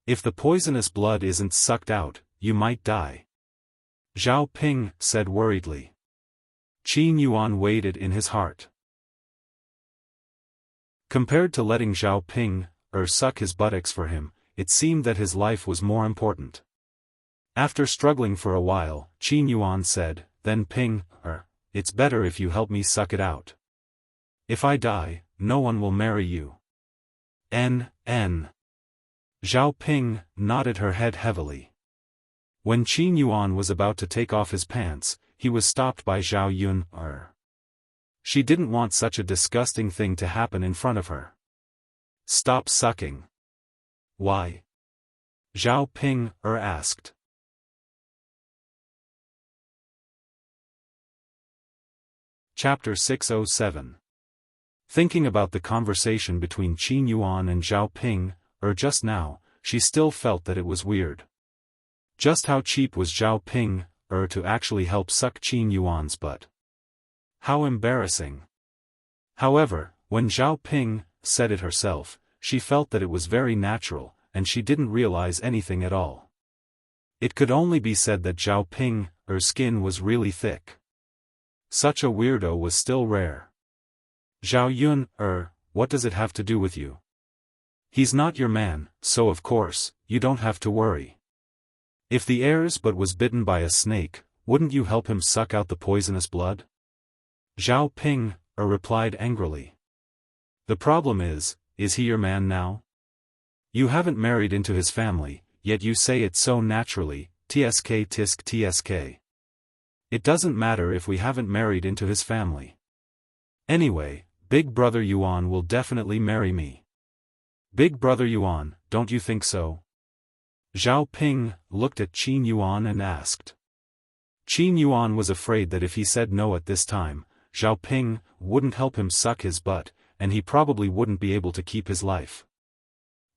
If the poisonous blood isn't sucked out, you might die. Zhao Ping said worriedly. Qin Yuan weighed it in his heart. Compared to letting Zhao Ping suck his buttocks for him, it seemed that his life was more important. After struggling for a while, Qin Yuan said, Then Ping, it's better if you help me suck it out. If I die, no one will marry you. N. Zhao Ping nodded her head heavily. When Qin Yuan was about to take off his pants, he was stopped by Zhao Yun. She didn't want such a disgusting thing to happen in front of her. Stop sucking. Why? Zhao Ping asked. Chapter 607. Thinking about the conversation between Qin Yuan and Zhao Ping, just now, she still felt that it was weird. Just how cheap was Zhao Ping, to actually help suck Qin Yuan's butt? How embarrassing. However, when Zhao Ping said it herself, she felt that it was very natural, and she didn't realize anything at all. It could only be said that Zhao Ping's skin was really thick. Such a weirdo was still rare. Zhao Yun, what does it have to do with you? He's not your man, so of course, you don't have to worry. If the heir's butt was bitten by a snake, wouldn't you help him suck out the poisonous blood? Zhao Ping replied angrily. The problem is he your man now? You haven't married into his family, yet you say it so naturally, tsk tisk tsk. It doesn't matter if we haven't married into his family. Anyway, Big Brother Yuan will definitely marry me. Big Brother Yuan, don't you think so? Zhao Ping looked at Qin Yuan and asked. Qin Yuan was afraid that if he said no at this time, Zhao Ping wouldn't help him suck his butt, and he probably wouldn't be able to keep his life.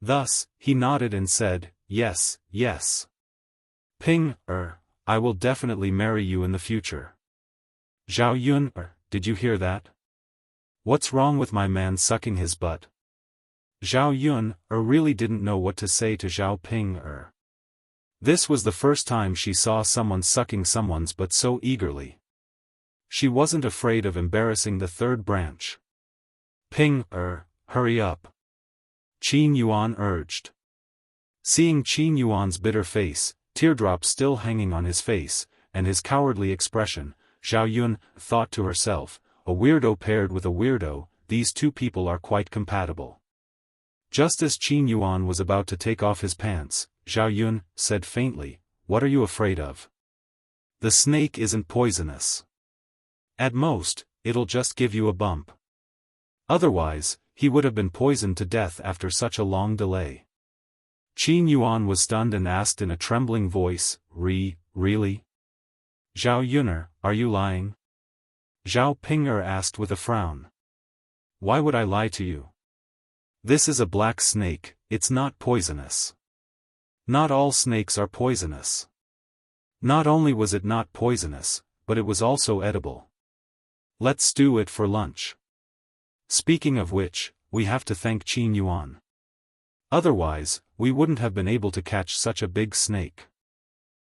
Thus, he nodded and said, yes, yes. Ping, I will definitely marry you in the future. Zhao Yun, did you hear that? What's wrong with my man sucking his butt? Zhao Yun, really didn't know what to say to Zhao Ping, This was the first time she saw someone sucking someone's butt so eagerly. She wasn't afraid of embarrassing the third branch. Ping, hurry up. Qin Yuan urged. Seeing Qin Yuan's bitter face, teardrops still hanging on his face, and his cowardly expression, Zhao Yun thought to herself, a weirdo paired with a weirdo, these two people are quite compatible. Just as Qin Yuan was about to take off his pants, Zhao Yun said faintly, what are you afraid of? The snake isn't poisonous. At most, it'll just give you a bump. Otherwise, he would have been poisoned to death after such a long delay. Qin Yuan was stunned and asked in a trembling voice, really? Zhao Yun, are you lying? Zhao Ping asked with a frown. Why would I lie to you? This is a black snake, it's not poisonous. Not all snakes are poisonous. Not only was it not poisonous, but it was also edible. Let's stew it for lunch. Speaking of which, we have to thank Qin Yuan. Otherwise, we wouldn't have been able to catch such a big snake.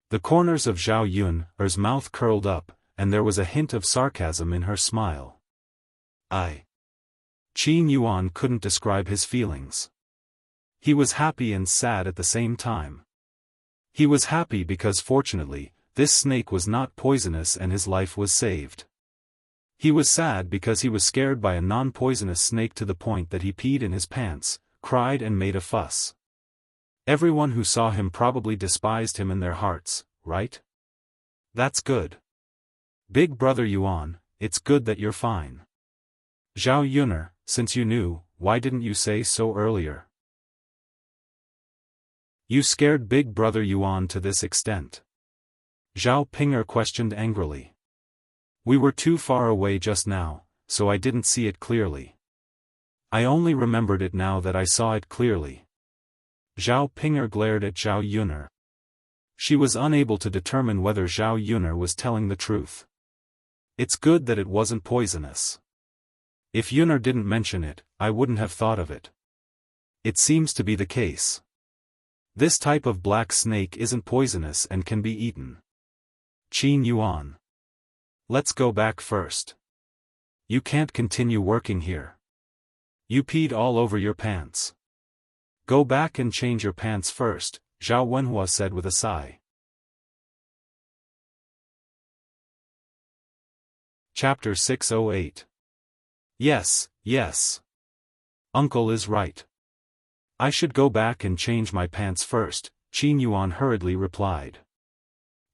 The corners of Zhao Yun's mouth curled up, and there was a hint of sarcasm in her smile. Qin Yuan couldn't describe his feelings. He was happy and sad at the same time. He was happy because fortunately, this snake was not poisonous and his life was saved. He was sad because he was scared by a non-poisonous snake to the point that he peed in his pants, cried and made a fuss. Everyone who saw him probably despised him in their hearts, right? That's good. Big Brother Yuan, it's good that you're fine. Zhao Yun, since you knew, why didn't you say so earlier? You scared Big Brother Yuan to this extent. Zhao Ping questioned angrily. We were too far away just now, so I didn't see it clearly. I only remembered it now that I saw it clearly. Zhao Ping glared at Zhao Yun. She was unable to determine whether Zhao Yun was telling the truth. It's good that it wasn't poisonous. If Yun didn't mention it, I wouldn't have thought of it. It seems to be the case. This type of black snake isn't poisonous and can be eaten. Qin Yuan. Let's go back first. You can't continue working here. You peed all over your pants. Go back and change your pants first, Zhao Wenhua said with a sigh. Chapter 608. Yes. Uncle is right. I should go back and change my pants first, Qin Yuan hurriedly replied.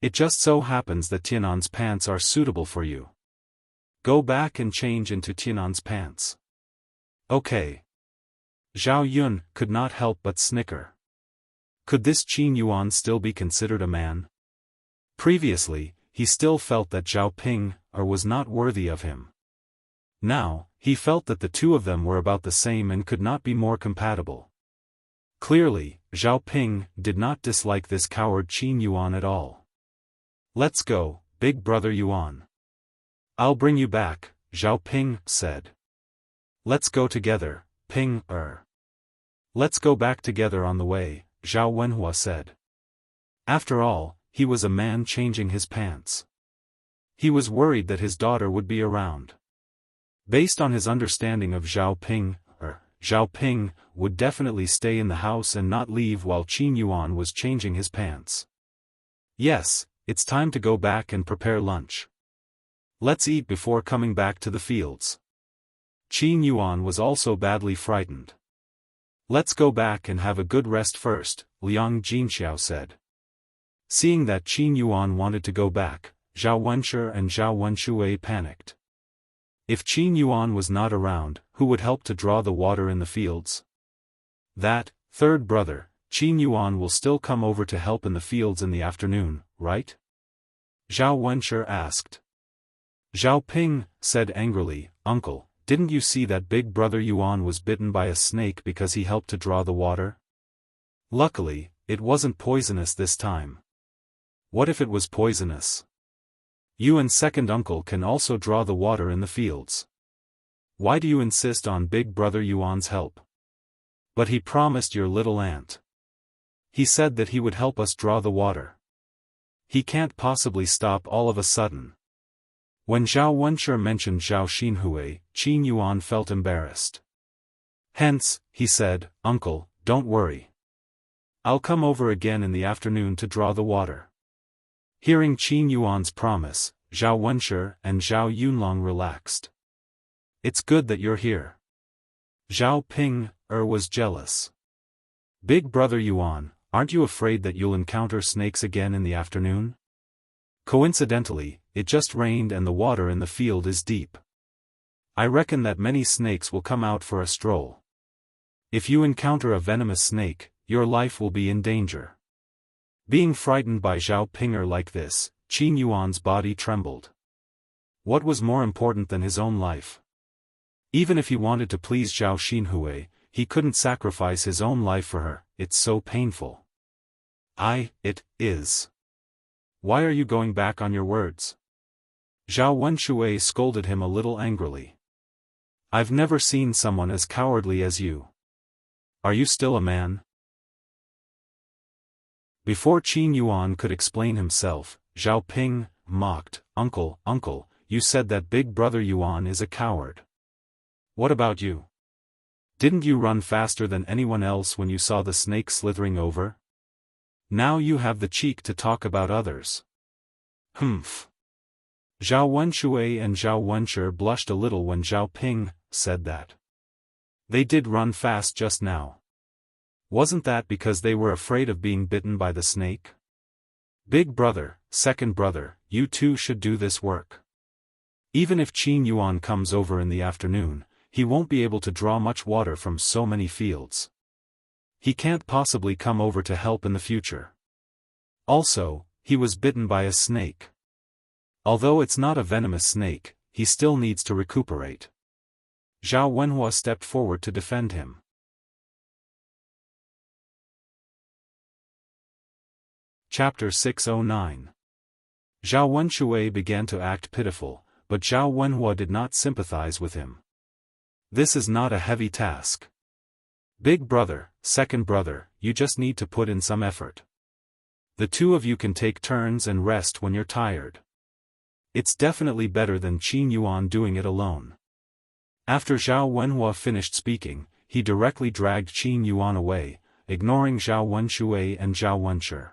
It just so happens that Tianan's pants are suitable for you. Go back and change into Tianan's pants. Okay. Zhao Yun could not help but snicker. Could this Qin Yuan still be considered a man? Previously, he still felt that Zhao Ping was not worthy of him. Now, he felt that the two of them were about the same and could not be more compatible. Clearly, Zhao Ping did not dislike this coward Qin Yuan at all. Let's go, Big Brother Yuan. I'll bring you back, Zhao Ping said. Let's go together, Ping. Let's go back together on the way, Zhao Wenhua said. After all, he was a man changing his pants. He was worried that his daughter would be around. Based on his understanding of Zhao Ping would definitely stay in the house and not leave while Qin Yuan was changing his pants. Yes, it's time to go back and prepare lunch. Let's eat before coming back to the fields. Qin Yuan was also badly frightened. Let's go back and have a good rest first, Liang Jinxiao said. Seeing that Qin Yuan wanted to go back, Zhao Wenshi and Zhao Wenshui panicked. If Qin Yuan was not around, who would help to draw the water in the fields? That, third brother, Qin Yuan will still come over to help in the fields in the afternoon, right? Zhao Wenshi asked. Zhao Ping said angrily, Uncle, didn't you see that big brother Yuan was bitten by a snake because he helped to draw the water? Luckily, it wasn't poisonous this time. What if it was poisonous? You and second uncle can also draw the water in the fields. Why do you insist on big brother Yuan's help? But he promised your little aunt. He said that he would help us draw the water. He can't possibly stop all of a sudden. When Zhao Wenshi mentioned Zhao Xinhui, Qin Yuan felt embarrassed. Hence, he said, Uncle, don't worry. I'll come over again in the afternoon to draw the water. Hearing Qin Yuan's promise, Zhao Wenshi and Zhao Yunlong relaxed. It's good that you're here. Zhao Ping was jealous. Big brother Yuan, aren't you afraid that you'll encounter snakes again in the afternoon? Coincidentally, it just rained and the water in the field is deep. I reckon that many snakes will come out for a stroll. If you encounter a venomous snake, your life will be in danger. Being frightened by Zhao Pinger like this, Qin Yuan's body trembled. What was more important than his own life? Even if he wanted to please Zhao Xinhui, he couldn't sacrifice his own life for her, it's so painful. It is. Why are you going back on your words? Zhao Wenshui scolded him a little angrily. I've never seen someone as cowardly as you. Are you still a man? Before Qin Yuan could explain himself, Zhao Ping mocked, Uncle, you said that big brother Yuan is a coward. What about you? Didn't you run faster than anyone else when you saw the snake slithering over? Now you have the cheek to talk about others. Humph. Zhao Wenshui and Zhao Wenshi blushed a little when Zhao Ping said that. They did run fast just now. Wasn't that because they were afraid of being bitten by the snake? Big brother, second brother, you two should do this work. Even if Qin Yuan comes over in the afternoon, he won't be able to draw much water from so many fields. He can't possibly come over to help in the future. Also, he was bitten by a snake. Although it's not a venomous snake, he still needs to recuperate. Zhao Wenhua stepped forward to defend him. Chapter 609. Zhao Wenshui began to act pitiful, but Zhao Wenhua did not sympathize with him. This is not a heavy task. Big brother, second brother, you just need to put in some effort. The two of you can take turns and rest when you're tired. It's definitely better than Qin Yuan doing it alone. After Zhao Wenhua finished speaking, he directly dragged Qin Yuan away, ignoring Zhao Wenshui and Zhao Wenshi.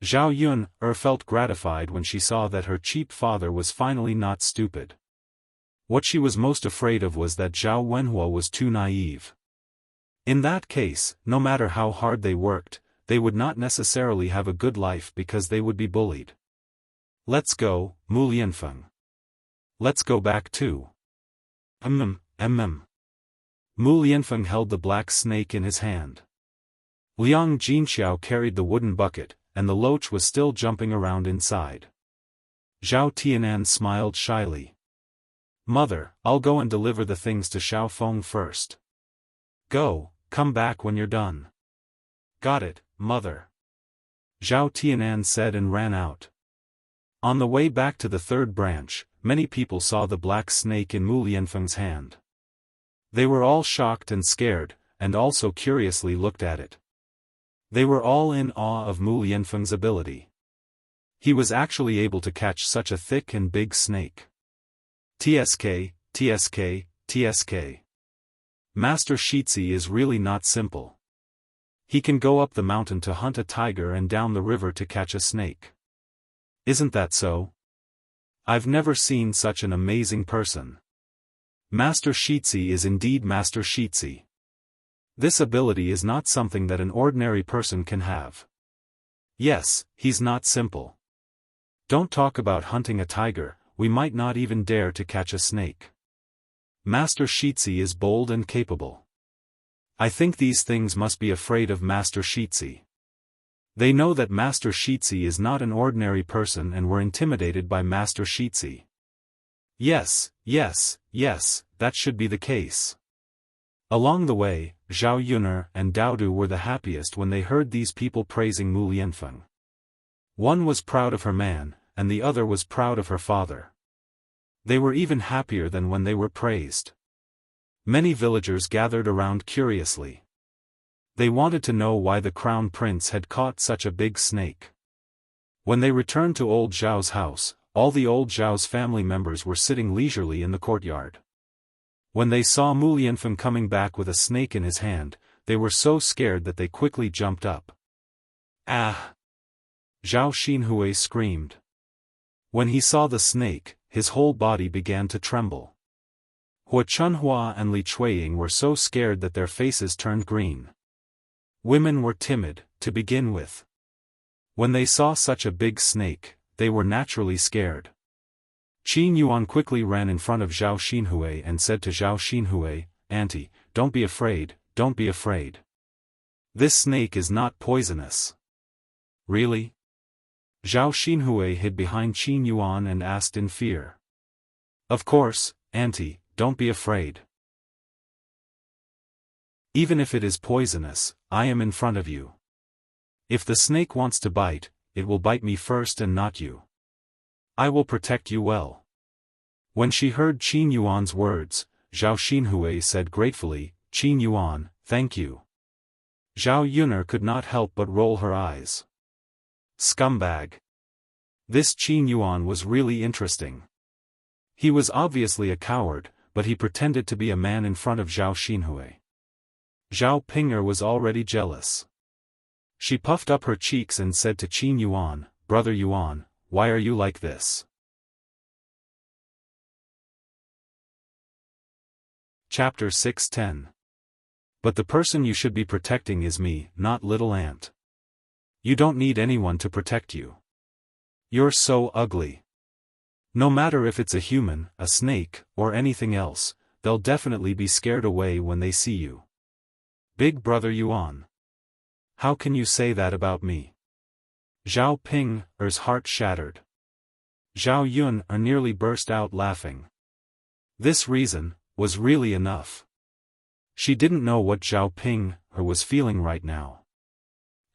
Zhao Yun felt gratified when she saw that her cheap father was finally not stupid. What she was most afraid of was that Zhao Wenhua was too naive. In that case, no matter how hard they worked, they would not necessarily have a good life because they would be bullied. Let's go, Mu Lianfeng. Let's go back too. Mu Lianfeng held the black snake in his hand. Liang Jinxiao carried the wooden bucket, and the loach was still jumping around inside. Zhao Tianan smiled shyly. Mother, I'll go and deliver the things to Xiaofan first. Go, come back when you're done. Got it, mother. Zhao Tianan said and ran out. On the way back to the third branch, many people saw the black snake in Mu Lianfeng's hand. They were all shocked and scared, and also curiously looked at it. They were all in awe of Mu Lianfeng's ability. He was actually able to catch such a thick and big snake. TSK, TSK, TSK. Master Shitzi is really not simple. He can go up the mountain to hunt a tiger and down the river to catch a snake. Isn't that so? I've never seen such an amazing person. Master Shitzi is indeed Master Shitzi. This ability is not something that an ordinary person can have. Yes, he's not simple. Don't talk about hunting a tiger, we might not even dare to catch a snake. Master Shitzi is bold and capable. I think these things must be afraid of Master Shitzi. They know that Master Shitzi is not an ordinary person and were intimidated by Master Shitzi. Yes, that should be the case. Along the way, Zhao Yuner and Daodu were the happiest when they heard these people praising Mu Lianfeng. One was proud of her man, and the other was proud of her father. They were even happier than when they were praised. Many villagers gathered around curiously. They wanted to know why the crown prince had caught such a big snake. When they returned to old Zhao's house, all the old Zhao's family members were sitting leisurely in the courtyard. When they saw Mu Lianfeng coming back with a snake in his hand, they were so scared that they quickly jumped up. Ah! Zhao Xinhui screamed. When he saw the snake, his whole body began to tremble. Hua Chunhua and Li Chuiying were so scared that their faces turned green. Women were timid, to begin with. When they saw such a big snake, they were naturally scared. Qin Yuan quickly ran in front of Zhao Xinhui and said to Zhao Xinhui, "Auntie, don't be afraid, don't be afraid. This snake is not poisonous." "Really?" Zhao Xinhui hid behind Qin Yuan and asked in fear. "Of course, Auntie, don't be afraid. Even if it is poisonous, I am in front of you. If the snake wants to bite, it will bite me first and not you. I will protect you well." When she heard Qin Yuan's words, Zhao Xinhui said gratefully, "Qin Yuan, thank you." Zhao Yuner could not help but roll her eyes. Scumbag. This Qin Yuan was really interesting. He was obviously a coward, but he pretended to be a man in front of Zhao Xinhui. Zhao Pinger was already jealous. She puffed up her cheeks and said to Qin Yuan, "Brother Yuan, why are you like this?" Chapter 610. But the person you should be protecting is me, not little ant. You don't need anyone to protect you. You're so ugly. No matter if it's a human, a snake, or anything else, they'll definitely be scared away when they see you. Big brother Yuan. How can you say that about me? Zhao Ping's heart shattered. Zhao Yun nearly burst out laughing. This reason was really enough. She didn't know what Zhao Ping was feeling right now.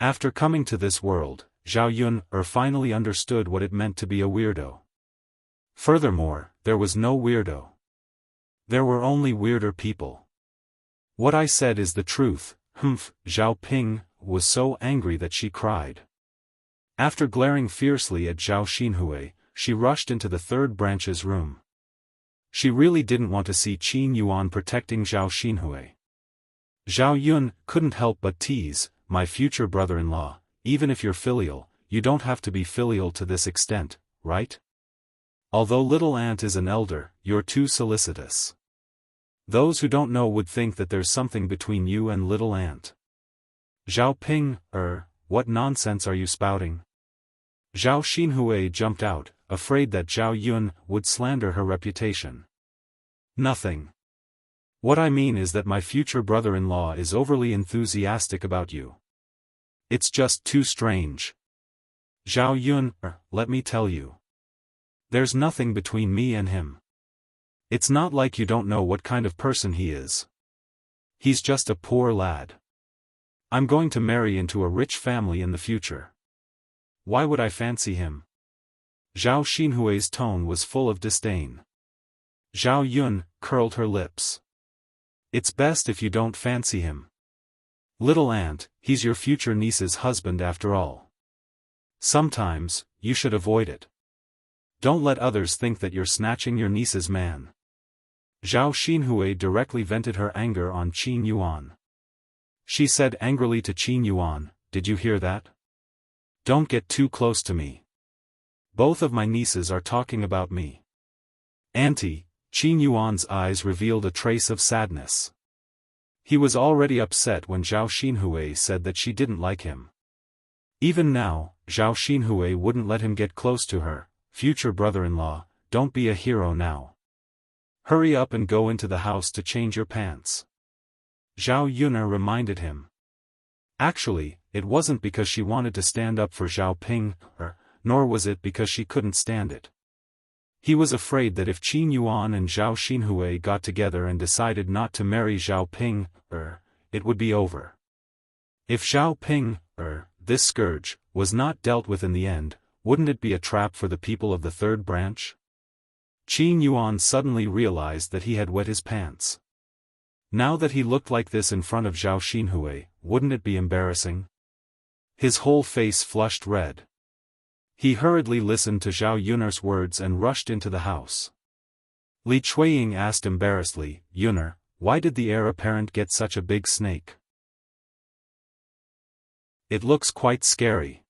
After coming to this world, Zhao Yun finally understood what it meant to be a weirdo. Furthermore, there was no weirdo. There were only weirder people. What I said is the truth. Zhao Ping was so angry that she cried. After glaring fiercely at Zhao Xinhui, she rushed into the third branch's room. She really didn't want to see Qin Yuan protecting Zhao Xinhui. Zhao Yun couldn't help but tease, "My future brother-in-law, even if you're filial, you don't have to be filial to this extent, right? Although little ant is an elder, you're too solicitous. Those who don't know would think that there's something between you and little ant." Zhao Ping, what nonsense are you spouting? Zhao Xinhui jumped out, afraid that Zhao Yun would slander her reputation. Nothing. What I mean is that my future brother-in-law is overly enthusiastic about you. It's just too strange. Zhao Yun, let me tell you. There's nothing between me and him. It's not like you don't know what kind of person he is. He's just a poor lad. I'm going to marry into a rich family in the future. Why would I fancy him? Zhao Xinhui's tone was full of disdain. Zhao Yun curled her lips. It's best if you don't fancy him. Little ant, he's your future niece's husband after all. Sometimes, you should avoid it. Don't let others think that you're snatching your niece's man. Zhao Xinhui directly vented her anger on Qin Yuan. She said angrily to Qin Yuan, "Did you hear that? Don't get too close to me. Both of my nieces are talking about me. Auntie, Qin Yuan's eyes revealed a trace of sadness. He was already upset when Zhao Xinhui said that she didn't like him. Even now, Zhao Xinhui wouldn't let him get close to her. Future brother-in-law, don't be a hero now. Hurry up and go into the house to change your pants. Zhao Yun'er reminded him. Actually, it wasn't because she wanted to stand up for Zhao Ping, nor was it because she couldn't stand it. He was afraid that if Qin Yuan and Zhao Xinhui got together and decided not to marry Zhao Ping, it would be over. If Zhao Ping, this scourge, was not dealt with in the end, wouldn't it be a trap for the people of the third branch? Qin Yuan suddenly realized that he had wet his pants. Now that he looked like this in front of Zhao Xinhui, wouldn't it be embarrassing? His whole face flushed red. He hurriedly listened to Zhao Yun'er's words and rushed into the house. Li Chuiying asked embarrassedly, Yun'er, why did the heir apparent get such a big snake? It looks quite scary.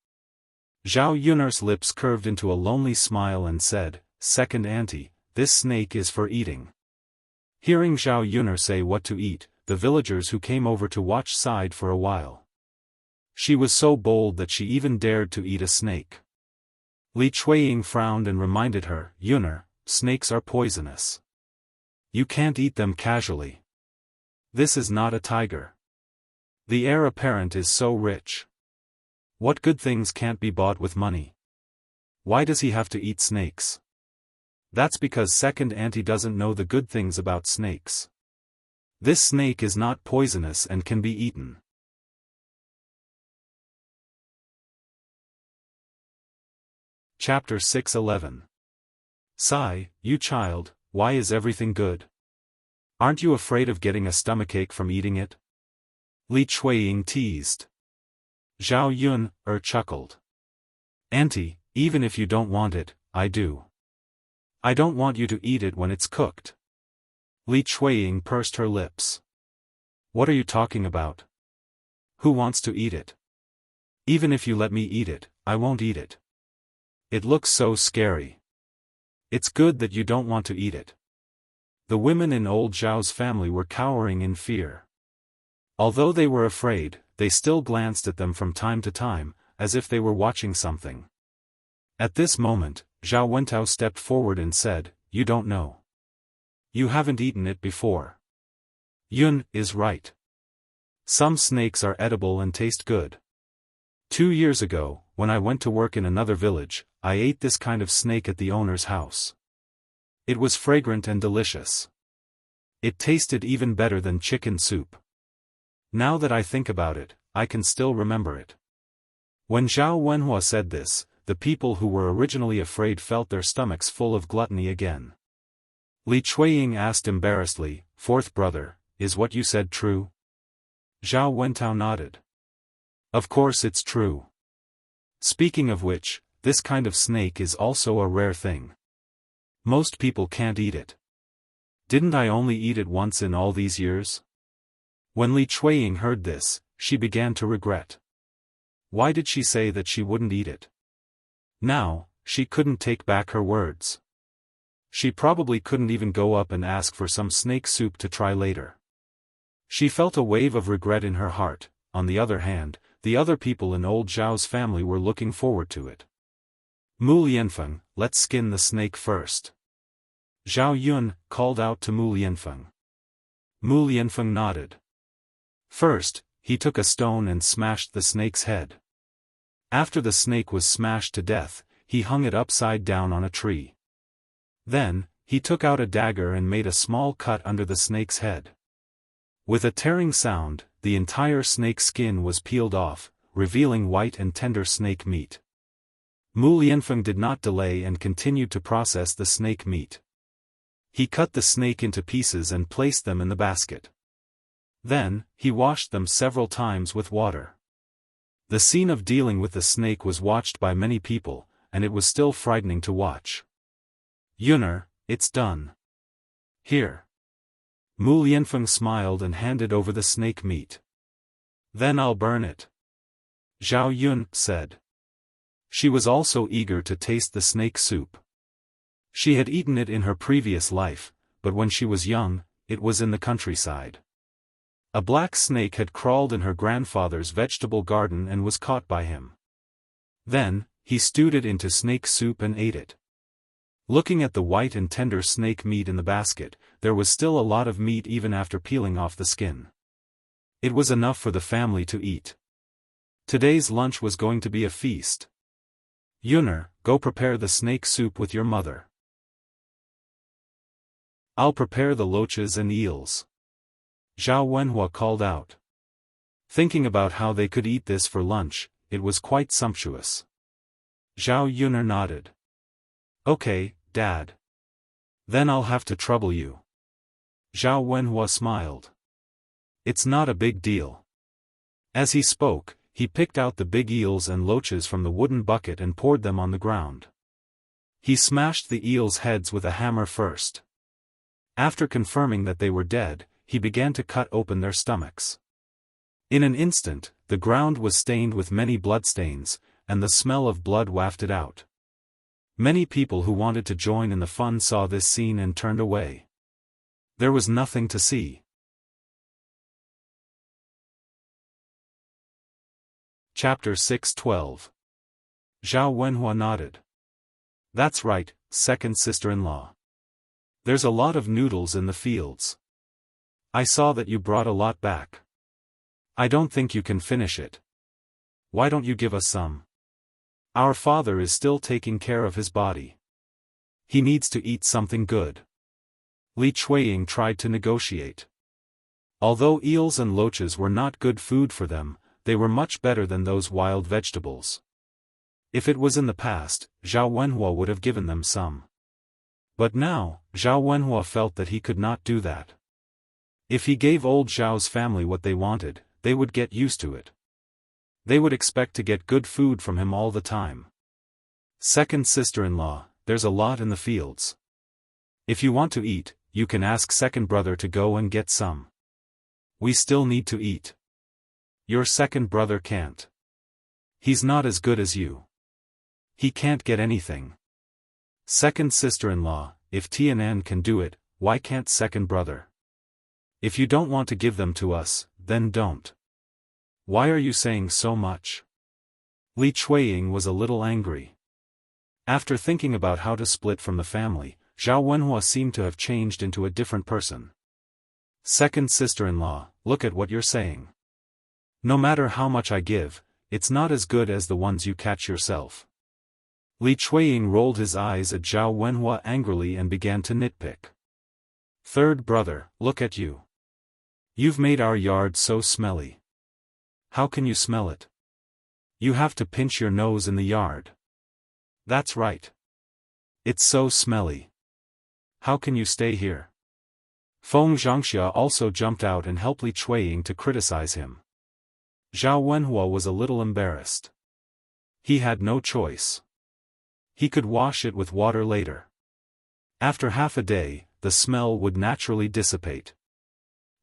Zhao Yun'er's lips curved into a lonely smile and said, Second auntie, this snake is for eating. Hearing Zhao Yun'er say what to eat, the villagers who came over to watch sighed for a while. She was so bold that she even dared to eat a snake. Li Chuiying frowned and reminded her, Yun'er, snakes are poisonous. You can't eat them casually. This is not a tiger. The heir apparent is so rich. What good things can't be bought with money? Why does he have to eat snakes? That's because second auntie doesn't know the good things about snakes. This snake is not poisonous and can be eaten. Chapter 611. Sigh, you child, why is everything good? Aren't you afraid of getting a stomachache from eating it? Li Chuiying teased. Zhao Yun'er chuckled. Auntie, even if you don't want it, I do. I don't want you to eat it when it's cooked. Li Chuiying pursed her lips. What are you talking about? Who wants to eat it? Even if you let me eat it, I won't eat it. It looks so scary. It's good that you don't want to eat it. The women in old Zhao's family were cowering in fear. Although they were afraid, they still glanced at them from time to time, as if they were watching something. At this moment, Zhao Wentao stepped forward and said, You don't know. You haven't eaten it before. Yun is right. Some snakes are edible and taste good. 2 years ago, when I went to work in another village, I ate this kind of snake at the owner's house. It was fragrant and delicious. It tasted even better than chicken soup. Now that I think about it, I can still remember it. When Zhao Wenhua said this, the people who were originally afraid felt their stomachs full of gluttony again. Li Chuiying asked embarrassedly, Fourth brother, is what you said true? Zhao Wentao nodded. Of course it's true. Speaking of which, this kind of snake is also a rare thing. Most people can't eat it. Didn't I only eat it once in all these years? When Li Chuiying heard this, she began to regret. Why did she say that she wouldn't eat it? Now, she couldn't take back her words. She probably couldn't even go up and ask for some snake soup to try later. She felt a wave of regret in her heart. On the other hand, the other people in old Zhao's family were looking forward to it. Mu Lianfeng, let's skin the snake first. Zhao Yun called out to Mu Lianfeng. Mu Lianfeng nodded. First, he took a stone and smashed the snake's head. After the snake was smashed to death, he hung it upside down on a tree. Then, he took out a dagger and made a small cut under the snake's head. With a tearing sound, the entire snake skin was peeled off, revealing white and tender snake meat. Mu Lianfeng did not delay and continued to process the snake meat. He cut the snake into pieces and placed them in the basket. Then, he washed them several times with water. The scene of dealing with the snake was watched by many people, and it was still frightening to watch. Yun'er, it's done. Here. Mu Lianfeng smiled and handed over the snake meat. Then I'll burn it. Zhao Yun said. She was also eager to taste the snake soup. She had eaten it in her previous life, but when she was young, it was in the countryside. A black snake had crawled in her grandfather's vegetable garden and was caught by him. Then, he stewed it into snake soup and ate it. Looking at the white and tender snake meat in the basket, there was still a lot of meat even after peeling off the skin. It was enough for the family to eat. Today's lunch was going to be a feast. Yuner, go prepare the snake soup with your mother. I'll prepare the loaches and eels. Zhao Wenhua called out. Thinking about how they could eat this for lunch, it was quite sumptuous. Zhao Yuner nodded. Okay, Dad. Then I'll have to trouble you. Zhao Wenhua smiled. It's not a big deal. As he spoke, he picked out the big eels and loaches from the wooden bucket and poured them on the ground. He smashed the eels' heads with a hammer first. After confirming that they were dead, he began to cut open their stomachs. In an instant, the ground was stained with many bloodstains, and the smell of blood wafted out. Many people who wanted to join in the fun saw this scene and turned away. There was nothing to see. Chapter 6:12. Zhao Wenhua nodded. That's right, second sister-in-law. There's a lot of noodles in the fields. I saw that you brought a lot back. I don't think you can finish it. Why don't you give us some? Our father is still taking care of his body. He needs to eat something good. Li Chuiying tried to negotiate. Although eels and loaches were not good food for them, they were much better than those wild vegetables. If it was in the past, Zhao Wenhua would have given them some. But now, Zhao Wenhua felt that he could not do that. If he gave old Zhao's family what they wanted, they would get used to it. They would expect to get good food from him all the time. Second sister-in-law, there's a lot in the fields. If you want to eat, you can ask second brother to go and get some. We still need to eat. Your second brother can't. He's not as good as you. He can't get anything. Second sister-in-law, if Tianan can do it, why can't second brother? If you don't want to give them to us, then don't. Why are you saying so much? Li Chuiying was a little angry. After thinking about how to split from the family, Zhao Wenhua seemed to have changed into a different person. Second sister-in-law, look at what you're saying. No matter how much I give, it's not as good as the ones you catch yourself. Li Chuiying rolled his eyes at Zhao Wenhua angrily and began to nitpick. Third brother, look at you. You've made our yard so smelly. How can you smell it? You have to pinch your nose in the yard. That's right. It's so smelly. How can you stay here? Feng Zhangxia also jumped out and helped Li Chuiying to criticize him. Zhao Wenhua was a little embarrassed. He had no choice. He could wash it with water later. After half a day, the smell would naturally dissipate.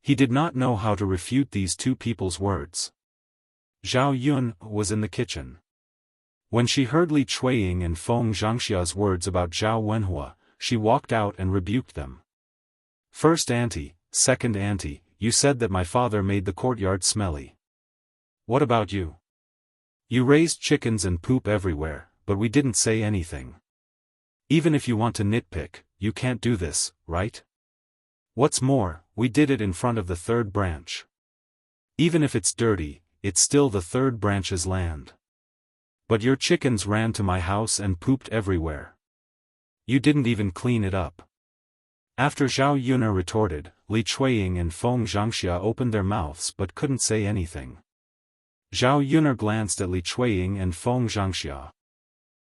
He did not know how to refute these two people's words. Zhao Yun was in the kitchen. When she heard Li Chuiying and Feng Zhangxia's words about Zhao Wenhua, she walked out and rebuked them. First auntie, second auntie, you said that my father made the courtyard smelly. What about you? You raised chickens and poop everywhere, but we didn't say anything. Even if you want to nitpick, you can't do this, right? What's more, we did it in front of the third branch. Even if it's dirty, it's still the third branch's land. But your chickens ran to my house and pooped everywhere. You didn't even clean it up. After Zhao Yuner retorted, Li Chuiying and Feng Zhangxia opened their mouths but couldn't say anything. Zhao Yuner glanced at Li Chuiying and Feng Zhangxia.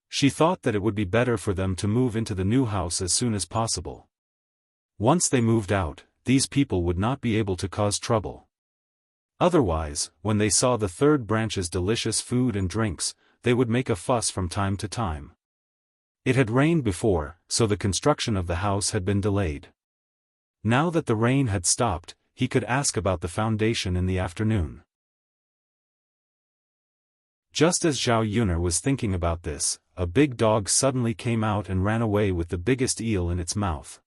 She thought that it would be better for them to move into the new house as soon as possible. Once they moved out, these people would not be able to cause trouble. Otherwise, when they saw the third branch's delicious food and drinks, they would make a fuss from time to time. It had rained before, so the construction of the house had been delayed. Now that the rain had stopped, he could ask about the foundation in the afternoon. Just as Zhao Yuner was thinking about this, a big dog suddenly came out and ran away with the biggest eel in its mouth.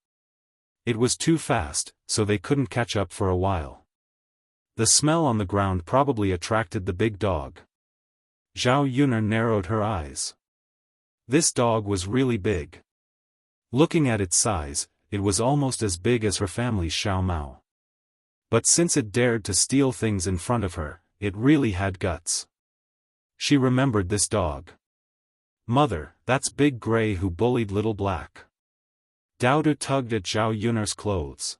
It was too fast, so they couldn't catch up for a while. The smell on the ground probably attracted the big dog. Zhao Yuner narrowed her eyes. This dog was really big. Looking at its size, it was almost as big as her family's Xiao Mao. But since it dared to steal things in front of her, it really had guts. She remembered this dog. Mother, that's Big Gray who bullied Little Black. Daodu tugged at Zhao Yuner's clothes.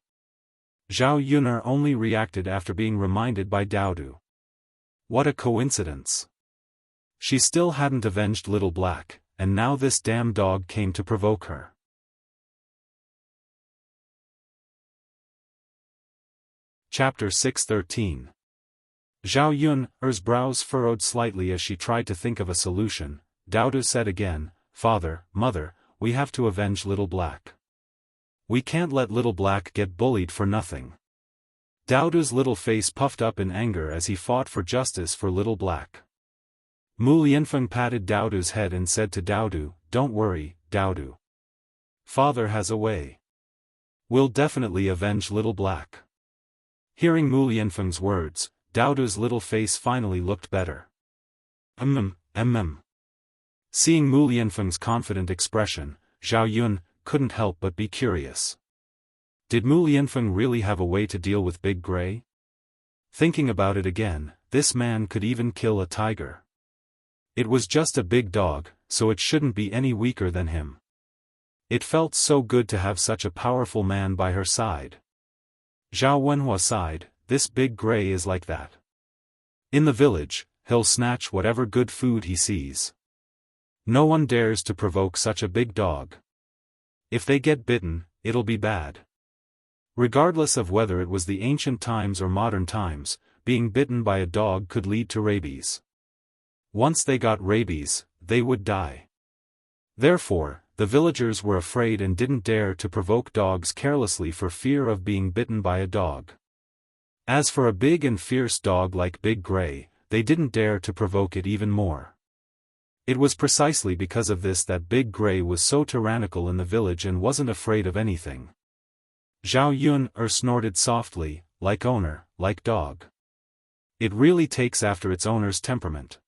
Zhao Yuner only reacted after being reminded by Daodu. What a coincidence. She still hadn't avenged Little Black, and now this damn dog came to provoke her. Chapter 613. Zhao Yun's brows furrowed slightly as she tried to think of a solution. Daodu said again, Father, Mother, we have to avenge Little Black. We can't let Little Black get bullied for nothing. Daodu's little face puffed up in anger as he fought for justice for Little Black. Mu Lianfeng patted Daodu's head and said to Daodu, Don't worry, Daodu. Father has a way. We'll definitely avenge Little Black. Hearing Mu Lianfeng's words, Daodu's little face finally looked better. Seeing Mu Lianfeng's confident expression, Zhao Yun couldn't help but be curious. Did Mu Lianfeng really have a way to deal with Big Gray? Thinking about it again, this man could even kill a tiger. It was just a big dog, so it shouldn't be any weaker than him. It felt so good to have such a powerful man by her side. Zhao Wenhua sighed, this Big Gray is like that. In the village, he'll snatch whatever good food he sees. No one dares to provoke such a big dog. If they get bitten, it'll be bad. Regardless of whether it was the ancient times or modern times, being bitten by a dog could lead to rabies. Once they got rabies, they would die. Therefore, the villagers were afraid and didn't dare to provoke dogs carelessly for fear of being bitten by a dog. As for a big and fierce dog like Big Gray, they didn't dare to provoke it even more. It was precisely because of this that Big Gray was so tyrannical in the village and wasn't afraid of anything. Zhao Yun snorted softly, like owner, like dog. It really takes after its owner's temperament.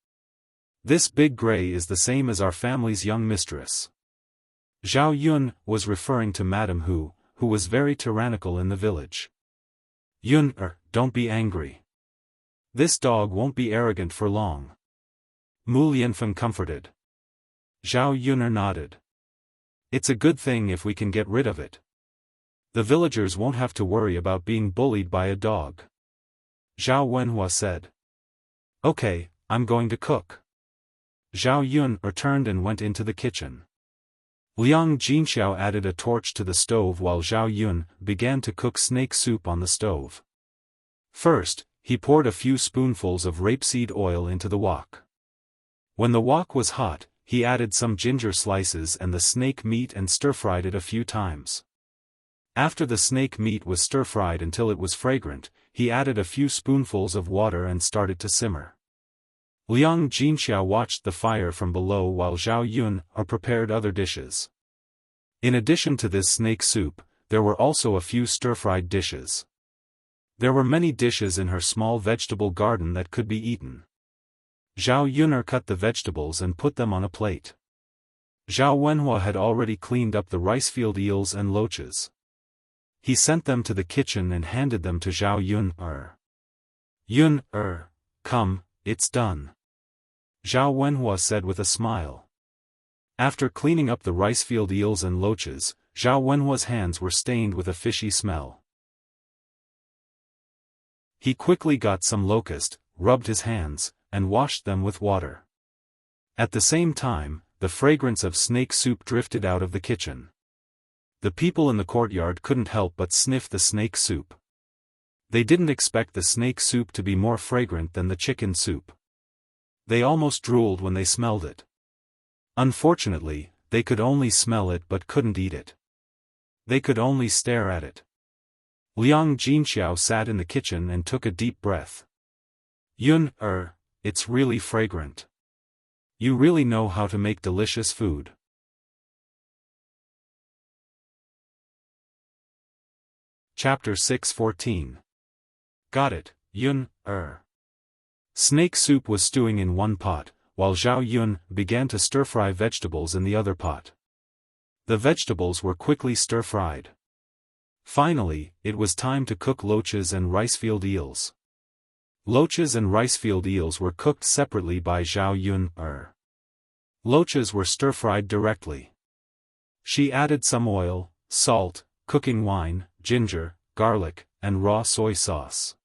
This Big Gray is the same as our family's young mistress. Zhao Yun was referring to Madame Hu was very tyrannical in the village. Yun, don't be angry. This dog won't be arrogant for long. Mu Lianfeng comforted. Zhao Yun nodded. It's a good thing if we can get rid of it. The villagers won't have to worry about being bullied by a dog. Zhao Wenhua said. Okay, I'm going to cook. Zhao Yun returned and went into the kitchen. Liang Jinxiao added a torch to the stove while Zhao Yun began to cook snake soup on the stove. First, he poured a few spoonfuls of rapeseed oil into the wok. When the wok was hot, he added some ginger slices and the snake meat and stir-fried it a few times. After the snake meat was stir-fried until it was fragrant, he added a few spoonfuls of water and started to simmer. Liang Jinxiao watched the fire from below while Zhao Yun prepared other dishes. In addition to this snake soup, there were also a few stir-fried dishes. There were many dishes in her small vegetable garden that could be eaten. Zhao Yun cut the vegetables and put them on a plate. Zhao Wenhua had already cleaned up the rice-field eels and loaches. He sent them to the kitchen and handed them to Zhao Yun. Yun, come, it's done. Zhao Wenhua said with a smile. After cleaning up the rice-field eels and loaches, Zhao Wenhua's hands were stained with a fishy smell. He quickly got some locust, rubbed his hands, and washed them with water. At the same time, the fragrance of snake soup drifted out of the kitchen. The people in the courtyard couldn't help but sniff the snake soup. They didn't expect the snake soup to be more fragrant than the chicken soup. They almost drooled when they smelled it. Unfortunately, they could only smell it but couldn't eat it. They could only stare at it. Liang Jinxiao sat in the kitchen and took a deep breath. Yun, it's really fragrant. You really know how to make delicious food. Chapter 6:14. Got it, Yun. Snake soup was stewing in one pot, while Zhao Yun began to stir-fry vegetables in the other pot. The vegetables were quickly stir-fried. Finally, it was time to cook loaches and rice-field eels. Loaches and rice-field eels were cooked separately by Zhao Yun. Loaches were stir-fried directly. She added some oil, salt, cooking wine, ginger, garlic, and raw soy sauce.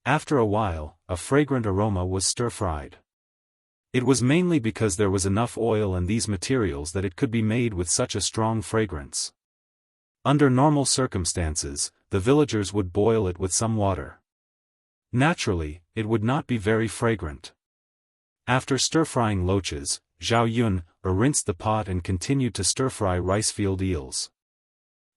After a while, a fragrant aroma was stir-fried. It was mainly because there was enough oil and these materials that it could be made with such a strong fragrance. Under normal circumstances, the villagers would boil it with some water. Naturally, it would not be very fragrant. After stir-frying loaches, Zhao Yun rinsed the pot and continued to stir-fry rice-field eels.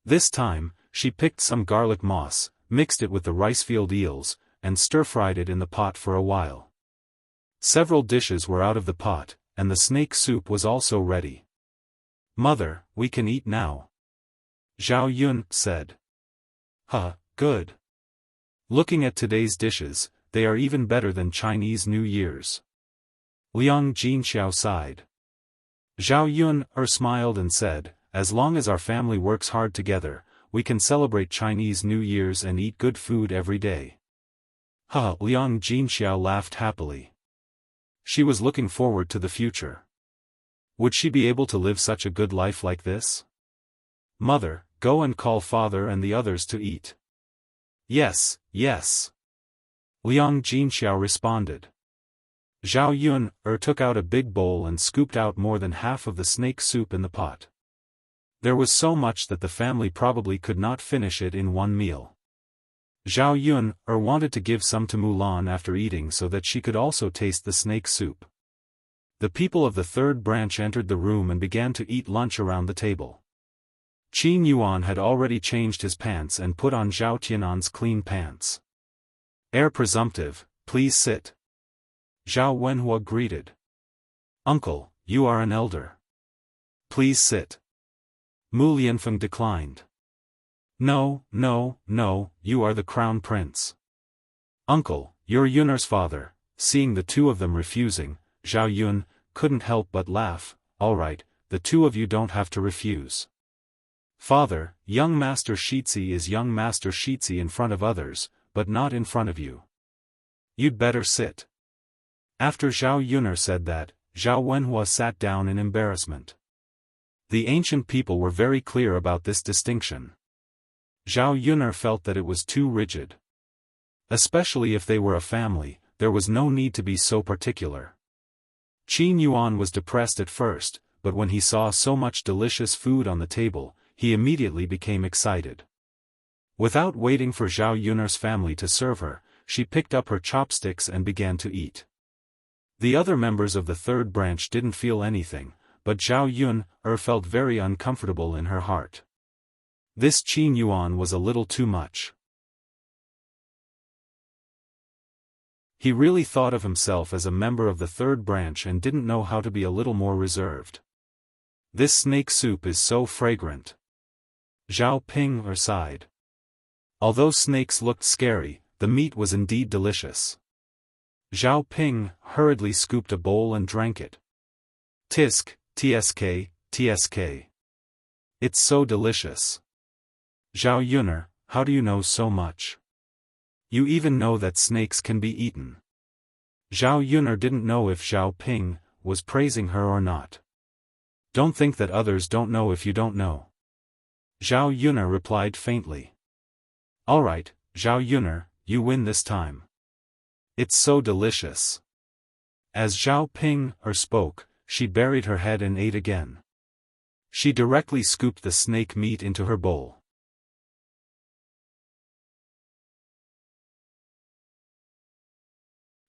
This time, she picked some garlic moss, mixed it with the rice-field eels, and stir-fried it in the pot for a while. Several dishes were out of the pot, and the snake soup was also ready. "Mother, we can eat now," Zhao Yun said. Good. Looking at today's dishes, they are even better than Chinese New Year's. Liang Jinxiao sighed. Zhao Yun smiled and said, "As long as our family works hard together, we can celebrate Chinese New Year's and eat good food every day." Liang Jinxiao laughed happily. She was looking forward to the future. Would she be able to live such a good life like this? "Mother, go and call father and the others to eat." Yes. Liang Jinxiao responded. Zhao Yun took out a big bowl and scooped out more than half of the snake soup in the pot. There was so much that the family probably could not finish it in one meal. Zhao Yun wanted to give some to Mulan after eating so that she could also taste the snake soup. The people of the third branch entered the room and began to eat lunch around the table. Qin Yuan had already changed his pants and put on Zhao Tianan's clean pants. "Heir presumptive, please sit." Zhao Wenhua greeted. "Uncle, you are an elder. Please sit." Mu Lianfeng declined. No, you are the crown prince." "Uncle, you're Yun'er's father." Seeing the two of them refusing, Zhao Yun couldn't help but laugh. "All right, the two of you don't have to refuse. Father, young Master Shitzi is young Master Shitzi in front of others, but not in front of you. You'd better sit." After Zhao Yun'er said that, Zhao Wenhua sat down in embarrassment. The ancient people were very clear about this distinction. Zhao Yun'er felt that it was too rigid. Especially if they were a family, there was no need to be so particular. Qin Yuan was depressed at first, but when he saw so much delicious food on the table, he immediately became excited. Without waiting for Zhao Yun'er's family to serve her, she picked up her chopsticks and began to eat. The other members of the third branch didn't feel anything, but Zhao Yun'er felt very uncomfortable in her heart. This Qin Yuan was a little too much. He really thought of himself as a member of the third branch and didn't know how to be a little more reserved. "This snake soup is so fragrant." Zhao Ping sighed. Although snakes looked scary, the meat was indeed delicious. Zhao Ping hurriedly scooped a bowl and drank it. "Tisk, tsk. It's so delicious." "Zhao Yun'er, how do you know so much? You even know that snakes can be eaten." Zhao Yun'er didn't know if Zhao Ping was praising her or not. "Don't think that others don't know if you don't know." Zhao Yun'er replied faintly. "All right, Zhao Yun'er, you win this time. It's so delicious." As Zhao Ping spoke, she buried her head and ate again. She directly scooped the snake meat into her bowl.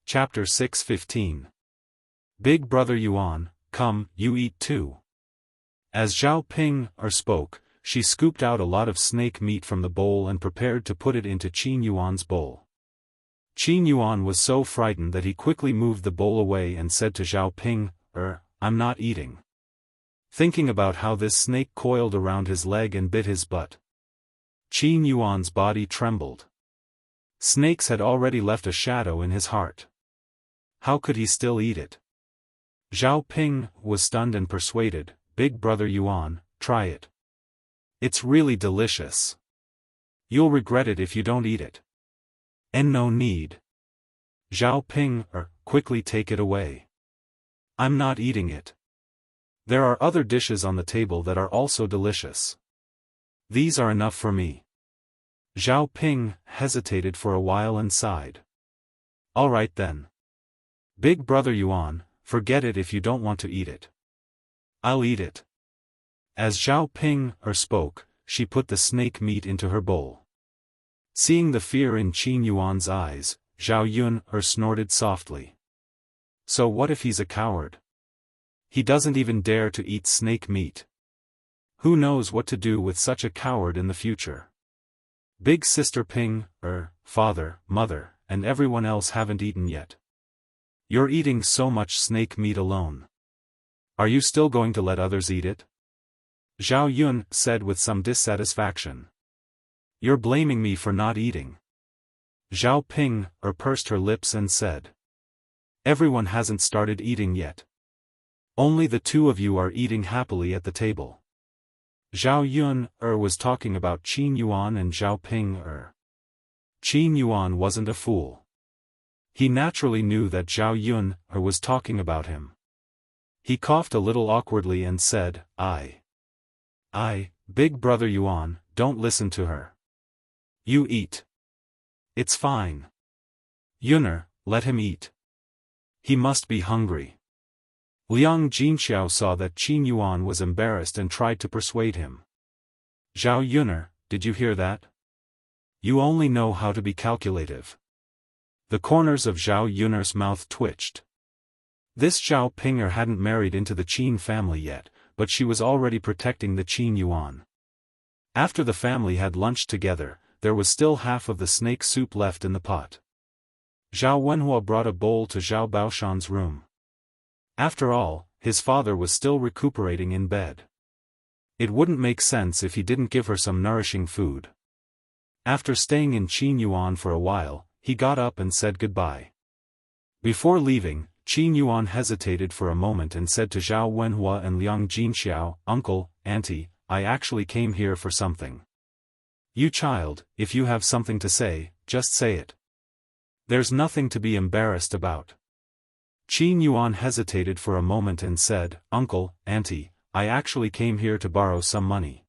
Chapter 6:15. Big Brother Yuan, come, you eat too. As Zhao Ping spoke, she scooped out a lot of snake meat from the bowl and prepared to put it into Qin Yuan's bowl. Qin Yuan was so frightened that he quickly moved the bowl away and said to Zhao Ping, I'm not eating. Thinking about how this snake coiled around his leg and bit his butt. Qin Yuan's body trembled. Snakes had already left a shadow in his heart. How could he still eat it? Zhao Ping was stunned and persuaded, "Big brother Yuan, try it. It's really delicious. You'll regret it if you don't eat it." "And no need. Zhao Ping, quickly take it away. I'm not eating it. There are other dishes on the table that are also delicious. These are enough for me." Zhao Ping hesitated for a while and sighed. "All right then. Big brother Yuan, forget it if you don't want to eat it. I'll eat it." As Zhao Ping spoke, she put the snake meat into her bowl. Seeing the fear in Qin Yuan's eyes, Zhao Yun snorted softly. So what if he's a coward? He doesn't even dare to eat snake meat. Who knows what to do with such a coward in the future? Big sister Ping, father, mother, and everyone else haven't eaten yet. You're eating so much snake meat alone. Are you still going to let others eat it? Zhao Yun said with some dissatisfaction. You're blaming me for not eating. Zhao Ping pursed her lips and said. Everyone hasn't started eating yet. Only the two of you are eating happily at the table. Zhao Yun was talking about Qin Yuan and Zhao Ping. Qin Yuan wasn't a fool. He naturally knew that Zhao Yun was talking about him. He coughed a little awkwardly and said, Big brother Yuan, don't listen to her. You eat. It's fine. Yuner, let him eat. He must be hungry. Liang Jinxiao saw that Qin Yuan was embarrassed and tried to persuade him. Zhao Yuner, did you hear that? You only know how to be calculative. The corners of Zhao Yuner's mouth twitched. This Zhao Pinger hadn't married into the Qin family yet, but she was already protecting the Qin Yuan. After the family had lunched together, there was still half of the snake soup left in the pot. Zhao Wenhua brought a bowl to Zhao Baoshan's room. After all, his father was still recuperating in bed. It wouldn't make sense if he didn't give her some nourishing food. After staying in Qin Yuan for a while, he got up and said goodbye. Before leaving, Qin Yuan hesitated for a moment and said to Zhao Wenhua and Liang Jinxiao, Uncle, Auntie, I actually came here for something. You child, if you have something to say, just say it. There's nothing to be embarrassed about. Qin Yuan hesitated for a moment and said, Uncle, Auntie, I actually came here to borrow some money.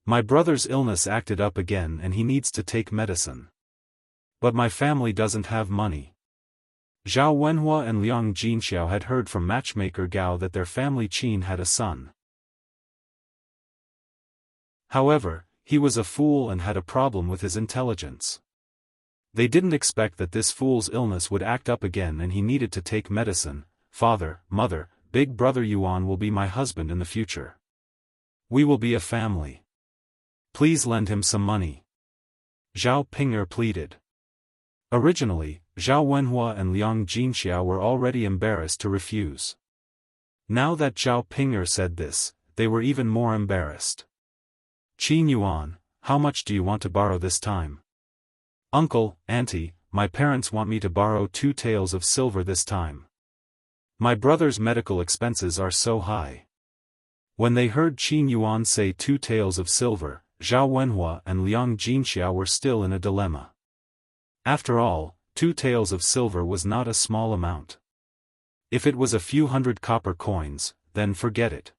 My brother's illness acted up again and he needs to take medicine. But my family doesn't have money. Zhao Wenhua and Liang Jinxiao had heard from matchmaker Gao that their family Qin had a son. However, he was a fool and had a problem with his intelligence. They didn't expect that this fool's illness would act up again and he needed to take medicine. Father, mother, big brother Yuan will be my husband in the future. We will be a family. Please lend him some money. Zhao Pinger pleaded. Originally, Zhao Wenhua and Liang Jinxiao were already embarrassed to refuse. Now that Zhao Pinger said this, they were even more embarrassed. Qin Yuan, how much do you want to borrow this time? Uncle, Auntie, my parents want me to borrow 2 taels of silver this time. My brother's medical expenses are so high. When they heard Qin Yuan say 2 taels of silver, Zhao Wenhua and Liang Jinxiao were still in a dilemma. After all, 2 taels of silver was not a small amount. If it was a few hundred copper coins, then forget it.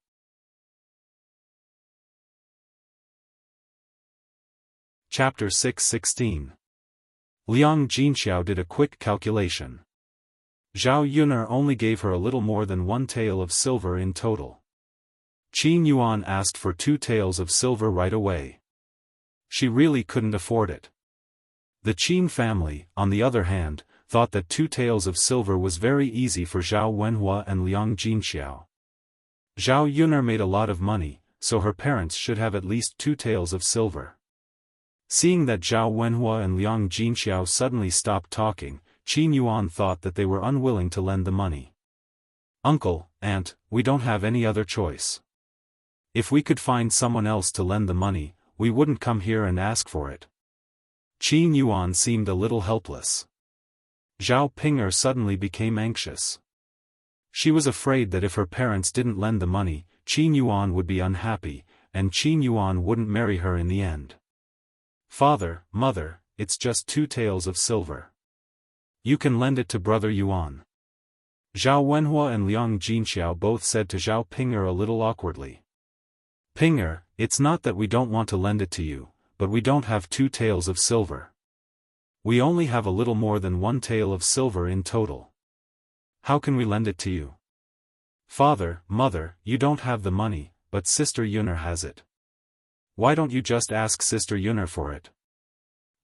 Chapter 6:16. Liang Jinxiao did a quick calculation. Zhao Yuner only gave her a little more than 1 tael of silver in total. Qin Yuan asked for 2 taels of silver right away. She really couldn't afford it. The Qin family, on the other hand, thought that 2 taels of silver was very easy for Zhao Wenhua and Liang Jinxiao. Zhao Yuner made a lot of money, so her parents should have at least 2 taels of silver. Seeing that Zhao Wenhua and Liang Jinxiao suddenly stopped talking, Qin Yuan thought that they were unwilling to lend the money. Uncle, Aunt, we don't have any other choice. If we could find someone else to lend the money, we wouldn't come here and ask for it. Qin Yuan seemed a little helpless. Zhao Ping'er suddenly became anxious. She was afraid that if her parents didn't lend the money, Qin Yuan would be unhappy, and Qin Yuan wouldn't marry her in the end. Father, mother, it's just 2 taels of silver. You can lend it to brother Yuan. Zhao Wenhua and Liang Jinxiao both said to Zhao Ping'er a little awkwardly. Ping'er, it's not that we don't want to lend it to you, but we don't have 2 taels of silver. We only have a little more than 1 tael of silver in total. How can we lend it to you? Father, mother, you don't have the money, but Sister Yuner has it. Why don't you just ask Sister Yuner for it?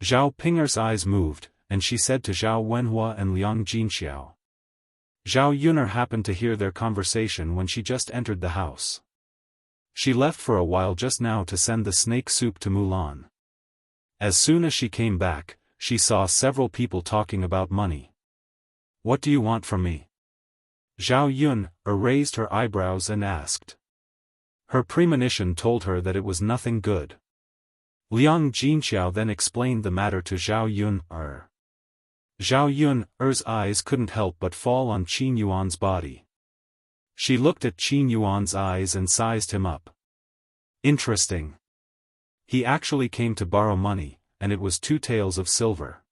Zhao Ping'er's eyes moved, and she said to Zhao Wenhua and Liang Jinxiao. Zhao Yuner happened to hear their conversation when she just entered the house. She left for a while just now to send the snake soup to Mulan. As soon as she came back, she saw several people talking about money. What do you want from me? Zhao Yun raised her eyebrows and asked. Her premonition told her that it was nothing good. Liang Jinxiao then explained the matter to Zhao Yun. Zhao Yun's eyes couldn't help but fall on Qin Yuan's body. She looked at Qin Yuan's eyes and sized him up. Interesting. He actually came to borrow money, and it was 2 taels of silver.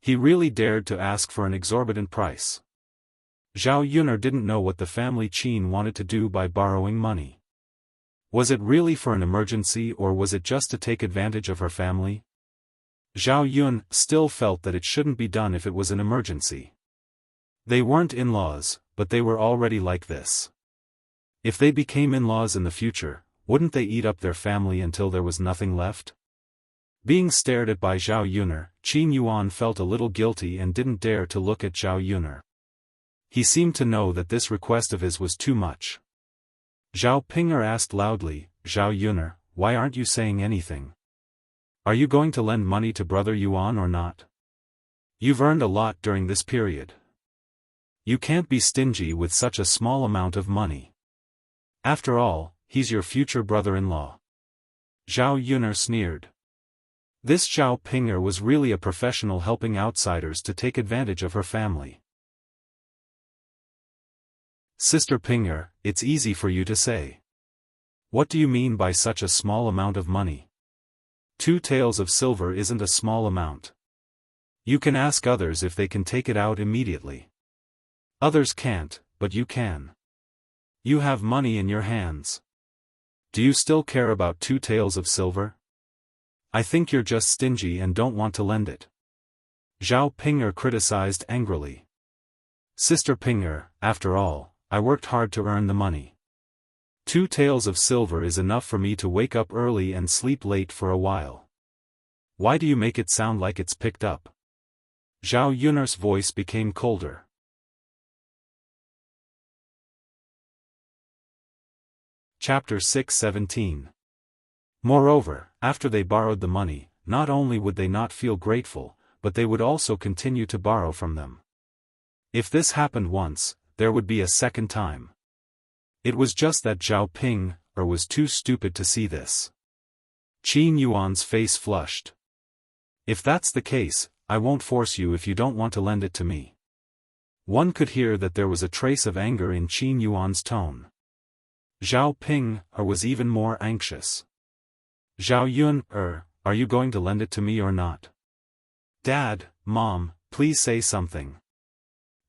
He really dared to ask for an exorbitant price. Zhao Yuner didn't know what the family Qin wanted to do by borrowing money. Was it really for an emergency or was it just to take advantage of her family? Zhao Yun still felt that it shouldn't be done if it was an emergency. They weren't in-laws, but they were already like this. If they became in-laws in the future, wouldn't they eat up their family until there was nothing left? Being stared at by Zhao Yuner, Qin Yuan felt a little guilty and didn't dare to look at Zhao Yuner. He seemed to know that this request of his was too much. Zhao Ping'er asked loudly, Zhao Yuner, why aren't you saying anything? Are you going to lend money to brother Yuan or not? You've earned a lot during this period. You can't be stingy with such a small amount of money. After all, he's your future brother-in-law. Zhao Yuner sneered. This Zhao Ping'er was really a professional helping outsiders to take advantage of her family. Sister Ping'er, it's easy for you to say. What do you mean by such a small amount of money? 2 taels of silver isn't a small amount. You can ask others if they can take it out immediately. Others can't, but you can. You have money in your hands. Do you still care about 2 taels of silver? I think you're just stingy and don't want to lend it. Zhao Ping'er criticized angrily. Sister Ping'er, after all, I worked hard to earn the money. 2 taels of silver is enough for me to wake up early and sleep late for a while. Why do you make it sound like it's picked up? Zhao Yuner's voice became colder. Chapter 6:17. Moreover, after they borrowed the money, not only would they not feel grateful, but they would also continue to borrow from them. If this happened once, there would be a second time. It was just that Zhao Ping'er was too stupid to see this. Qin Yuan's face flushed. If that's the case, I won't force you if you don't want to lend it to me. One could hear that there was a trace of anger in Qin Yuan's tone. Zhao Ping'er was even more anxious. Zhao Yun, are you going to lend it to me or not? Dad, Mom, please say something.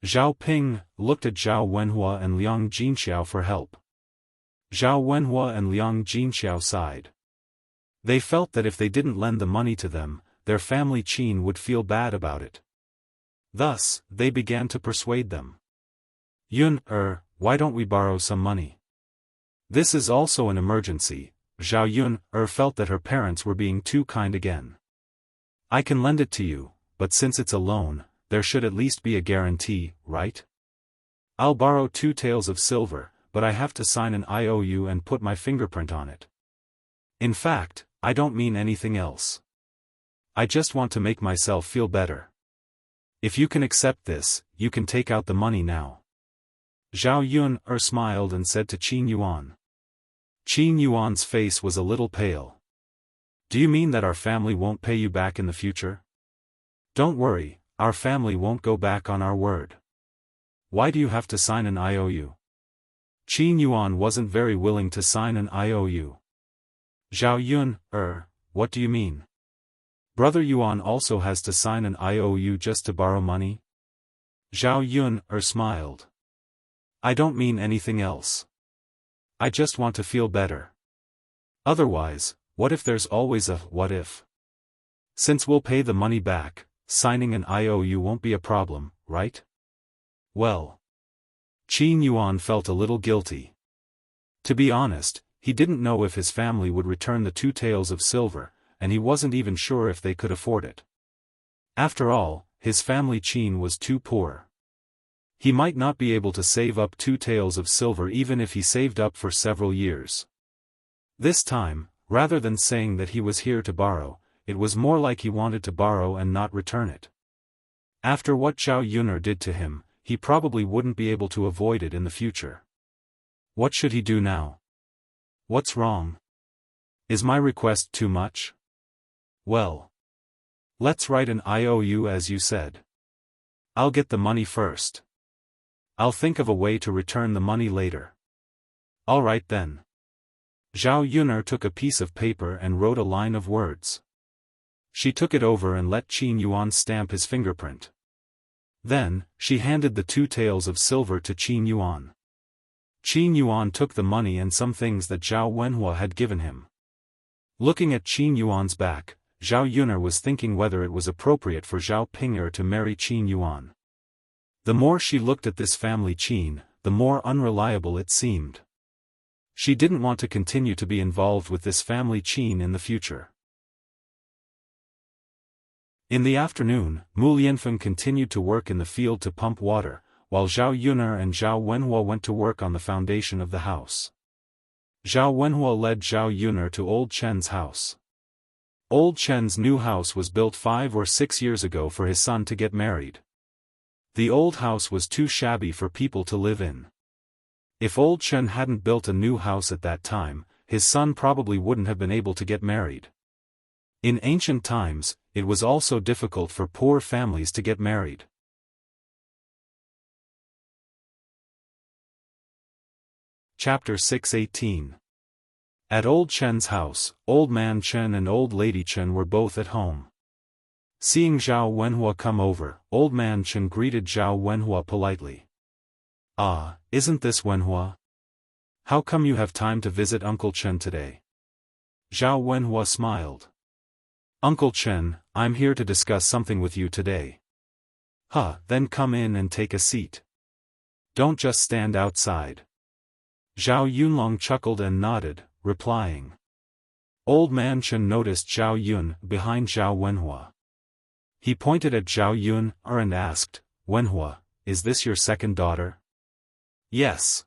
Zhao Ping'er looked at Zhao Wenhua and Liang Jinxiao for help. Zhao Wenhua and Liang Jinxiao sighed. They felt that if they didn't lend the money to them, their family Qin would feel bad about it. Thus, they began to persuade them. Yun, why don't we borrow some money? This is also an emergency. Zhao Yun felt that her parents were being too kind again. I can lend it to you, but since it's a loan, there should at least be a guarantee, right? I'll borrow 2 taels of silver, but I have to sign an IOU and put my fingerprint on it. In fact, I don't mean anything else. I just want to make myself feel better. If you can accept this, you can take out the money now. Zhao Yun smiled and said to Qin Yuan. Qin Yuan's face was a little pale. Do you mean that our family won't pay you back in the future? Don't worry, our family won't go back on our word. Why do you have to sign an IOU? Qin Yuan wasn't very willing to sign an IOU. Zhao Yun, what do you mean? Brother Yuan also has to sign an IOU just to borrow money? Zhao Yun smiled. I don't mean anything else. I just want to feel better. Otherwise, what if there's always a what if? Since we'll pay the money back, signing an IOU won't be a problem, right? Well. Qin Yuan felt a little guilty. To be honest, he didn't know if his family would return the 2 taels of silver, and he wasn't even sure if they could afford it. After all, his family Qin was too poor. He might not be able to save up 2 taels of silver even if he saved up for several years. This time, rather than saying that he was here to borrow, it was more like he wanted to borrow and not return it. After what Zhao Yun'er did to him, he probably wouldn't be able to avoid it in the future. What should he do now? What's wrong? Is my request too much? Well. Let's write an IOU as you said. I'll get the money first. I'll think of a way to return the money later. All right then. Zhao Yun'er took a piece of paper and wrote a line of words. She took it over and let Qin Yuan stamp his fingerprint. Then, she handed the 2 taels of silver to Qin Yuan. Qin Yuan took the money and some things that Zhao Wenhua had given him. Looking at Qin Yuan's back, Zhao Yun'er was thinking whether it was appropriate for Zhao Ping'er to marry Qin Yuan. The more she looked at this family Qin, the more unreliable it seemed. She didn't want to continue to be involved with this family Qin in the future. In the afternoon, Mu Lianfen continued to work in the field to pump water, while Zhao Yun'er and Zhao Wenhua went to work on the foundation of the house. Zhao Wenhua led Zhao Yun'er to Old Chen's house. Old Chen's new house was built 5 or 6 years ago for his son to get married. The old house was too shabby for people to live in. If Old Chen hadn't built a new house at that time, his son probably wouldn't have been able to get married. In ancient times, it was also difficult for poor families to get married. Chapter 6:18. At Old Chen's house, Old Man Chen and Old Lady Chen were both at home. Seeing Zhao Wenhua come over, Old Man Chen greeted Zhao Wenhua politely. Ah, isn't this Wenhua? How come you have time to visit Uncle Chen today? Zhao Wenhua smiled. Uncle Chen, I'm here to discuss something with you today. Then come in and take a seat. Don't just stand outside. Zhao Yunlong chuckled and nodded, replying. Old Man Chen noticed Zhao Yun behind Zhao Wenhua. He pointed at Zhao Yun and asked, Wenhua, is this your second daughter? Yes.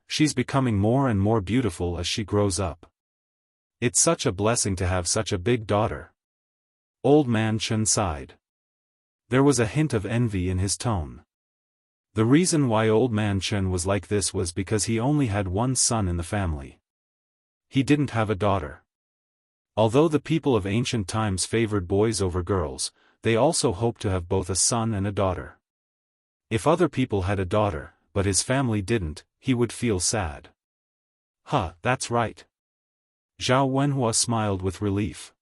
She's becoming more and more beautiful as she grows up. It's such a blessing to have such a big daughter. Old Man Chen sighed. There was a hint of envy in his tone. The reason why Old Man Chen was like this was because he only had one son in the family. He didn't have a daughter. Although the people of ancient times favored boys over girls, they also hoped to have both a son and a daughter. If other people had a daughter, but his family didn't, he would feel sad. That's right. Zhao Wenhua smiled with relief.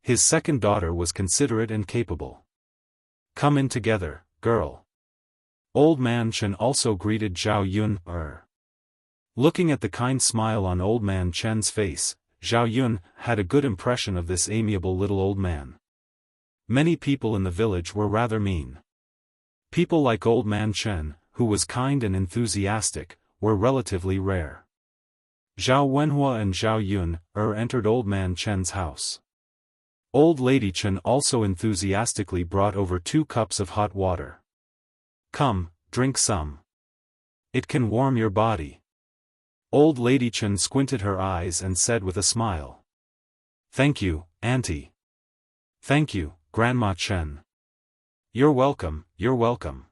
His second daughter was considerate and capable. Come in together, girl. Old Man Chen also greeted Zhao Yun. Looking at the kind smile on Old Man Chen's face, Zhao Yun had a good impression of this amiable little old man. Many people in the village were rather mean. People like Old Man Chen, who was kind and enthusiastic, were relatively rare. Zhao Wenhua and Zhao Yun entered Old Man Chen's house. Old Lady Chen also enthusiastically brought over 2 cups of hot water. Come, drink some. It can warm your body. Old Lady Chen squinted her eyes and said with a smile. Thank you, Auntie. Thank you, Grandma Chen. You're welcome, you're welcome.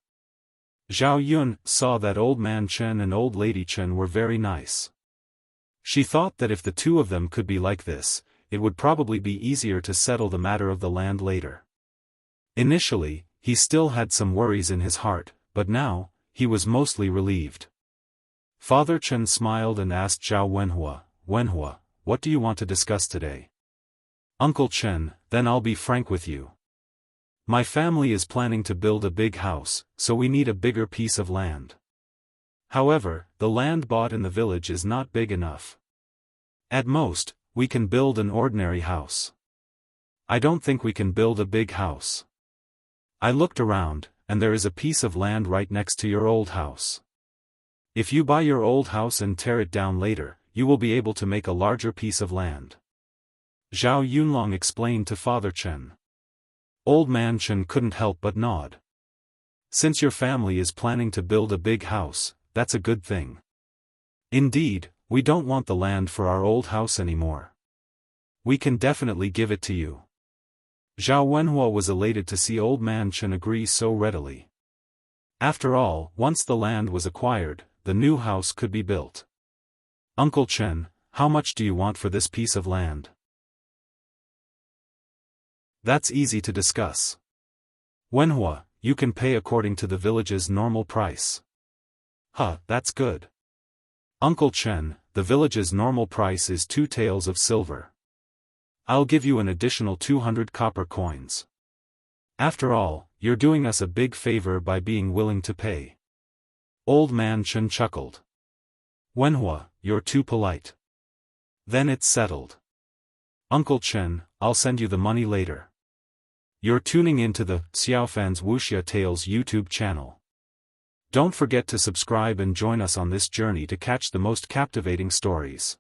Zhao Yun saw that old man Chen and old lady Chen were very nice. She thought that if the two of them could be like this, it would probably be easier to settle the matter of the land later. Initially, he still had some worries in his heart, but now, he was mostly relieved. Father Chen smiled and asked Zhao Wenhua, "Wenhua, what do you want to discuss today?" "Uncle Chen, then I'll be frank with you. My family is planning to build a big house, so we need a bigger piece of land. However, the land bought in the village is not big enough. At most, we can build an ordinary house. I don't think we can build a big house. I looked around, and there is a piece of land right next to your old house. If you buy your old house and tear it down later, you will be able to make a larger piece of land." Zhao Yunlong explained to Father Chen. Old man Chen couldn't help but nod. "Since your family is planning to build a big house, that's a good thing. Indeed, we don't want the land for our old house anymore. We can definitely give it to you." Zhao Wenhua was elated to see old man Chen agree so readily. After all, once the land was acquired, the new house could be built. "Uncle Chen, how much do you want for this piece of land?" "That's easy to discuss. Wenhua, you can pay according to the village's normal price." "Huh, that's good. Uncle Chen, the village's normal price is 2 taels of silver. I'll give you an additional 200 copper coins. After all, you're doing us a big favor by being willing to pay." Old man Chen chuckled. "Wenhua, you're too polite. Then it's settled. Uncle Chen, I'll send you the money later." You're tuning into the Xiaofan's Wuxia Tales YouTube channel. Don't forget to subscribe and join us on this journey to catch the most captivating stories.